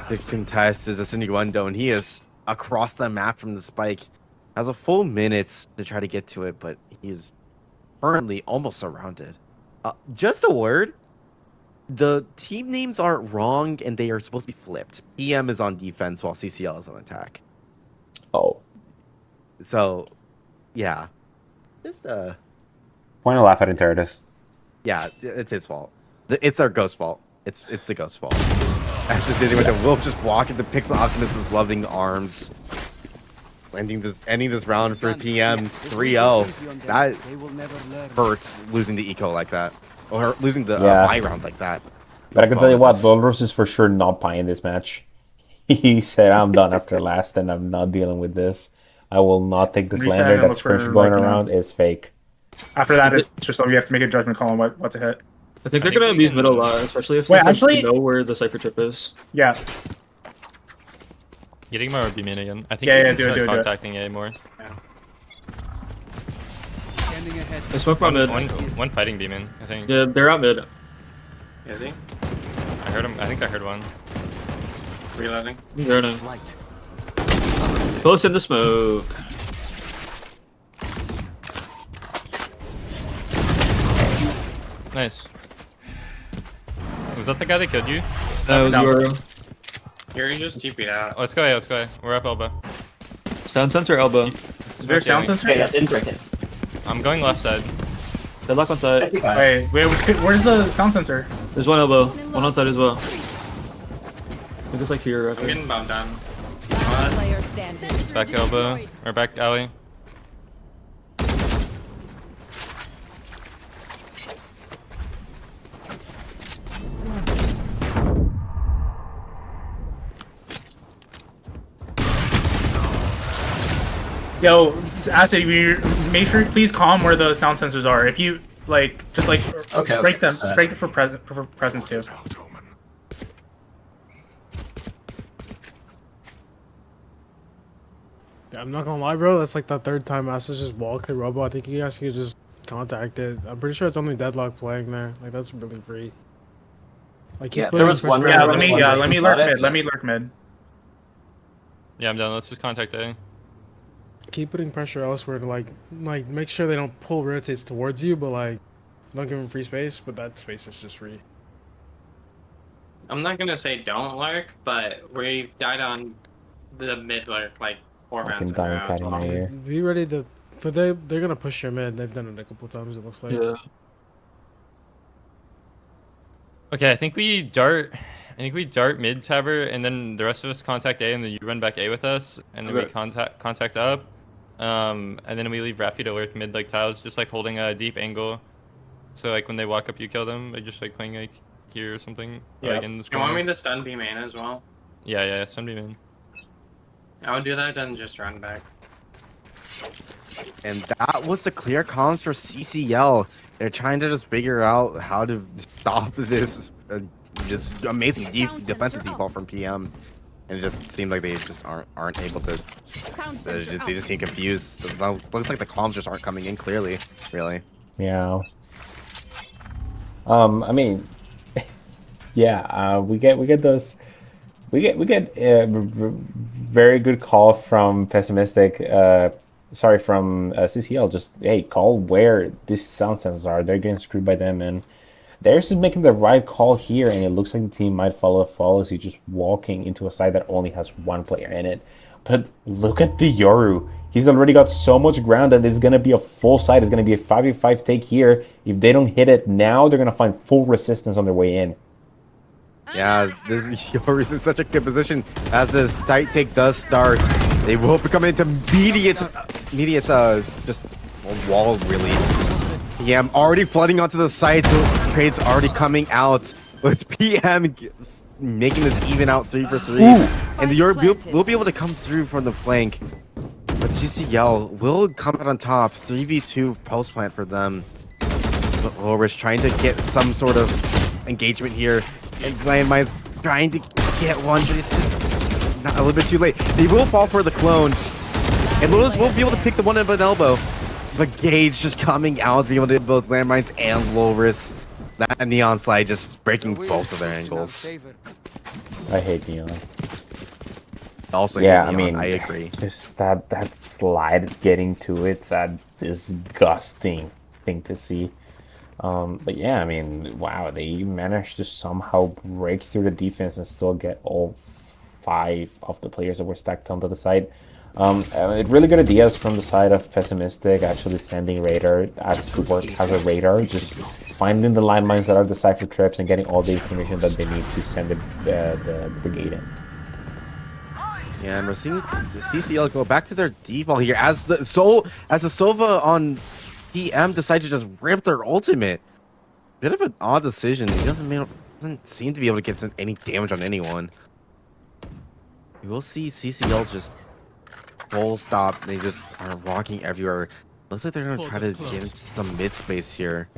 to contest is a Siniguendo, and he is across the map from the spike. Has a full minute to try to get to it, but he is currently almost surrounded. Just a word. The team names aren't wrong, and they are supposed to be flipped. PM is on defense while CCL is on attack. Oh. So, yeah. Just, Point to laugh at Interitus. Yeah, it's his fault. It's our ghost fault. It's the ghost fault. As it did with the Wolf just walking the Pixel Optimus's loving arms. Ending this round for PM 3-0. That hurts losing the eco like that. Or losing the buy round like that. But I can tell you what, Dolros is for sure not buying this match. He said, I'm done after last and I'm not dealing with this. I will not take this lander. That scrimshage going around is fake. After that, it's just like we have to make a judgment call on what to hit. I think they're gonna abuse middle a lot, especially if they know where the cipher chip is. Yeah. Getting my B main again. I think yeah, do it. Contacting A more. Yeah. I smoke my mid. One fighting B main, I think. Yeah, they're out mid. Is he? I heard him. I think I heard one. Reloading. They're in. Close in the smoke. Nice. Was that the guy that killed you? That was your. You're just TP'd out. Let's go, let's go. We're up elbow. Sound sensor elbow. Is there a sound sensor? Yeah, didn't break it. I'm going left side. Deadlock on side. Wait, where's the sound sensor? There's one elbow. One on side as well. I think it's like here. I'm getting bombed down. Back elbow. Or back alley. Yo, Acid, make sure please calm where the sound sensors are. If you just break them, break it for presence too. Yeah, I'm not gonna lie, bro. That's like the third time Acid just walked through Robo. I think you guys could just contact it. I'm pretty sure it's only Deadlock playing there. Like that's really free. Like yeah, there was one. Yeah, let me lurk mid. Let me lurk mid. Yeah, I'm done. Let's just contact A. Keep putting pressure elsewhere to like make sure they don't pull rotates towards you, but like don't give them free space. But that space is just free. I'm not gonna say don't lurk, but we've died on the mid lurk like 4 rounds in a row. Be ready to, but they're gonna push your mid. They've done it a couple times. It looks like. Yeah. Okay, I think we dart mid tabber, and then the rest of us contact A, and then you run back A with us, and then we contact up, and then we leave Raffy to lurk mid like tiles, just like holding a deep angle, so like when they walk up, you kill them, like just like playing like here or something. Yeah. Like in the you want me to stun B main as well? Yeah, stun B main. I would do that, then just run back. And that was the clear comms for CCL. They're trying to just figure out how to stop this just amazing defensive default from PM, and it just seems like they just aren't able to. They just seem confused. It looks like the comms just aren't coming in clearly. Really. Yeah. I mean, yeah. We get those. We get very good call from pessimistic. Sorry, from CCL. Just hey, call where these sound sensors are. They're getting screwed by them, and they're just making the right call here. And it looks like the team might follow you, just walking into a side that only has one player in it. But look at the Yoru. He's already got so much ground that it's gonna be a full side. It's gonna be a 5v5 take here. If they don't hit it now, they're gonna find full resistance on their way in. Yeah, this Yoru's in such a good position as this tight take does start. They will become into immediate just a wall really. PM already flooding onto the site, so trades already coming out. With PM making this even out 3 for 3, and the Yoru will be able to come through from the flank. But CCL will come out on top. 3v2 post plant for them. But Loris trying to get some sort of engagement here. And Landmine's trying to get one, but it's just not, a little bit too late. They will fall for the clone. And Loris will be able to pick the one up an elbow. But Gage just coming out to be able to hit both landmines and Loris. That Neon slide just breaking both of their angles. I hate Neon. Also, Yeah, hate I Neon. mean, I agree. Just that slide getting to it's a disgusting thing to see. But yeah, I mean, wow, they managed to somehow break through the defense and still get all 5 of the players that were stacked onto the side. Really good ideas from the side of Pessimistic, actually sending Radar as to work as a radar, just finding the landmines that are the cipher traps and getting all the information that they need to send the brigade in. Yeah, and we're seeing the CCL go back to their default here as the Sova on PM decide to just rip their ultimate. Bit of an odd decision. He doesn't seem to be able to get any damage on anyone. We'll see CCL just full stop. They just are walking everywhere. Looks like they're gonna try to get into some mid space here.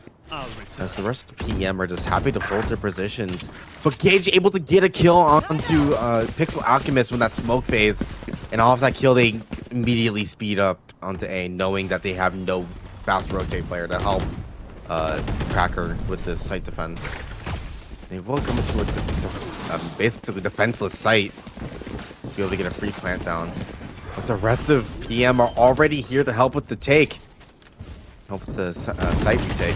As the rest of the PM are just happy to hold their positions. But Gage able to get a kill onto Pixel Alchemist when that smoke fades. And off that kill, they immediately speed up onto A, knowing that they have no fast rotate player to help Cracker with the site defense. They will come into a basically defenseless site to be able to get a free plant down. But the rest of PM are already here to help with the take. Help with the site retake.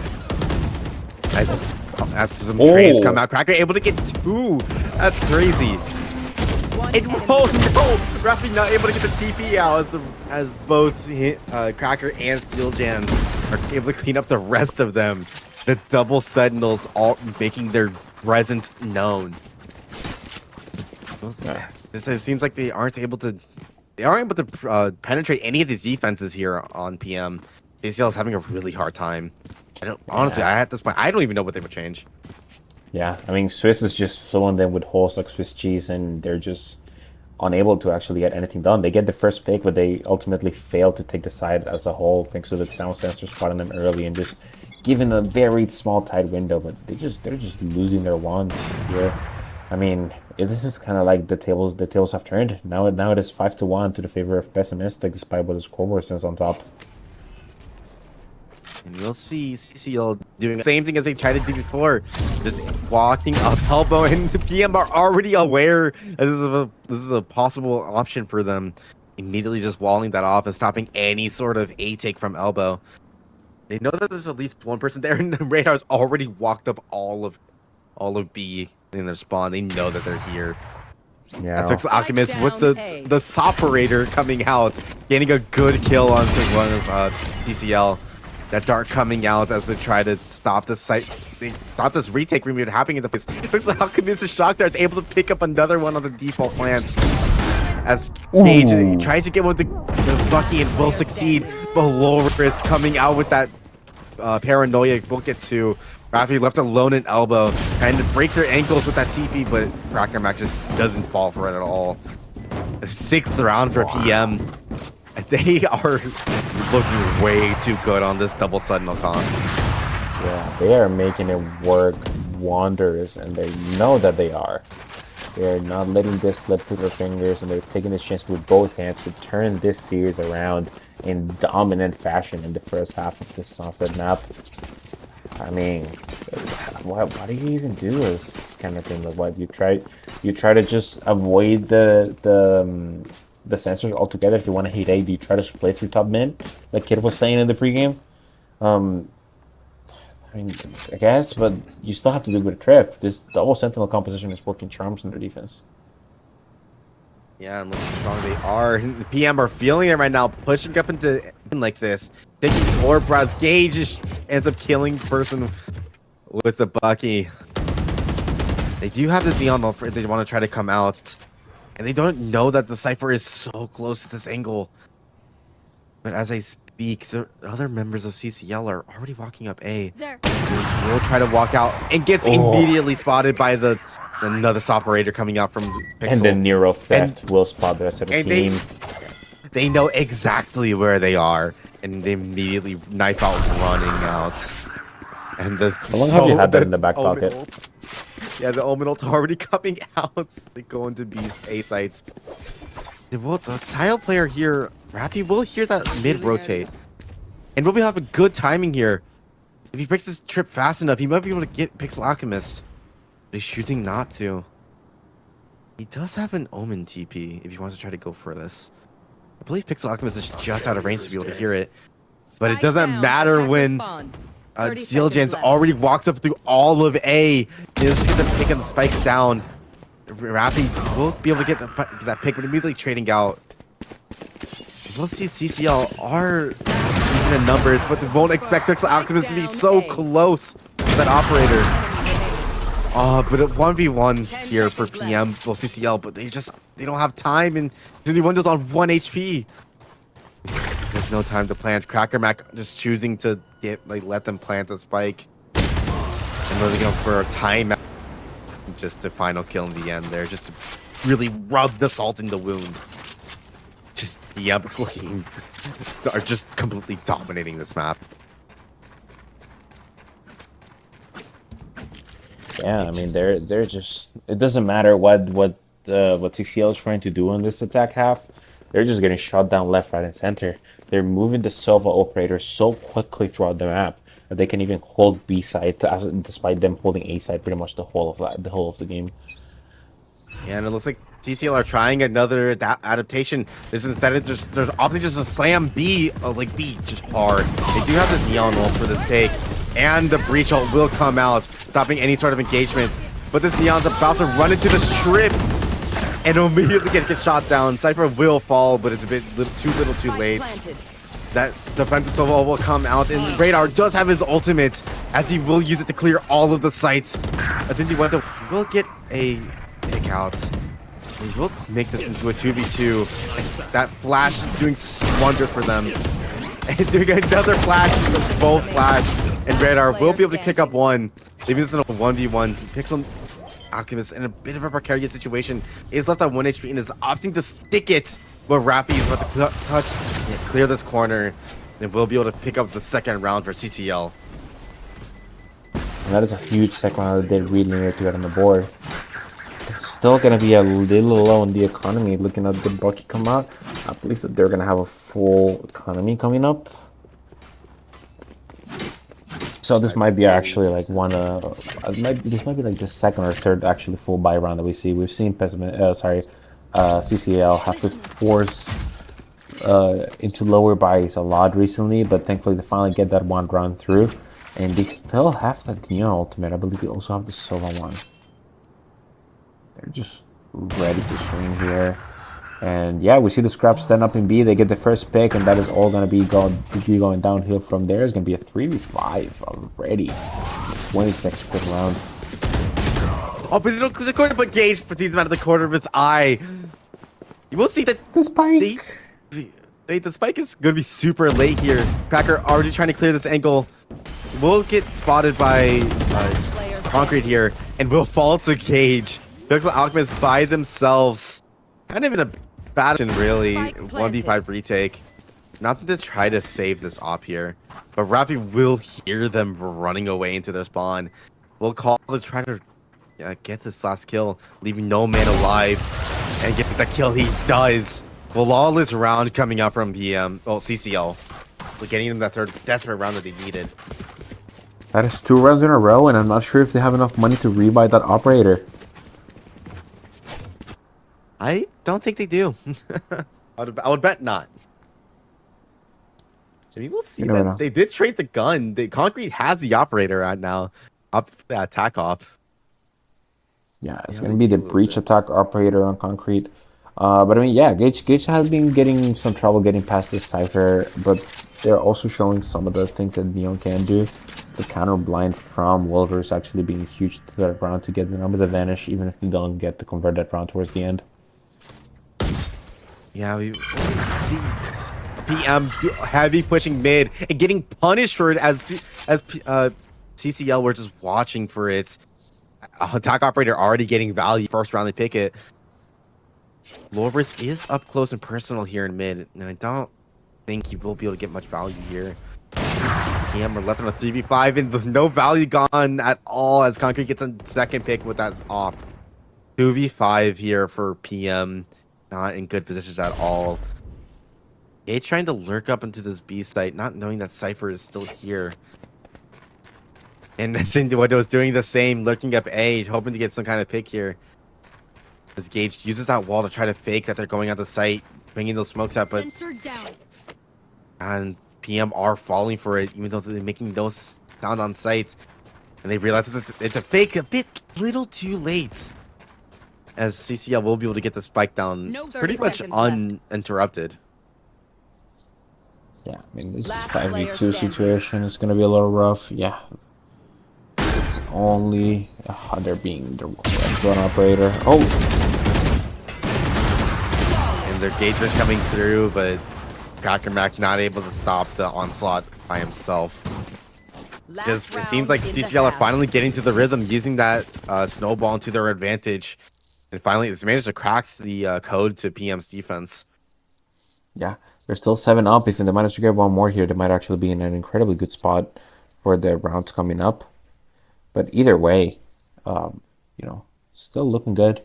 As some trades come out, Cracker able to get 2. That's crazy. And oh no, Rafi not able to get the TP out as both Cracker and Steeljan are able to clean up the rest of them. The double Sentinels all making their presence known. It seems like they aren't able to penetrate any of these defenses here on PM. CCL is having a really hard time. Honestly, at this point, I don't even know what they would change. Yeah, I mean, Swiss is just filling them with holes like Swiss cheese, and they're just unable to actually get anything done. They get the first pick, but they ultimately fail to take the side as a whole, thanks to the sound sensor spotting them early and just giving a very small tight window. But they're just losing their wands here. I mean, this is kind of like the tables have turned. Now it is 5-1 to the favor of Pessimistic, despite what the scoreboard says on top. And you'll see CCL doing the same thing as they tried to do before. Just walking up elbow, and the PM are already aware that this is a possible option for them. Immediately just walling that off and stopping any sort of A take from elbow. They know that there's at least one person there, and the Radar's already walked up all of B in their spawn. They know that they're here. Yeah. That's Alchemist with the Soperator coming out, getting a good kill onto one of CCL. That dart coming out as they try to stop this site. They stop this retake from even happening in the face. Looks like Alchemist is shocked there. It's able to pick up another one on the default plants. As Gage tries to get with the Bucky and will succeed. But Loris coming out with that paranoia. We'll get to Rafi left alone in elbow. Trying to break their ankles with that TP, but Cracker Mac just doesn't fall for it at all. The 6th round for PM. They are looking way too good on this double Sentinel comp. Yeah, they are making it work wonders, and they know that they are. They're not letting this slip through their fingers, and they're taking this chance with both hands to turn this series around in dominant fashion in the first half of this Sunset map. I mean, what do you even do this kind of thing? Like, what you try to just avoid the sensors altogether. If you want to hit A, do you try to split through top mid, like Kid was saying in the pregame? I mean, I guess, but you still have to do it with a trip. This double Sentinel composition is working charms in their defense. Yeah, and look how strong they are. The PM are feeling it right now, pushing up into like this. Taking orb brows. Gage just ends up killing the person with the Bucky. They do have this Neon if they want to try to come out. And they don't know that the Cypher is so close to this angle. But as I speak, the other members of CCL are already walking up A. Will try to walk out and gets immediately spotted by another Operator coming out from Pixel. And then Nero Theft will spot the rest of the team. They know exactly where they are. And they immediately knife out running out. And How long have you had that in the back pocket? Yeah, the Omen ult already coming out. They go into B's A sites. The style player here, Rafi will hear that mid rotate. And we'll have a good timing here. If he breaks his trip fast enough, he might be able to get Pixel Alchemist. But he's shooting not to. He does have an Omen TP if he wants to try to go for this. I believe Pixel Alchemist is just out of range to be able to hear it. But it doesn't matter when Steeljan's already walked up through all of A. He'll just get the pick and the spike down. Rafi will be able to get that pick, but immediately trading out. We'll see CCL are even in numbers, but they won't expect Pixel Alchemist to be so close to that operator. But a 1v1 here for PM, well CCL, but they don't have time, and Disney Windows on 1 HP. There's no time to plant. Cracker Mac just choosing to let them plant the spike. And they're going for a timeout. Just the final kill in the end there, just to really rub the salt in the wound. Just PM looking are just completely dominating this map. Yeah, I mean they're just, it doesn't matter what CCL is trying to do in this attack half. They're just getting shot down left, right, and center. They're moving the Sova operator so quickly throughout the map that they can even hold B side, despite them holding A side pretty much the whole of the game. Yeah, and it looks like CCL are trying another adaptation. Instead of they're opting just to slam B, like B just hard. They do have this Neon ult for this take, and the Breach ult will come out, stopping any sort of engagement. But this Neon's about to run into the strip and immediately get shot down. Cypher will fall, but it's a bit too little too late. That defensive Sova will come out, and Radar does have his ultimate, as he will use it to clear all of the sites. I think he will get a pick out. He will make this into a 2v2. That flash is doing wonders for them. And doing another flash, both flash, and Radar will be able to pick up one, leaving this in a 1v1. Pixel Alchemist in a bit of a precarious situation. Is left on 1 HP and is opting to stick it. But Rappy is about to clear this corner, and will be able to pick up the second round for CCL. And that is a huge second round that they really need to get on the board. Still going to be a little low in the economy. Looking at the Bucky come out, I believe that they're going to have a full economy coming up. So this might be actually like one. This might be like the second or third actually full buy round that we see. We've seen CCL have to force into lower buys a lot recently, but thankfully they finally get that one round through, and they still have the Neon ultimate. I believe they also have the Sova one. They're just ready to swing here. And yeah, we see the scrap stand up in B. They get the first pick, and that is all going to be going downhill from there. It's going to be a 3v5 already. 26th pick round. Oh, but they don't clear the corner, but Gage sees him out of the corner of its eye. You will see that the spike. The spike is going to be super late here. Cracker already trying to clear this angle. Will get spotted by Concrete here, and will fall to Gage. Pixel Alchemist by themselves. Kind of in a bad position, really. 1v5 retake. Not to try to save this op here, but Rafi will hear them running away into their spawn. Will call to try to get this last kill, leaving no man alive, and get the kill he does. Flawless round coming out from CCL. Getting them that third desperate round that they needed. That is 2 rounds in a row, and I'm not sure if they have enough money to rebuy that operator. I don't think they do. I would bet not. I mean, we'll see that. They did trade the gun. Concrete has the operator right now. Up for the attack op. Yeah, it's going to be the breach attack operator on Concrete. But I mean, yeah, Gage has been getting some trouble getting past this Cypher, but they're also showing some of the things that Neon can do. The counter blind from Wolvers actually being huge to that round to get the numbers advantage, even if they don't get to convert that round towards the end. Yeah, we see PM heavy pushing mid and getting punished for it as CCL were just watching for it. Attack operator already getting value. First round they pick it. Lorbris is up close and personal here in mid, and I don't think he will be able to get much value here. PM are left on a 3v5 and there's no value gone at all as Concrete gets a second pick with that op. 2v5 here for PM. Not in good positions at all. Gage trying to lurk up into this B site, not knowing that Cypher is still here. And Cinduendo was doing the same, looking up A, hoping to get some kind of pick here. As Gage uses that wall to try to fake that they're going out the site, bringing those smokes out, but and PM are falling for it, even though they're making no sound on sight. And they realize it's a fake a little too late. As CCL will be able to get the spike down pretty much uninterrupted. Yeah, I mean, this 5v2 situation is going to be a little rough. Yeah. It's only they're being the drone operator. Oh! And their gauge was coming through, but Crackermack not able to stop the onslaught by himself. Just it seems like CCL are finally getting to the rhythm, using that snowball to their advantage. And finally, it's managed to crack the code to PM's defense. Yeah, they're still 7 up. If they manage to get one more here, they might actually be in an incredibly good spot for the rounds coming up. But either way, you know, still looking good.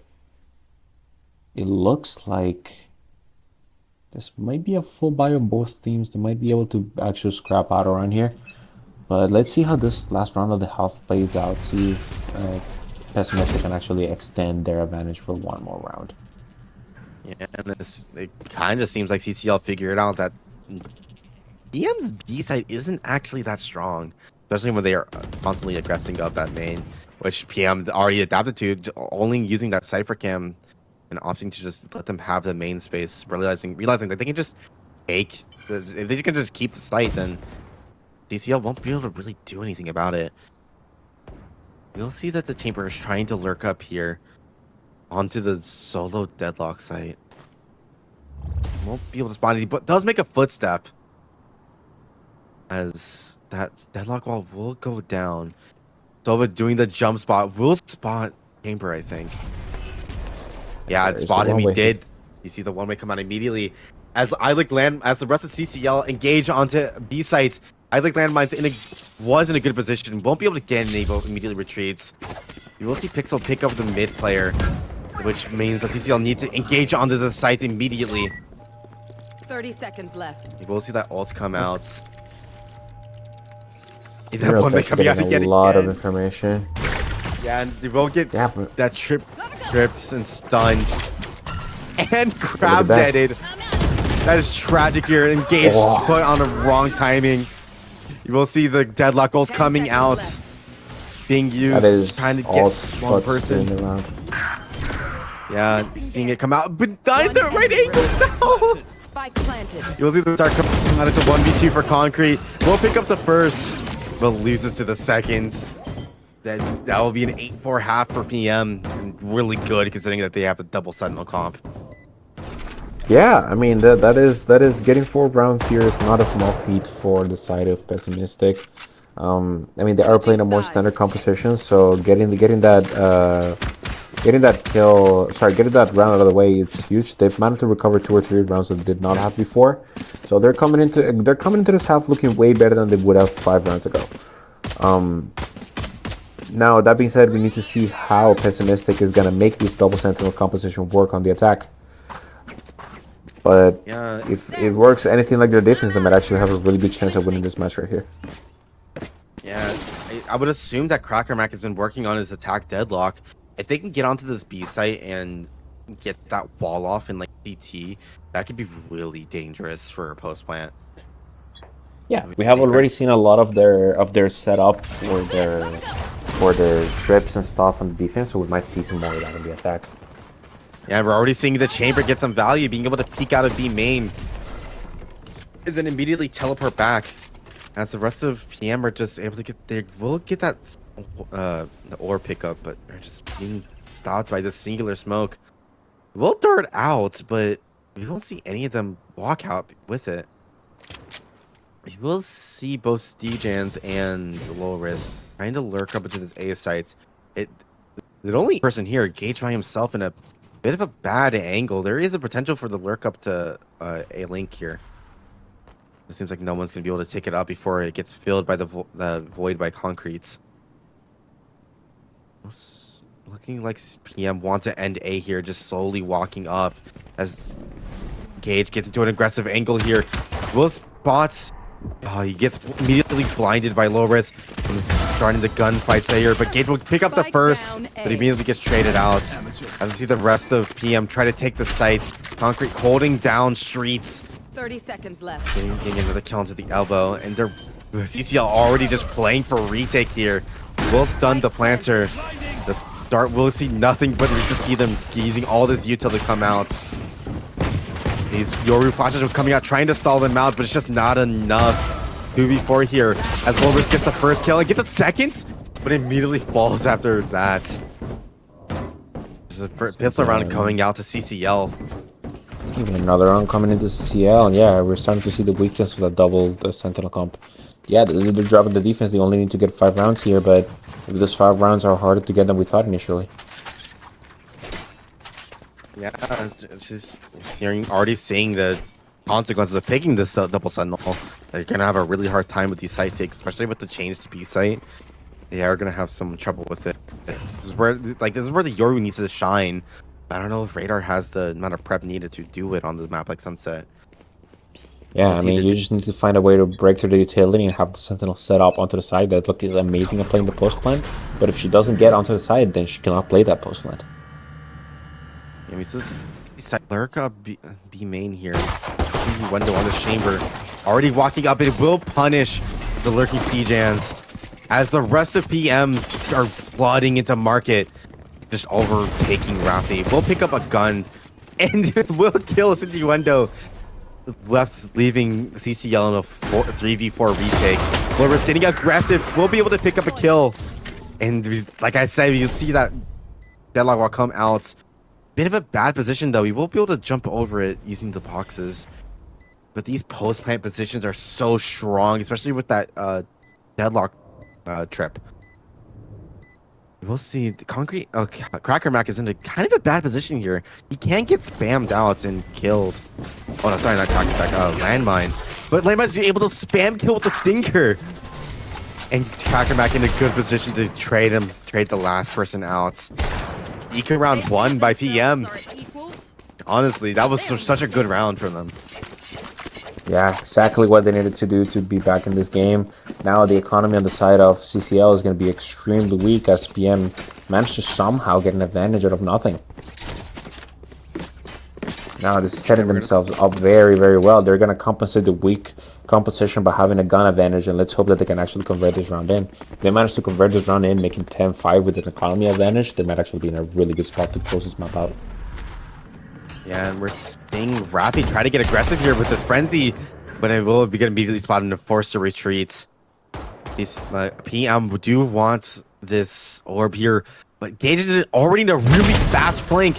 It looks like this might be a full buy of both teams. They might be able to actually scrap out around here. But let's see how this last round of the half plays out. See if Pessimistic can actually extend their advantage for one more round. Yeah, and it kind of seems like CCL figured out that PM's B side isn't actually that strong, especially when they are constantly aggressing up that main, which PM already adapted to, only using that Cypher cam and opting to just let them have the main space, realizing that they can just take, if they can just keep the site, then CCL won't be able to really do anything about it. You'll see that the Chamber is trying to lurk up here onto the solo deadlock site. Won't be able to spot anything, but does make a footstep. As that deadlock wall will go down. Sova doing the jump spot will spot Chamber, I think. Yeah, it spotted him. He did. You see the one way come out immediately. As the rest of CCL engage onto B sites. Like Landmines was in a good position. Won't be able to get an Evo, immediately retreats. You will see Pixel pick up the mid player, which means that CCL need to engage onto the site immediately. 30 seconds left. You will see that ult come out. That one coming out again. A lot of information. Yeah, and they will get that tripped and stunned. And crab deaded. That is tragic here. Engaged put on the wrong timing. You will see the deadlock ult coming out, being used, trying to get one person. Yeah, seeing it come out, but died the right angle. No. Spike planted. You'll see the start coming out. It's a 1v2 for Concrete. We'll pick up the first, but loses to the second. That will be an 8-4 half for PM, and really good considering that they have the double Sentinel comp. Yeah, I mean that is getting 4 rounds here is not a small feat for the side of Pessimistic. I mean they are playing a more standard composition, so getting that round out of the way, it's huge. They've managed to recover 2 or 3 rounds that they did not have before, so they're coming into this half looking way better than they would have 5 rounds ago. Now that being said, we need to see how Pessimistic is gonna make this double Sentinel composition work on the attack. But yeah, if it works anything like their defense, they might actually have a really good chance of winning this match right here. Yeah, I would assume that Crackermack has been working on his attack deadlock. If they can get onto this B site and get that wall off in like CT, that could be really dangerous for post plant. Yeah, we have already seen a lot of their setup for their trips and stuff on the defense, so we might see some more of that in the attack. Yeah, we're already seeing the Chamber get some value, being able to peek out of B main. And then immediately teleport back. As the rest of PM are just able to get there. We'll get that the ore pickup, but they're just being stopped by this singular smoke. We'll dart out, but we won't see any of them walk out with it. We will see both Stejans and Low Risk trying to lurk up into this A sites. The only person here, Gage by himself in a bit of a bad angle. There is a potential for the lurk up to A link here. It seems like no one's going to be able to take it up before it gets filled by the void by Concretes. Looking like PM want to end A here, just slowly walking up as Gage gets into an aggressive angle here. Will spot Oh, he gets immediately blinded by low risk. Starting the gunfights here, but Gage will pick up the first, but he immediately gets traded out. As we see the rest of PM try to take the sites. Concrete holding down streets. 30 seconds left. Getting another kill into the elbow, and they're CCL already just playing for retake here. Will stun the planter. The start will see nothing, but we just see them using all this util to come out. These Yoru flashes are coming out, trying to stall them out, but it's just not enough. 2v4 here, as Lobris gets the first kill and gets a second, but immediately falls after that. There's a pistol round coming out to CCL. Even another round coming into CCL, and yeah, we're starting to see the weakness of that double Sentinel comp. Yeah, they're dropping the defense. They only need to get 5 rounds here, but those 5 rounds are harder to get than we thought initially. Yeah, it's just already seeing the consequences of picking this double Sentinel. They're gonna have a really hard time with these site takes, especially with the change to B site. They are gonna have some trouble with it. This is where the Yoru needs to shine. I don't know if Radar has the amount of prep needed to do it on the map like Sunset. Yeah, I mean, you just need to find a way to break through the utility and have the Sentinel set up onto the side. That look is amazing at playing the post plant, but if she doesn't get onto the side, then she cannot play that post plant. Yeah, I mean, this is Lurka B main here. Window on this chamber. Already walking up, it will punish the lurking Stejans as the rest of PM are flooding into market, just overtaking Rafi. We'll pick up a gun and will kill Innuendo. Left, leaving CCL in a 3v4 retake. Loris getting aggressive. We'll be able to pick up a kill. And like I said, you see that deadlock will come out. Bit of a bad position though. We will be able to jump over it using the boxes. But these post-plant positions are so strong, especially with that deadlock trip. We'll see. The concrete Cracker Mac is in a kind of a bad position here. He can get spammed out and killed. Oh no, sorry, not Cracker Mac. Landmines. But Landmines is able to spam kill with the stinker. And Cracker Mac in a good position to trade the last person out. Eco round 1 by PM. Honestly, that was such a good round for them. Yeah, exactly what they needed to do to be back in this game. Now the economy on the side of CCL is going to be extremely weak as PM managed to somehow get an advantage out of nothing. Now they're setting themselves up very, very well. They're going to compensate the weak composition by having a gun advantage, and let's hope that they can actually convert this round in. If they manage to convert this round in, making 10-5 with an economy advantage, they might actually be in a really good spot to close this map out. Yeah, and we're seeing Rafi try to get aggressive here with this frenzy, but it will be immediately spotted and forced to retreat. These PM do want this orb here, but Gage did it already in a really fast flank.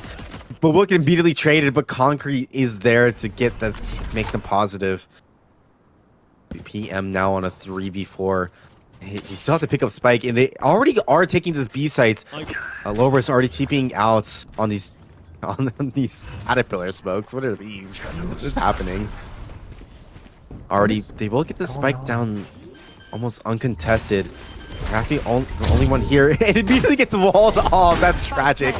But we'll get immediately traded, but Concrete is there to get that, make them positive. The PM now on a 3v4. He still have to pick up Spike, and they already are taking this B sites. Lover's already TPing out on these caterpillar smokes. What are these? What is happening? Already, they will get the Spike down almost uncontested. Rafi, the only one here, and it immediately gets walled off. That's tragic.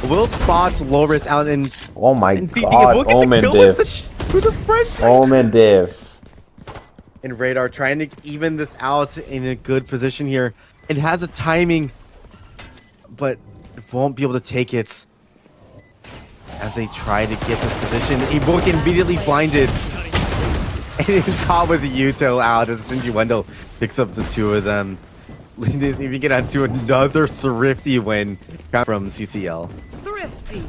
Will spots Loris out and oh my god, Omen diff. Omen diff. And Radar trying to even this out in a good position here. It has a timing, but won't be able to take it as they try to get this position. He will get immediately blinded. And he's caught with the util out as Innuendo picks up the two of them. We get on to another thrifty win from CCL. Thrifty.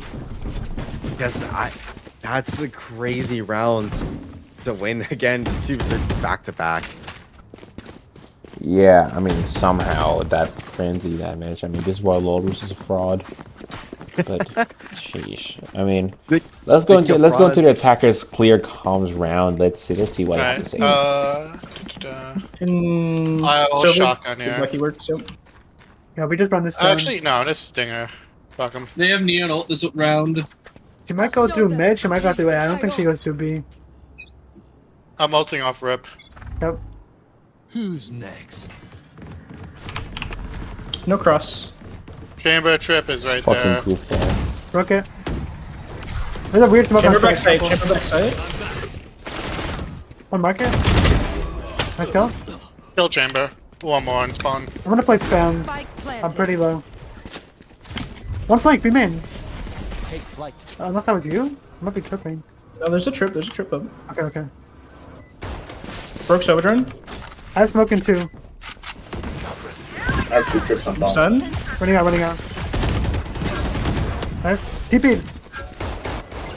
Yes, that's a crazy round to win again, just two back to back. Yeah, I mean somehow that frenzy damage. I mean this Royal Lordus is a fraud. But sheesh. I mean, let's go into the attackers clear comms round. Let's see what I have to say. I'll shotgun here. Lucky work, so. Yeah, we just run this down. Actually, no, this Stinger. Fuck him. They have Neon ult this round. She might go through mid, she might go through A. I don't think she goes through B. I'm ulting off rip. Yep. Who's next? No cross. Chamber trip is right there. Goofball. Rocket. There's a weird smoke Chamber on backside. Chamber backside. One market. Nice kill. Kill chamber. One more on spawn. I'm gonna play spam. I'm pretty low. One flank, be main. Take flight. Unless that was you? I might be tripping. No, there's a trip. There's a trip up. Okay, okay. Broke Sojourn. I have smoke in 2. I have 2 trips on top. Stun. Running out, running out. Nice. TP.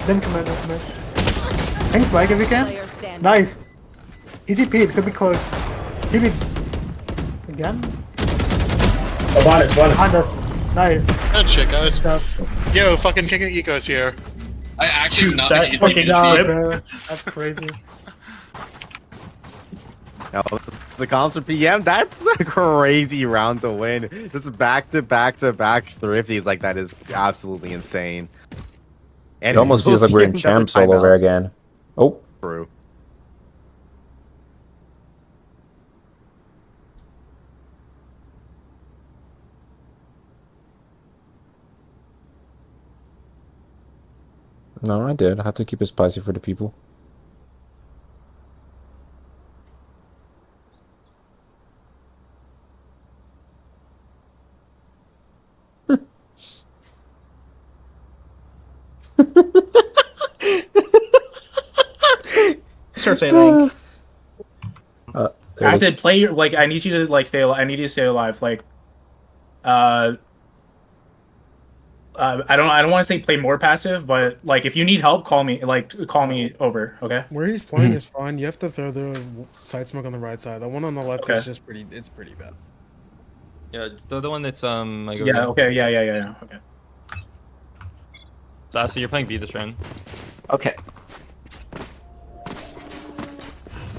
Then commit, then commit. Thanks, Mike, if you can. Nice. He TP'd, could be close. TP. Again? Oh, bonus. Behind us. Nice. Good shit, guys. Yo, fucking King of Eco's here. I actually did not That think he fucking did Nah, this. bro. That's crazy. No, the comps for PM, that's a crazy round to win. Just back to back to back thrifties like that is absolutely insane. And It almost feels like we're in champs all over again. Oh. True. No, I did. I had to keep it spicy for the people. Start saying There I it said play like I need you to like stay alive. I need you to stay alive. Like I don't want to say play more passive, but like if you need help, call me. Like call me over. Okay. Where he's playing is fine. You have to throw the side smoke on the right side. The one on the left Okay. is just pretty. It's pretty bad. Yeah, the one that's like Yeah. Okay. Yeah. Okay. So you're playing B this round. Okay.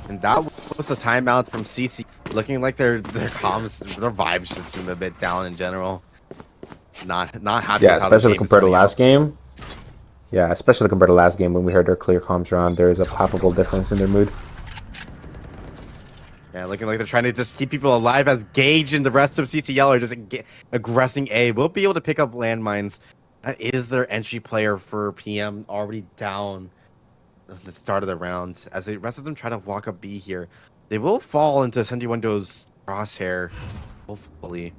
And that was the timeout from CC. Looking like their comms, their vibes just seem a bit down in general. Not happy. Yeah, with how the especially game is compared to turning last out. game. Yeah, especially compared to last game when we heard their clear comms round. There is a palpable difference in their mood. Yeah, looking like they're trying to just keep people alive as Gage and the rest of CCL are just aggressing A. We'll be able to pick up landmines. That is their entry player for PM already down at the start of the round. As the rest of them try to walk up B here, they will fall into Senji Wendo's crosshair, hopefully.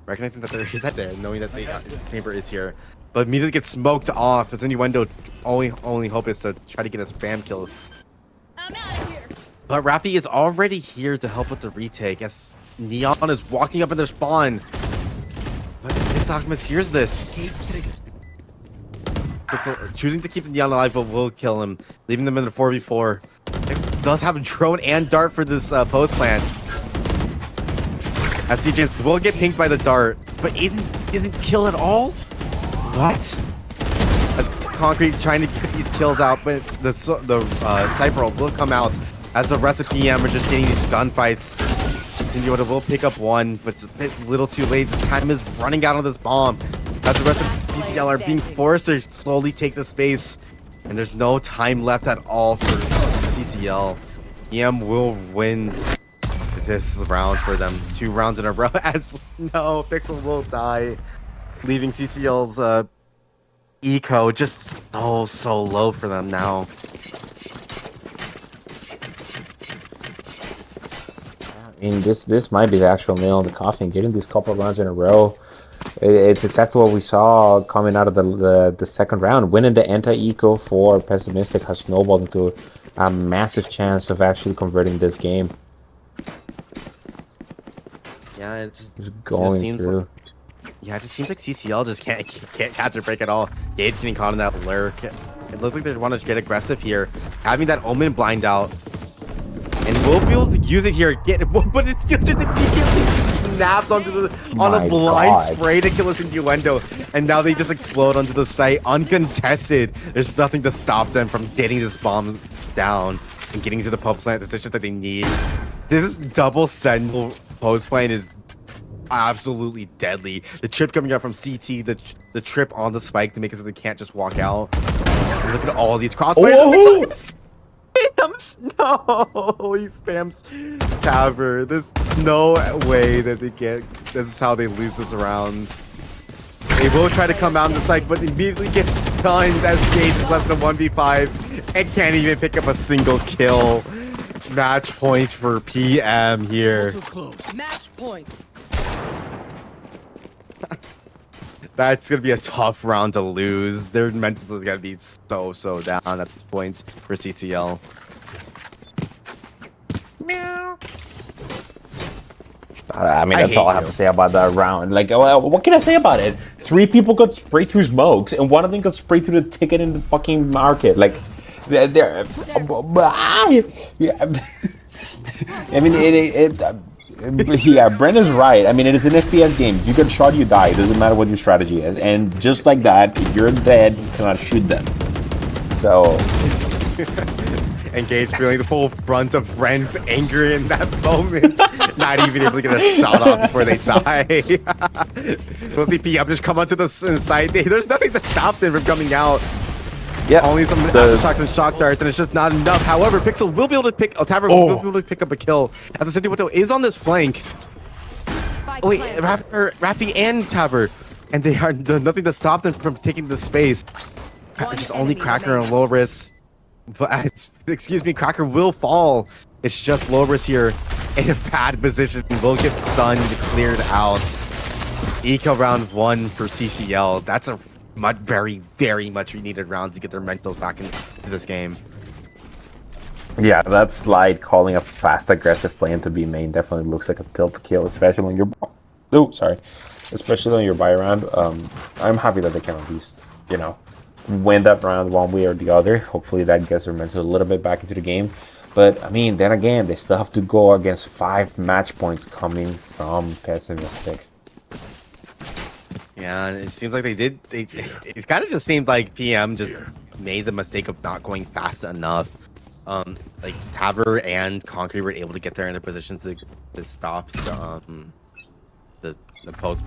Recognizing that there is that there, knowing that the chamber is here. But immediately gets smoked off. As Senji Wendo only hope is to try to get a spam kill. But Rafi is already here to help with the retake as Neon is walking up in their spawn. But Pixel hears this. Pixel choosing to keep the Neon alive, but will kill him, leaving them in a 4v4. X does have a drone and dart for this post plant. As CJ will get pinged by the dart, but Aiden didn't kill at all? What? As Concrete trying to get these kills out, but the Cypher will come out as the rest of PM are just getting these gunfights. Yoda will pick up one, but it's a bit little too late. The time is running out on this bomb. As the rest of CCL are being forced to slowly take the space. And there's no time left at all for CCL. PM will win this round for them. 2 rounds in a row as no, Pixel will die. Leaving CCL's eco just so low for them now. I mean, this might be the actual nail in the coffin. Getting these couple of rounds in a row, it's exactly what we saw coming out of the second round. Winning the anti-eco for Pessimistic has snowballed into a massive chance of actually converting this game. Yeah, it's going it through. Yeah, it just seems like CCL just can't catch a break at all. Gage getting caught in that lurk. It looks like they want to get aggressive here, having that Omen blind out. And we'll be able to use it here, but it's still just immediately snaps onto on a blind spray to kill us innuendo. And now they just explode onto the site uncontested. There's nothing to stop them from getting this bomb down and getting to the post plant position that they need. This double sentinel post plant is absolutely deadly. The trip coming out from CT, the trip on the spike to make it so they can't just walk out. And look at all these crossfires. Spams! No, he spams Caver. There's no way that they get. This is how they lose this round. They will try to come out in the site, but immediately get stunned as Gage is left in a 1v5 and can't even pick up a single kill. match point for PM here. Match point. That's gonna be a tough round to lose. They're mentally gonna be so down at this point for CCL. I mean, that's all I have to say about that round. Like, what can I say about it? 3 people got sprayed through smokes, and one of them got sprayed through the ticket in the fucking market. Like, they're yeah. I mean, yeah, Brenda's right. I mean, it is an FPS game. If you get shot, you die. It doesn't matter what your strategy is. And just like that, if you're dead, you cannot shoot them. So... Engage feeling the full brunt of Bren's anger in that moment. Not even able to get a shot off before they die. We'll see PM just come onto the side. There's nothing to stop them from coming out. Yeah, only some aftershocks and shock darts, and it's just not enough. However, Pixel will be able to pick. Tavern will be able to pick up a kill. As the City Window is on this flank. Oh, wait, Rappy and Taver, and they are nothing to stop them from taking the space. It's just only Cracker and Low Risk. But excuse me, Cracker will fall. It's just Low Risk here in a bad position. Will get stunned, cleared out. Eco round 1 for CCL. That's a very much needed round to get their mentals back into this game. Yeah, that slide calling a fast aggressive play into B main definitely looks like a tilt kill, especially when you're especially on your buy round. I'm happy that they can at least, you know, win that round one way or the other. Hopefully that gets their mental a little bit back into the game. But I mean, then again, they still have to go against 5 match points coming from Pessimistic. Yeah, it seems like it kind of just seemed like PM just made the mistake of not going fast enough. Like Taver and Concrete were able to get there in their positions to stop the post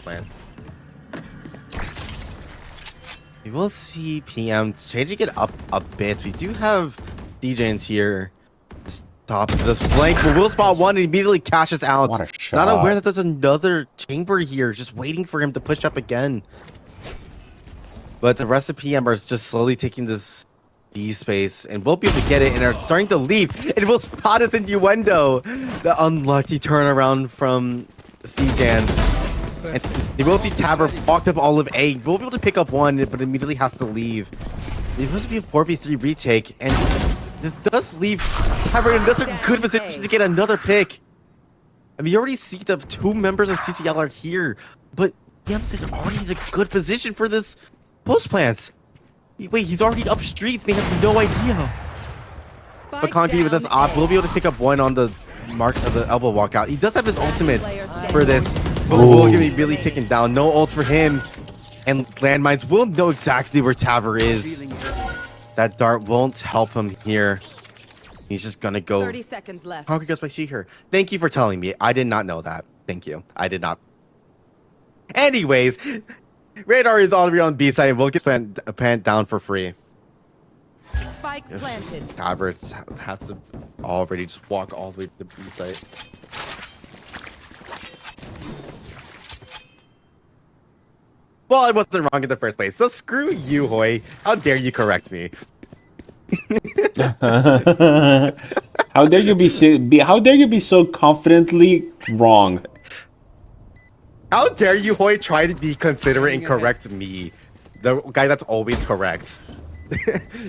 plan. We will see PM changing it up a bit. We do have DJs here. Top of this flank, but will spot one and immediately cashes out. Not aware that there's another chamber here, just waiting for him to push up again. But the rest of PM are just slowly taking this B space and will be able to get it and are starting to leave. And will spot his innuendo. The unlucky turnaround from CJans. And the will see Taber walked up all of A. Will be able to pick up one, but immediately has to leave. It must be a 4v3 retake, and this does leave Taber in another good position to get another pick. I mean, you already see the 2 members of CCL are here, but PM's already in a good position for this post plants. Wait, he's already up streets. They have no idea. But Concrete with this op will be able to pick up one on the mark of the elbow walkout. He does have his ultimate for this, but will be really taken down. No ult for him. And landmines will know exactly where Taver is. That dart won't help him here. He's just gonna go. 30 seconds left. Concrete goes by Sheikher. Thank you for telling me. I did not know that. Thank you. I did not. Anyways, Radar is already on B side and will get plant down for free. Spike planted. Taver has to already just walk all the way to the B side. Well, I wasn't wrong in the first place, so screw you, Hoy. How dare you correct me? How dare you be so confidently wrong? How dare you, Hoy, try to be considerate and correct me, the guy that's always correct.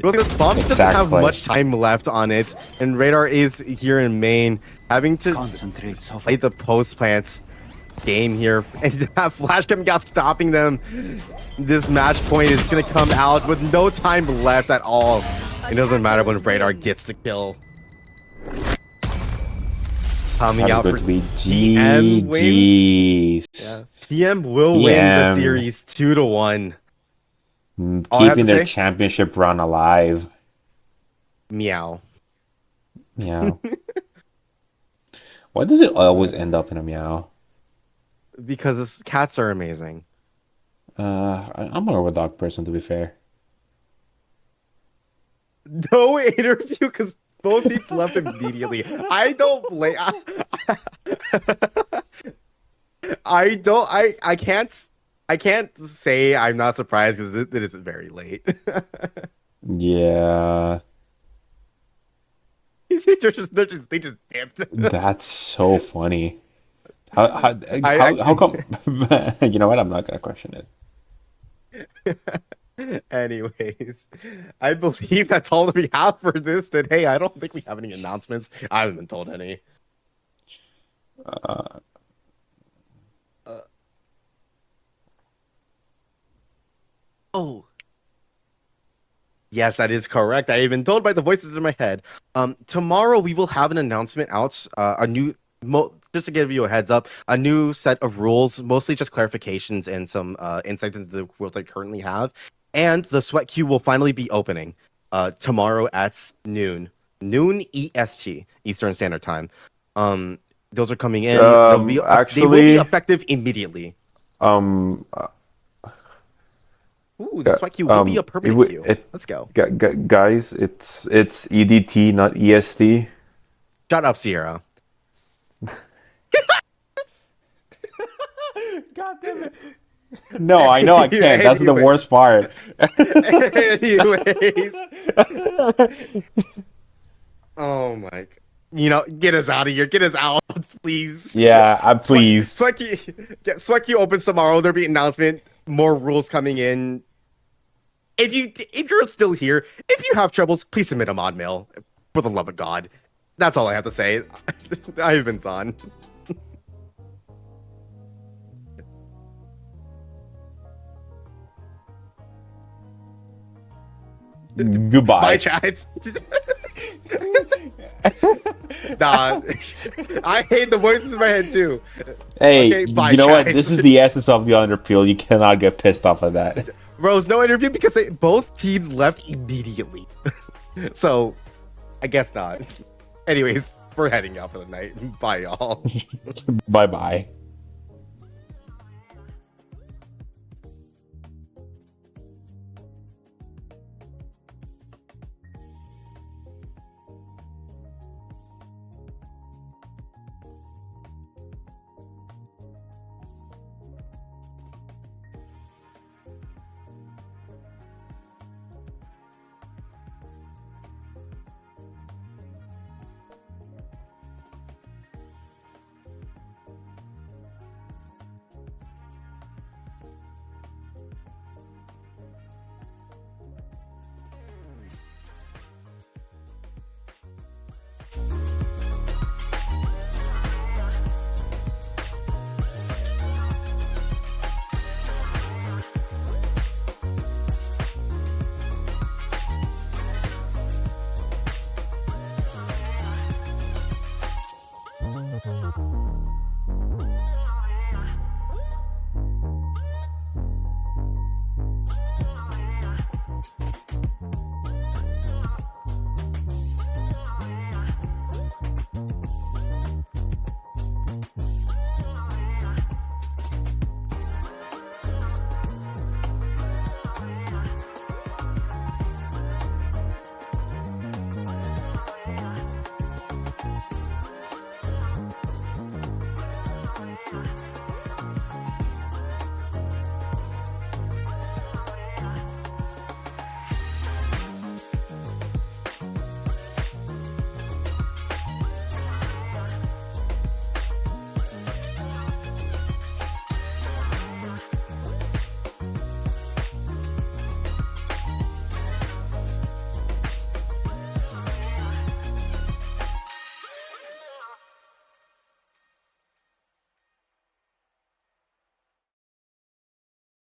Well, this bomb doesn't have much time left on it, and Radar is here in main, having to play the post plants game here, and that flash coming out stopping them. This match point is gonna come out with no time left at all. It doesn't matter when Radar gets the kill. Coming out for PM wins. Yeah. PM will win the series 2-1. Keeping their championship run alive. Meow. Meow. Why does it always end up in a meow? Because cats are amazing. I'm more of a dog person, to be fair. No interview because both teams left immediately. I don't blame. I can't say I'm not surprised because it is very late. Yeah. they just dipped. That's so funny. How come? You know what? I'm not gonna question it. Anyways, I believe that's all that we have for this today. I don't think we have any announcements. I haven't been told any. Oh. Yes, that is correct. I've been told by the voices in my head. Tomorrow we will have an announcement out. Just to give you a heads up, a new set of rules, mostly just clarifications and some insights into the rules I currently have. And the sweat queue will finally be opening tomorrow at noon EST, Eastern Standard Time. Those are coming in. They will be effective immediately. Ooh, the sweat queue will be a permanent queue. Let's go. Guys, it's EDT, not EST. Shut up, Sierra. God damn it. No, I know I can't. That's the worst part. Anyways. Oh my. Get us out of here. Get us out, please. Yeah, please. Sweat queue opens tomorrow. There'll be an announcement. More rules coming in. If you're still here, if you have troubles, please submit a mod mail. For the love of God. That's all I have to say. I've been Zahn. Goodbye. Bye, chat. Nah, I hate the voices in my head too. Hey, okay, bye, you know chat. what? This is the essence of the Underpeel. You cannot get pissed off at that. Rose, no interview because both teams left immediately. So, I guess not. Anyways, we're heading out for the night. Bye, y'all. Bye-bye.